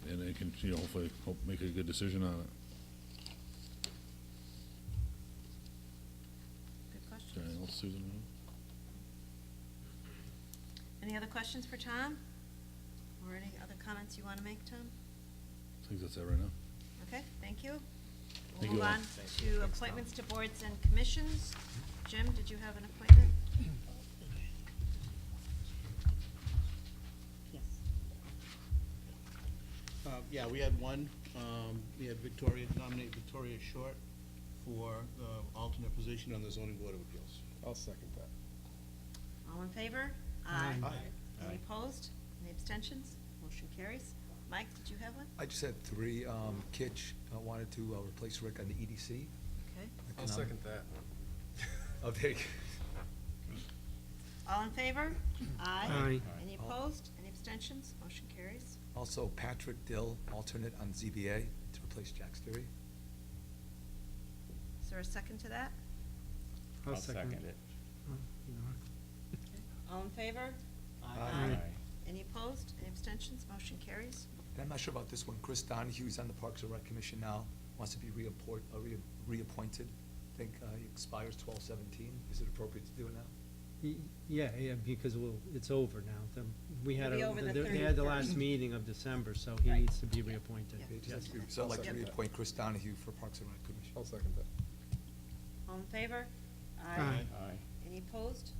they can, you know, hopefully make a good decision on it. Good questions. Anything else, Susan? Any other questions for Tom? Or any other comments you want to make, Tom? I think that's it right now. Okay, thank you. Thank We'll you move all. on to appointments to boards and commissions. Jim, did you have an appointment? Yes. Yeah, we had one, we had nominate Victoria Short for the alternate position on the zoning board of appeals. I'll second that. All in favor? Aye. Any opposed? Any abstentions? Motion carries. Mike, did you have one? I just had three. Kitch wanted to replace Rick on the EDC. Okay. I'll second that. Oh, there you go. All in favor? Aye. Any opposed? Any abstentions? Motion carries. Also, Patrick Dill, alternate on ZBA, to replace Jack Sterry. Is there a second to that? I'll second it. Oh, you know. All in favor? Aye. Any opposed? Any abstentions? Motion carries. And I'm not sure about this one. Chris Donahue is on the Parks and Rec Commission now, wants to be reappointed. I think he expires 12/17. Is it appropriate to do it now? Yeah, because it's over now. We had, It'll be over the they had the 31st. last meeting of December, so he Right. needs to be reappointed. Yeah. Okay, just Yes. has to be- So I'd like to Yep. reappoint Chris Donahue for Parks and Rec Commission. I'll second that. All in favor? Aye. Any opposed?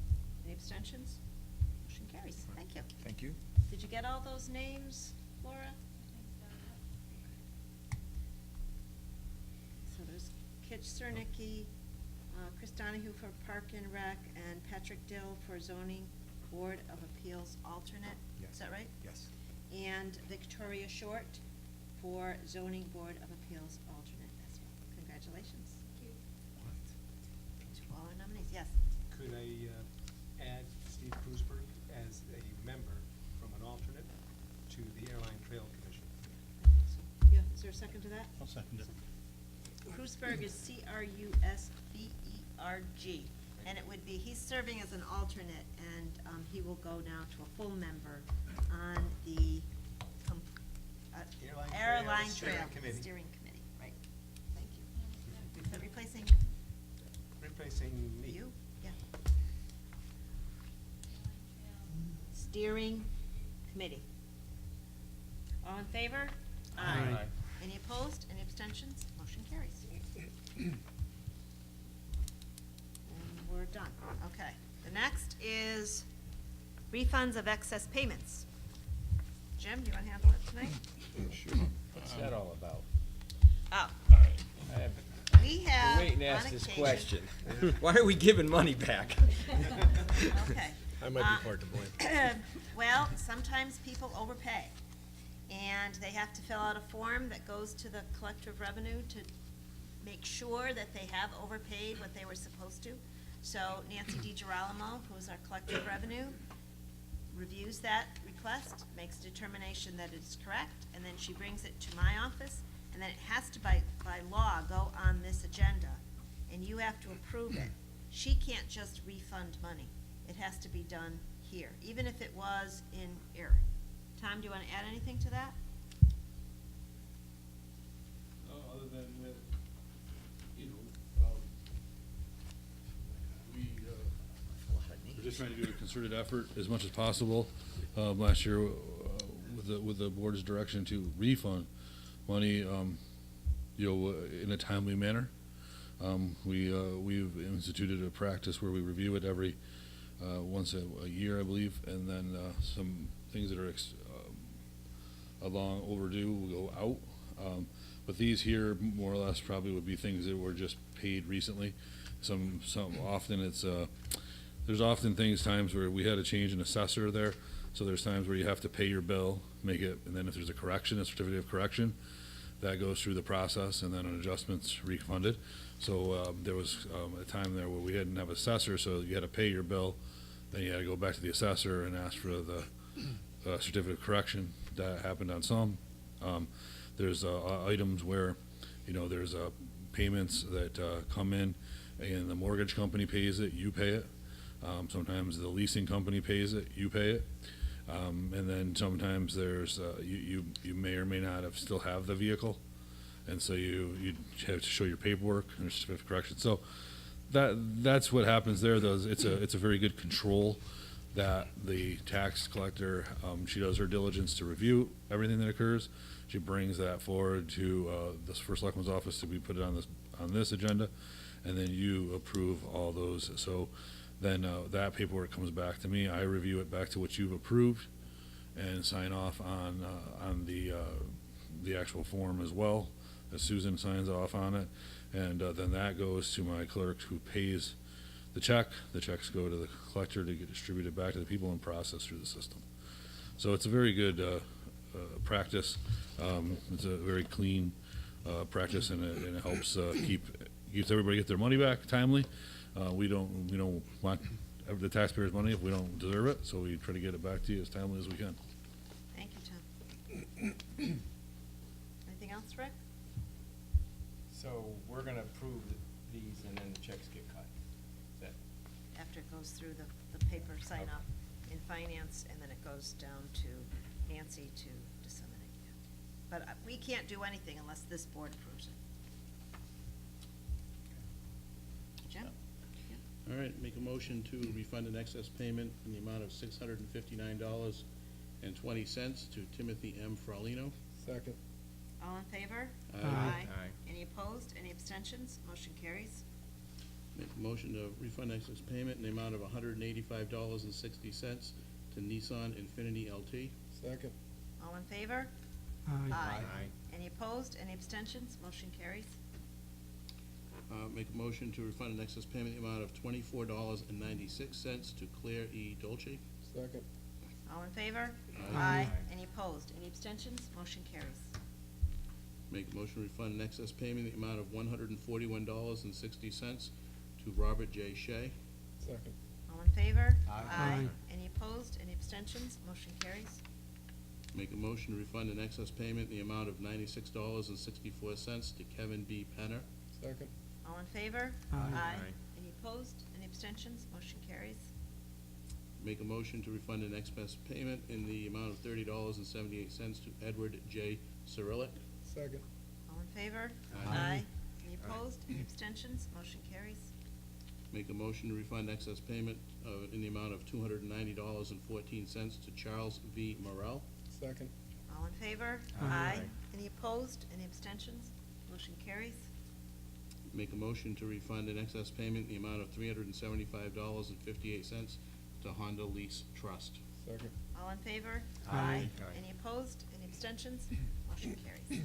Any abstentions? Motion carries. Thank you. Thank you. Did you get all those names, Laura? Kitch Cernicki, Chris Donahue for Park and Rec, and Patrick Dill for Zoning Board of Appeals alternate. Yes. Is that right? Yes. And Victoria Short for Zoning Board of Appeals alternate as well. Congratulations to all our nominees. Yes. Could I add Steve Krusberg as a member from an alternate to the Airline Trail Commission? Yeah, is there a second to that? I'll second it. Krusberg is Krusberg, and it would be, he's serving as an alternate, and he will go now to a full member on the Airline Trail Steering Committee, right. Thank you. Is that replacing Replacing me. you? Yeah. Steering Committee. All in favor? Aye. Any opposed? Any abstentions? Motion carries. And we're done. Okay. The next is refunds of excess payments. Jim, do you want to handle it tonight? Sure. What's that all about? Oh, I have we have been waiting to on ask this occasion- question. Why are we giving money back? Okay. I might be part to blame. Well, sometimes people overpay, and they have to fill out a form that goes to the collector of revenue to make sure that they have overpaid what they were supposed to. So Nancy DiGirolamo, who is our collector of revenue, reviews that request, makes a determination that it's correct, and then she brings it to my office, and then it has to, by law, go on this agenda, and you have to approve it. She can't just refund money. It has to be done here, even if it was in error. Tom, do you want to add anything to that? Other than that, you know, we're just trying to do a concerted effort as much as possible. Last year, with the board's direction to refund money, in a timely manner. We've instituted a practice where we review it every once a year, I believe, and then some things that are long overdue will go out. But these here, more or less, probably would be things that were just paid recently. Some often it's there's often times where we had a change in assessor there, so there's times where you have to pay your bill, make it, and then if there's a correction, a certificate of correction, that goes through the process, and then an adjustment's refunded. So there was a time there where we didn't have assessor, so you had to pay your bill, then you had to go back to the assessor and ask for the certificate of correction. That happened on some. There's items where, there's payments that come in, and the mortgage company pays it, you pay it. Sometimes the leasing company pays it, you pay it. And then sometimes there's, you may or may not still have the vehicle, and so you have to show your paperwork and certificate of correction. So that's what happens there. It's a very good control that the tax collector, she does her diligence to review everything that occurs. She brings that forward to the first selectman's office to be put on this agenda, and then you approve all those. So then that paperwork comes back to me. I review it back to what you've approved and sign off on the actual form as well, as Susan signs off on it. And then that goes to my clerk, who pays the check. The checks go to the collector to get distributed back to the people and processed through the system. So it's a very good practice. It's a very clean practice, and it helps keeps everybody get their money back timely. We don't want the taxpayers' money if we don't deserve it, so we try to get it back to you as timely as we can. Thank you, Tom. Anything else, Rick? So we're gonna approve these and then the checks get cut. Is that? After it goes through the paper sign-off in finance, and then it goes down to Nancy to disseminate. But we can't do anything unless this board approves it. Jim? All right, make a motion to refund an excess payment in the amount of $659.20 to Timothy M. Fraulino. Second. All in favor? Aye. Aye. Any opposed? Any abstentions? Motion carries. Make a motion to refund excess payment in the amount of $185.60 to Nissan Infiniti LT. Second. All in favor? Aye. Aye. Any opposed? Any abstentions? Motion carries. Make a motion to refund an excess payment in the amount of $24.96 to Claire E. Dolce. Second. All in favor? Aye. Any opposed? Any abstentions? Motion carries. Make a motion to refund an excess payment in the amount of $141.60 to Robert J. Shea. Second. All in favor? Aye. Any opposed? Any abstentions? Motion carries. Make a motion to refund an excess payment in the amount of $96.64 to Kevin B. Penner. Second. All in favor? Aye. Any opposed? Any abstentions? Motion carries. Make a motion to refund an excess payment in the amount of $30.78 to Edward J. Cyrillic. Second. All in favor? Aye. Any opposed? Any abstentions? Motion carries. Make a motion to refund excess payment in the amount of $290.14 to Charles V. Morel. Second. All in favor? Aye. Any opposed? Any abstentions? Motion carries. Make a motion to refund an excess payment in the amount of $375.58 to Honda Lease Trust. Second. All in favor? Aye. Any opposed? Any abstentions? Motion carries.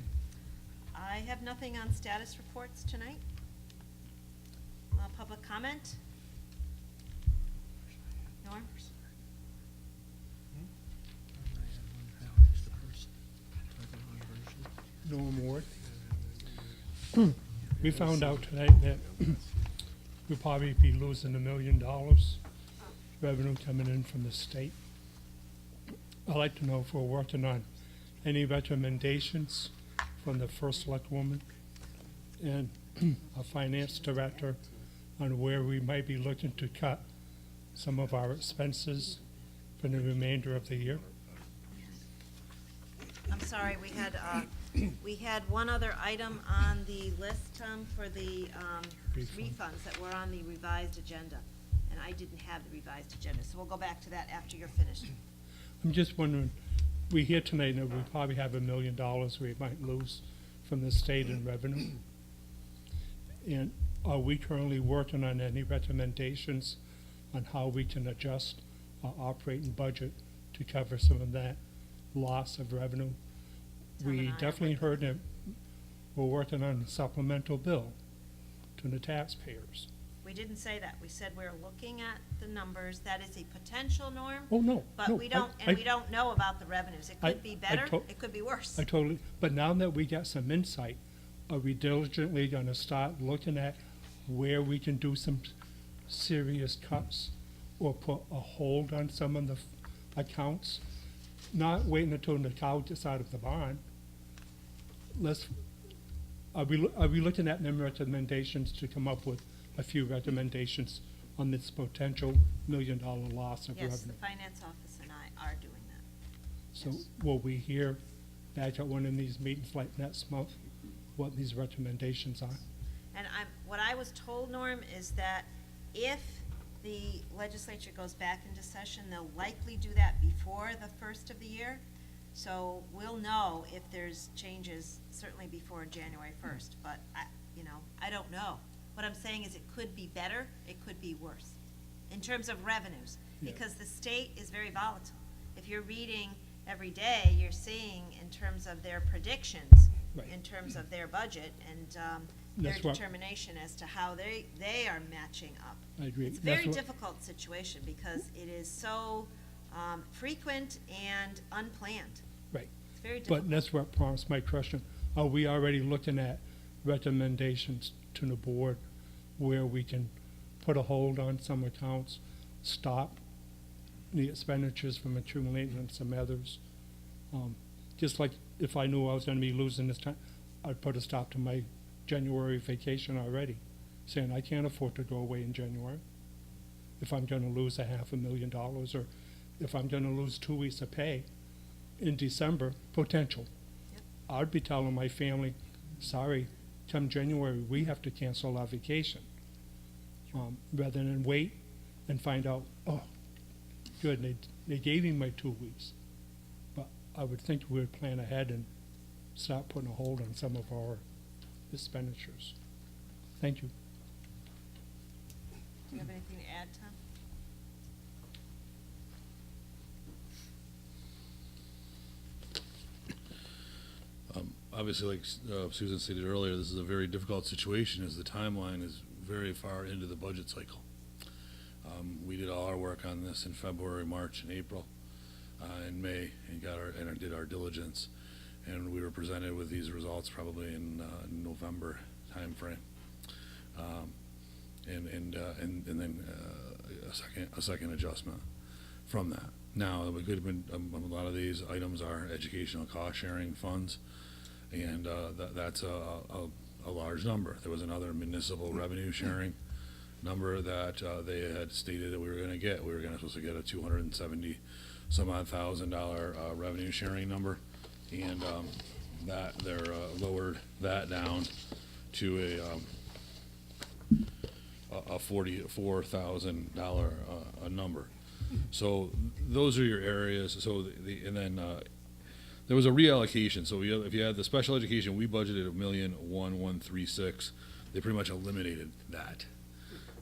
I have nothing on status reports tonight. Public comment? Norm? Norm Ward. We found out tonight that we'll probably be losing $1 million revenue coming in from the state. I'd like to know if we're working on any recommendations from the first select woman and our finance director on where we might be looking to cut some of our expenses for the remainder of the year. I'm sorry, we had one other item on the list, Tom, for the refunds that were on the revised agenda, and I didn't have the revised agenda, so we'll go back to that after you're finished. I'm just wondering, we hear tonight that we probably have $1 million we might lose from the state in revenue. And are we currently working on any recommendations on how we can adjust our operating budget to cover some of that loss of revenue? Tom and We I are definitely working. heard that we're working on a supplemental bill to the taxpayers. We didn't say that. We said we're looking at the numbers. That is a potential, Norm. Oh, no, But no, we don't, I- and we don't know about the revenues. It I- could be I better, to- it could be worse. I totally, but now that we got some insight, are we diligently gonna start looking at where we can do some serious cuts or put a hold on some of the accounts? Not waiting until the cow gets out of the barn. Are we looking at them recommendations to come up with a few recommendations on this potential $1 million loss of revenue? Yes, the finance office and I are doing that. So Yes. will we hear back at one of these meetings like next month what these recommendations are? And what I was told, Norm, is that if the legislature goes back into session, they'll likely do that before the first of the year. So we'll know if there's changes, certainly before January 1st, but I don't know. What I'm saying is it could be better, it could be worse, in terms of revenues, Yeah. because the state is very volatile. If you're reading every day, you're seeing in terms of their predictions, Right. in terms of their budget, and their That's what- determination as to how they are matching up. I agree. It's a That's very what- difficult situation because it is so frequent and unplanned. Right. It's very difficult. But that's what prompts my question. Are we already looking at recommendations to the board where we can put a hold on some accounts, stop the expenditures from accumulating on some others? Just like if I knew I was gonna be losing this time, I'd put a stop to my January vacation already, saying I can't afford to go away in January. If I'm gonna lose $500,000, or if I'm gonna lose 2 weeks of pay in December, potential. Yep. I'd be telling my family, sorry, come January, we have to cancel our vacation. Rather than wait and find out, oh, good, they gave me my 2 weeks. But I would think we would plan ahead and start putting a hold on some of our expenditures. Thank you. Do you have anything to add, Tom? obviously, like Susan stated earlier, this is a very difficult situation as the timeline is very far into the budget cycle. We did all our work on this in February, March, and April, and May, and did our diligence, and we were presented with these results probably in November timeframe, and then a second adjustment from that. Now, we could have been a lot of these items are educational cost sharing funds, and that's a large number. There was another municipal revenue sharing number that they had stated that we were going to get. We were supposed to get a $270 some odd $1,000 revenue sharing number, and that they're lowered that down to a $44,000 a number. So those are your areas. So and then there was a reallocation. So if you had the special education, we budgeted $1,136,000. They pretty much eliminated that.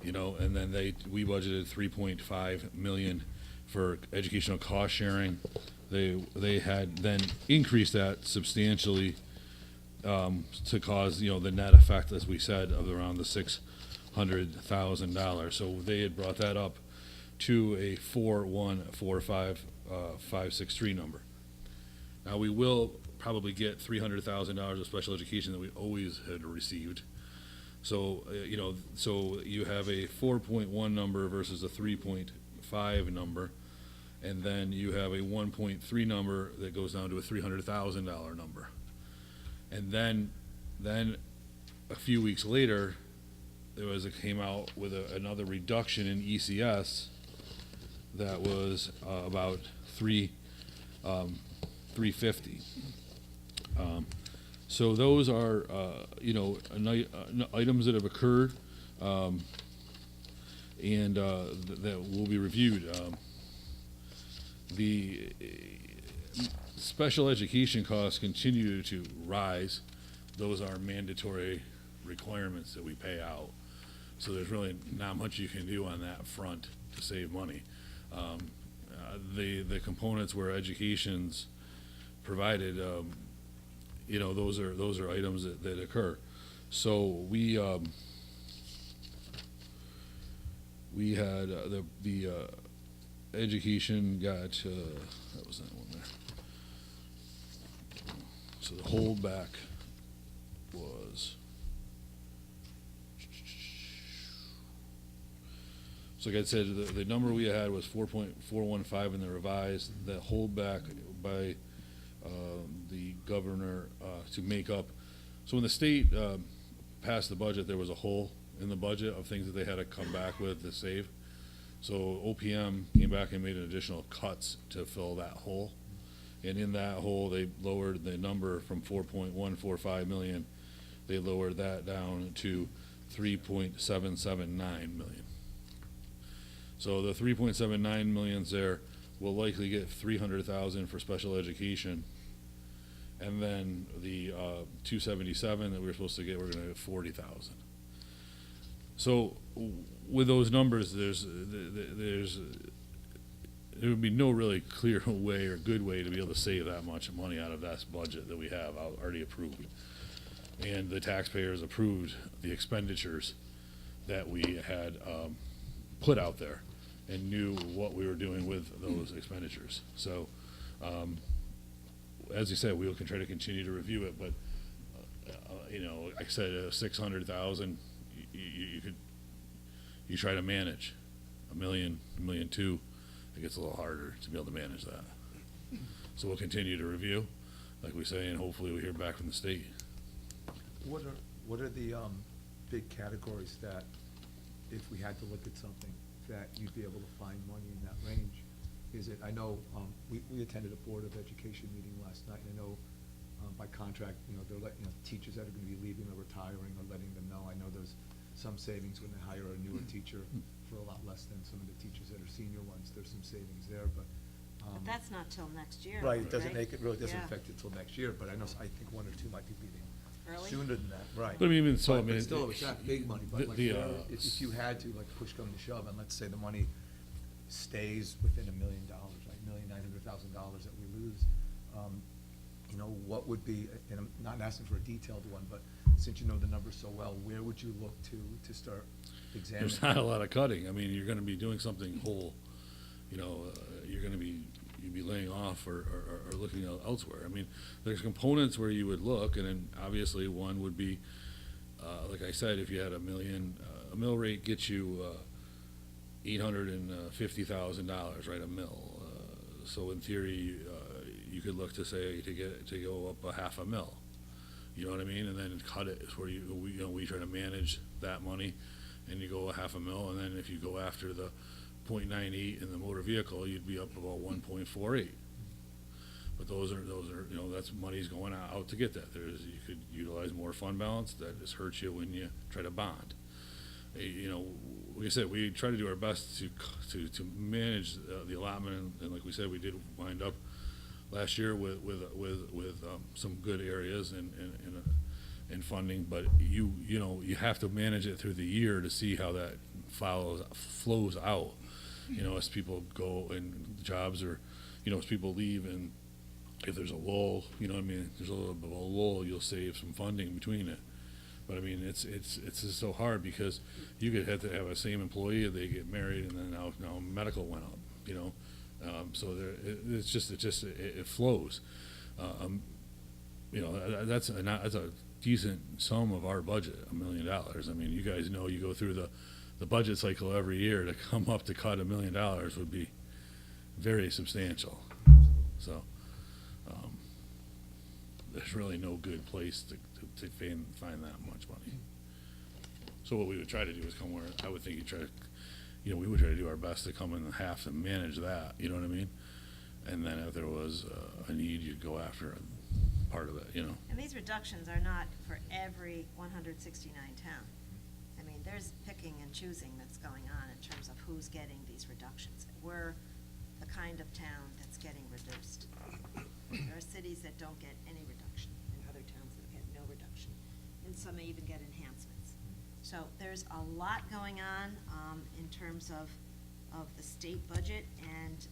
And then we budgeted 3.5 million for educational cost sharing. They had then increased that substantially to cause the net effect, as we said, of around the $600,000. So they had brought that up to a 4145563 number. Now we will probably get $300,000 of special education that we always had received. So, so you have a 4.1 number versus a 3.5 number, and then you have a 1.3 number that goes down to a $300,000 number. And then a few weeks later, it came out with another reduction in ECS that was about 350. So those are, items that have occurred, and that will be reviewed. The special education costs continue to rise. Those are mandatory requirements that we pay out. So there's really not much you can do on that front to save money. The components where education's provided, those are items that occur. So we had the education got that was that one there. So the holdback was, so like I said, the number we had was 4.415 in the revised. The holdback by the governor to make up. So when the state passed the budget, there was a hole in the budget of things that they had to come back with to save. So OPM came back and made additional cuts to fill that hole. And in that hole, they lowered the number from 4.145 million. They lowered that down to 3.779 million. So the 3.79 million's there. We'll likely get 300,000 for special education, and then the 277 that we were supposed to get, we're going to get 40,000. So with those numbers, there would be no really clear way or good way to be able to save that much money out of that budget that we have already approved, and the taxpayers approved the expenditures that we had put out there and knew what we were doing with those expenditures. So, as you said, we will try to continue to review it, but, like I said, 600,000, you try to manage. $1 million, $1.2 million, it gets a little harder to be able to manage that. So we'll continue to review, like we say, and hopefully we hear back from the state. What are the big categories that, if we had to look at something, that you'd be able to find money in that range? Is it, I know, we attended a Board of Education meeting last night, and I know by contract, they're letting, teachers that are gonna be leaving or retiring or letting them know. I know there's some savings when they hire a newer teacher for a lot less than some of the teachers that are senior ones. There's some savings there, but. But that's not till next year. Right, it doesn't make, it really doesn't Yeah. affect it till next year, but I know, I think one or two might be leaving Early? sooner than that, right. But I mean, even so, I But mean, still, it's not big money, but like, if you had to, like, push come to shove, and let's say the money stays within $1 million, like $1,900,000 that we lose, you know, what would be, and I'm not asking for a detailed one, but since you know the numbers so well, where would you look to start examining? There's not a lot of cutting. I mean, you're gonna be doing something whole, you know, you'd be laying off or looking elsewhere. I mean, there's components where you would look, and then obviously one would be, like I said, if you had a mill rate gets you, $850,000, right, a mill. So in theory, you could look to say, to go up a half a mil. You know what I mean? And then cut it is where we try to manage that money, and you go a half a mil, and then if you go after the .98 in the motor vehicle, you'd be up about 1.48. But those are, you know, that's money's going out to get that. You could utilize more fund balance. That just hurts you when you try to bond. You know, like I said, we try to do our best to manage the allotment, and like we said, we did wind up last year with some good areas in funding, but you know, you have to manage it through the year to see how that flows out. You know, as people go and jobs, or, you know, as people leave, and if there's a lull, you know what I mean, there's a little bit of a lull, you'll save some funding between it. But I mean, it's just so hard, because you could have to have a same employee, they get married, and then now medical went up, you know. So it flows. You know, that's a decent sum of our budget, $1 million. I mean, you guys know, you go through the budget cycle every year, to come up to cut $1 million would be very substantial. So, there's really no good place to find that much money. So what we would try to do is we would try to do our best to come in half and manage that, you know what I mean? And then if there was a need, you'd go after part of it, you know? And these reductions are not for every 169 town. I mean, there's picking and choosing that's going on in terms of who's getting these reductions. We're the kind of town that's getting reduced. There are cities that don't get any reduction, and other towns that get no reduction, and some may even get enhancements. So there's a lot going on in terms of the state budget, and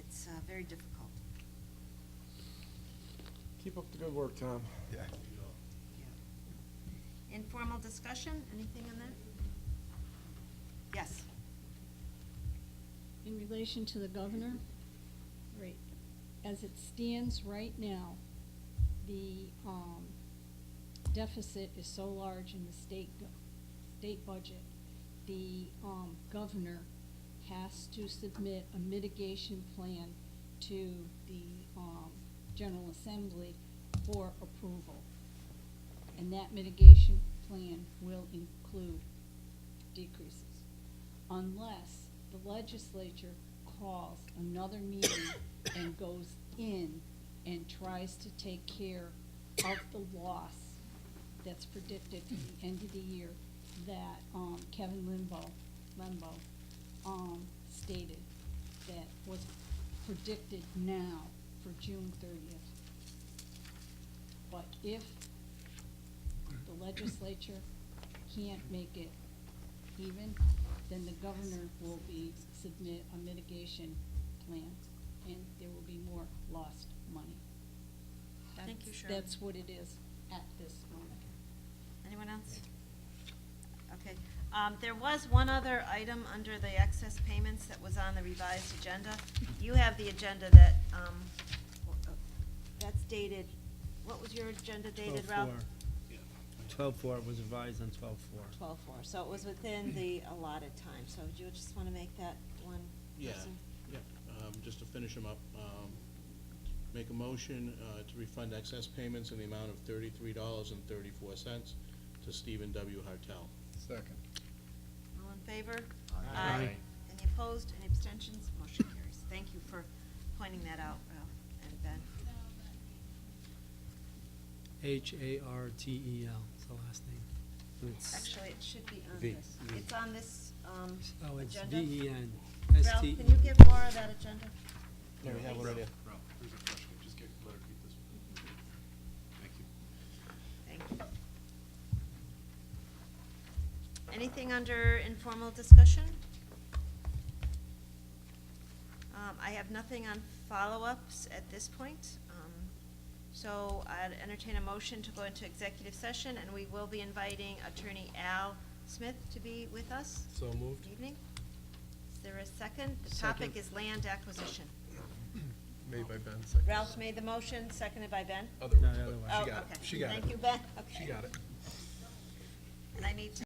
it's very difficult. Keep up the good work, Tom. Yeah. Informal discussion, anything on that? Yes. In relation to the governor, right, as it stands right now, the deficit is so large in the state budget, the governor has to submit a mitigation plan to the General Assembly for approval. And that mitigation plan will include decreases, unless the legislature calls another meeting and goes in and tries to take care of the loss that's predicted at the end of the year that Kevin Lembo stated that was predicted now for June 30th. But if the legislature can't make it even, then the governor will submit a mitigation plan, and there will be more lost money. Thank you, Shirley. That's what it is at this moment. Anyone else? Okay. There was one other item under the excess payments that was on the revised agenda. You have the agenda that, that's dated, what was your agenda dated, Ralph? 12/4, it was revised on 12/4. 12/4, so it was within the allotted time. So do you just want to make that one Yeah, person? yeah, just to finish them up, make a motion, to refund excess payments in the amount of $33.34 to Stephen W. Hartel. Second. All in favor? Aye. Any opposed, any abstentions? Motion carries. Thank you for pointing that out, Ralph and Ben. Hartel is the last name. It's- Actually, it should be on V. this. It's on this Oh, it's agenda. VEN. Ralph, can you give Laura that agenda? Yeah, we have one right here. Ralph, there's a question, just let her keep this one. Thank you. Thank you. Anything under informal discussion? I have nothing on follow-ups at this point. So I'd entertain a motion to go into executive session, and we will be inviting Attorney Al Smith to be with us. So moved. Good evening. Is there a second? The topic is land acquisition. Made by Ben, second. Ralph made the motion, seconded by Ben. Other No, way, the other but way. Oh, she got it. okay. She got it. Thank you, Ben. Okay. She got it. And I need to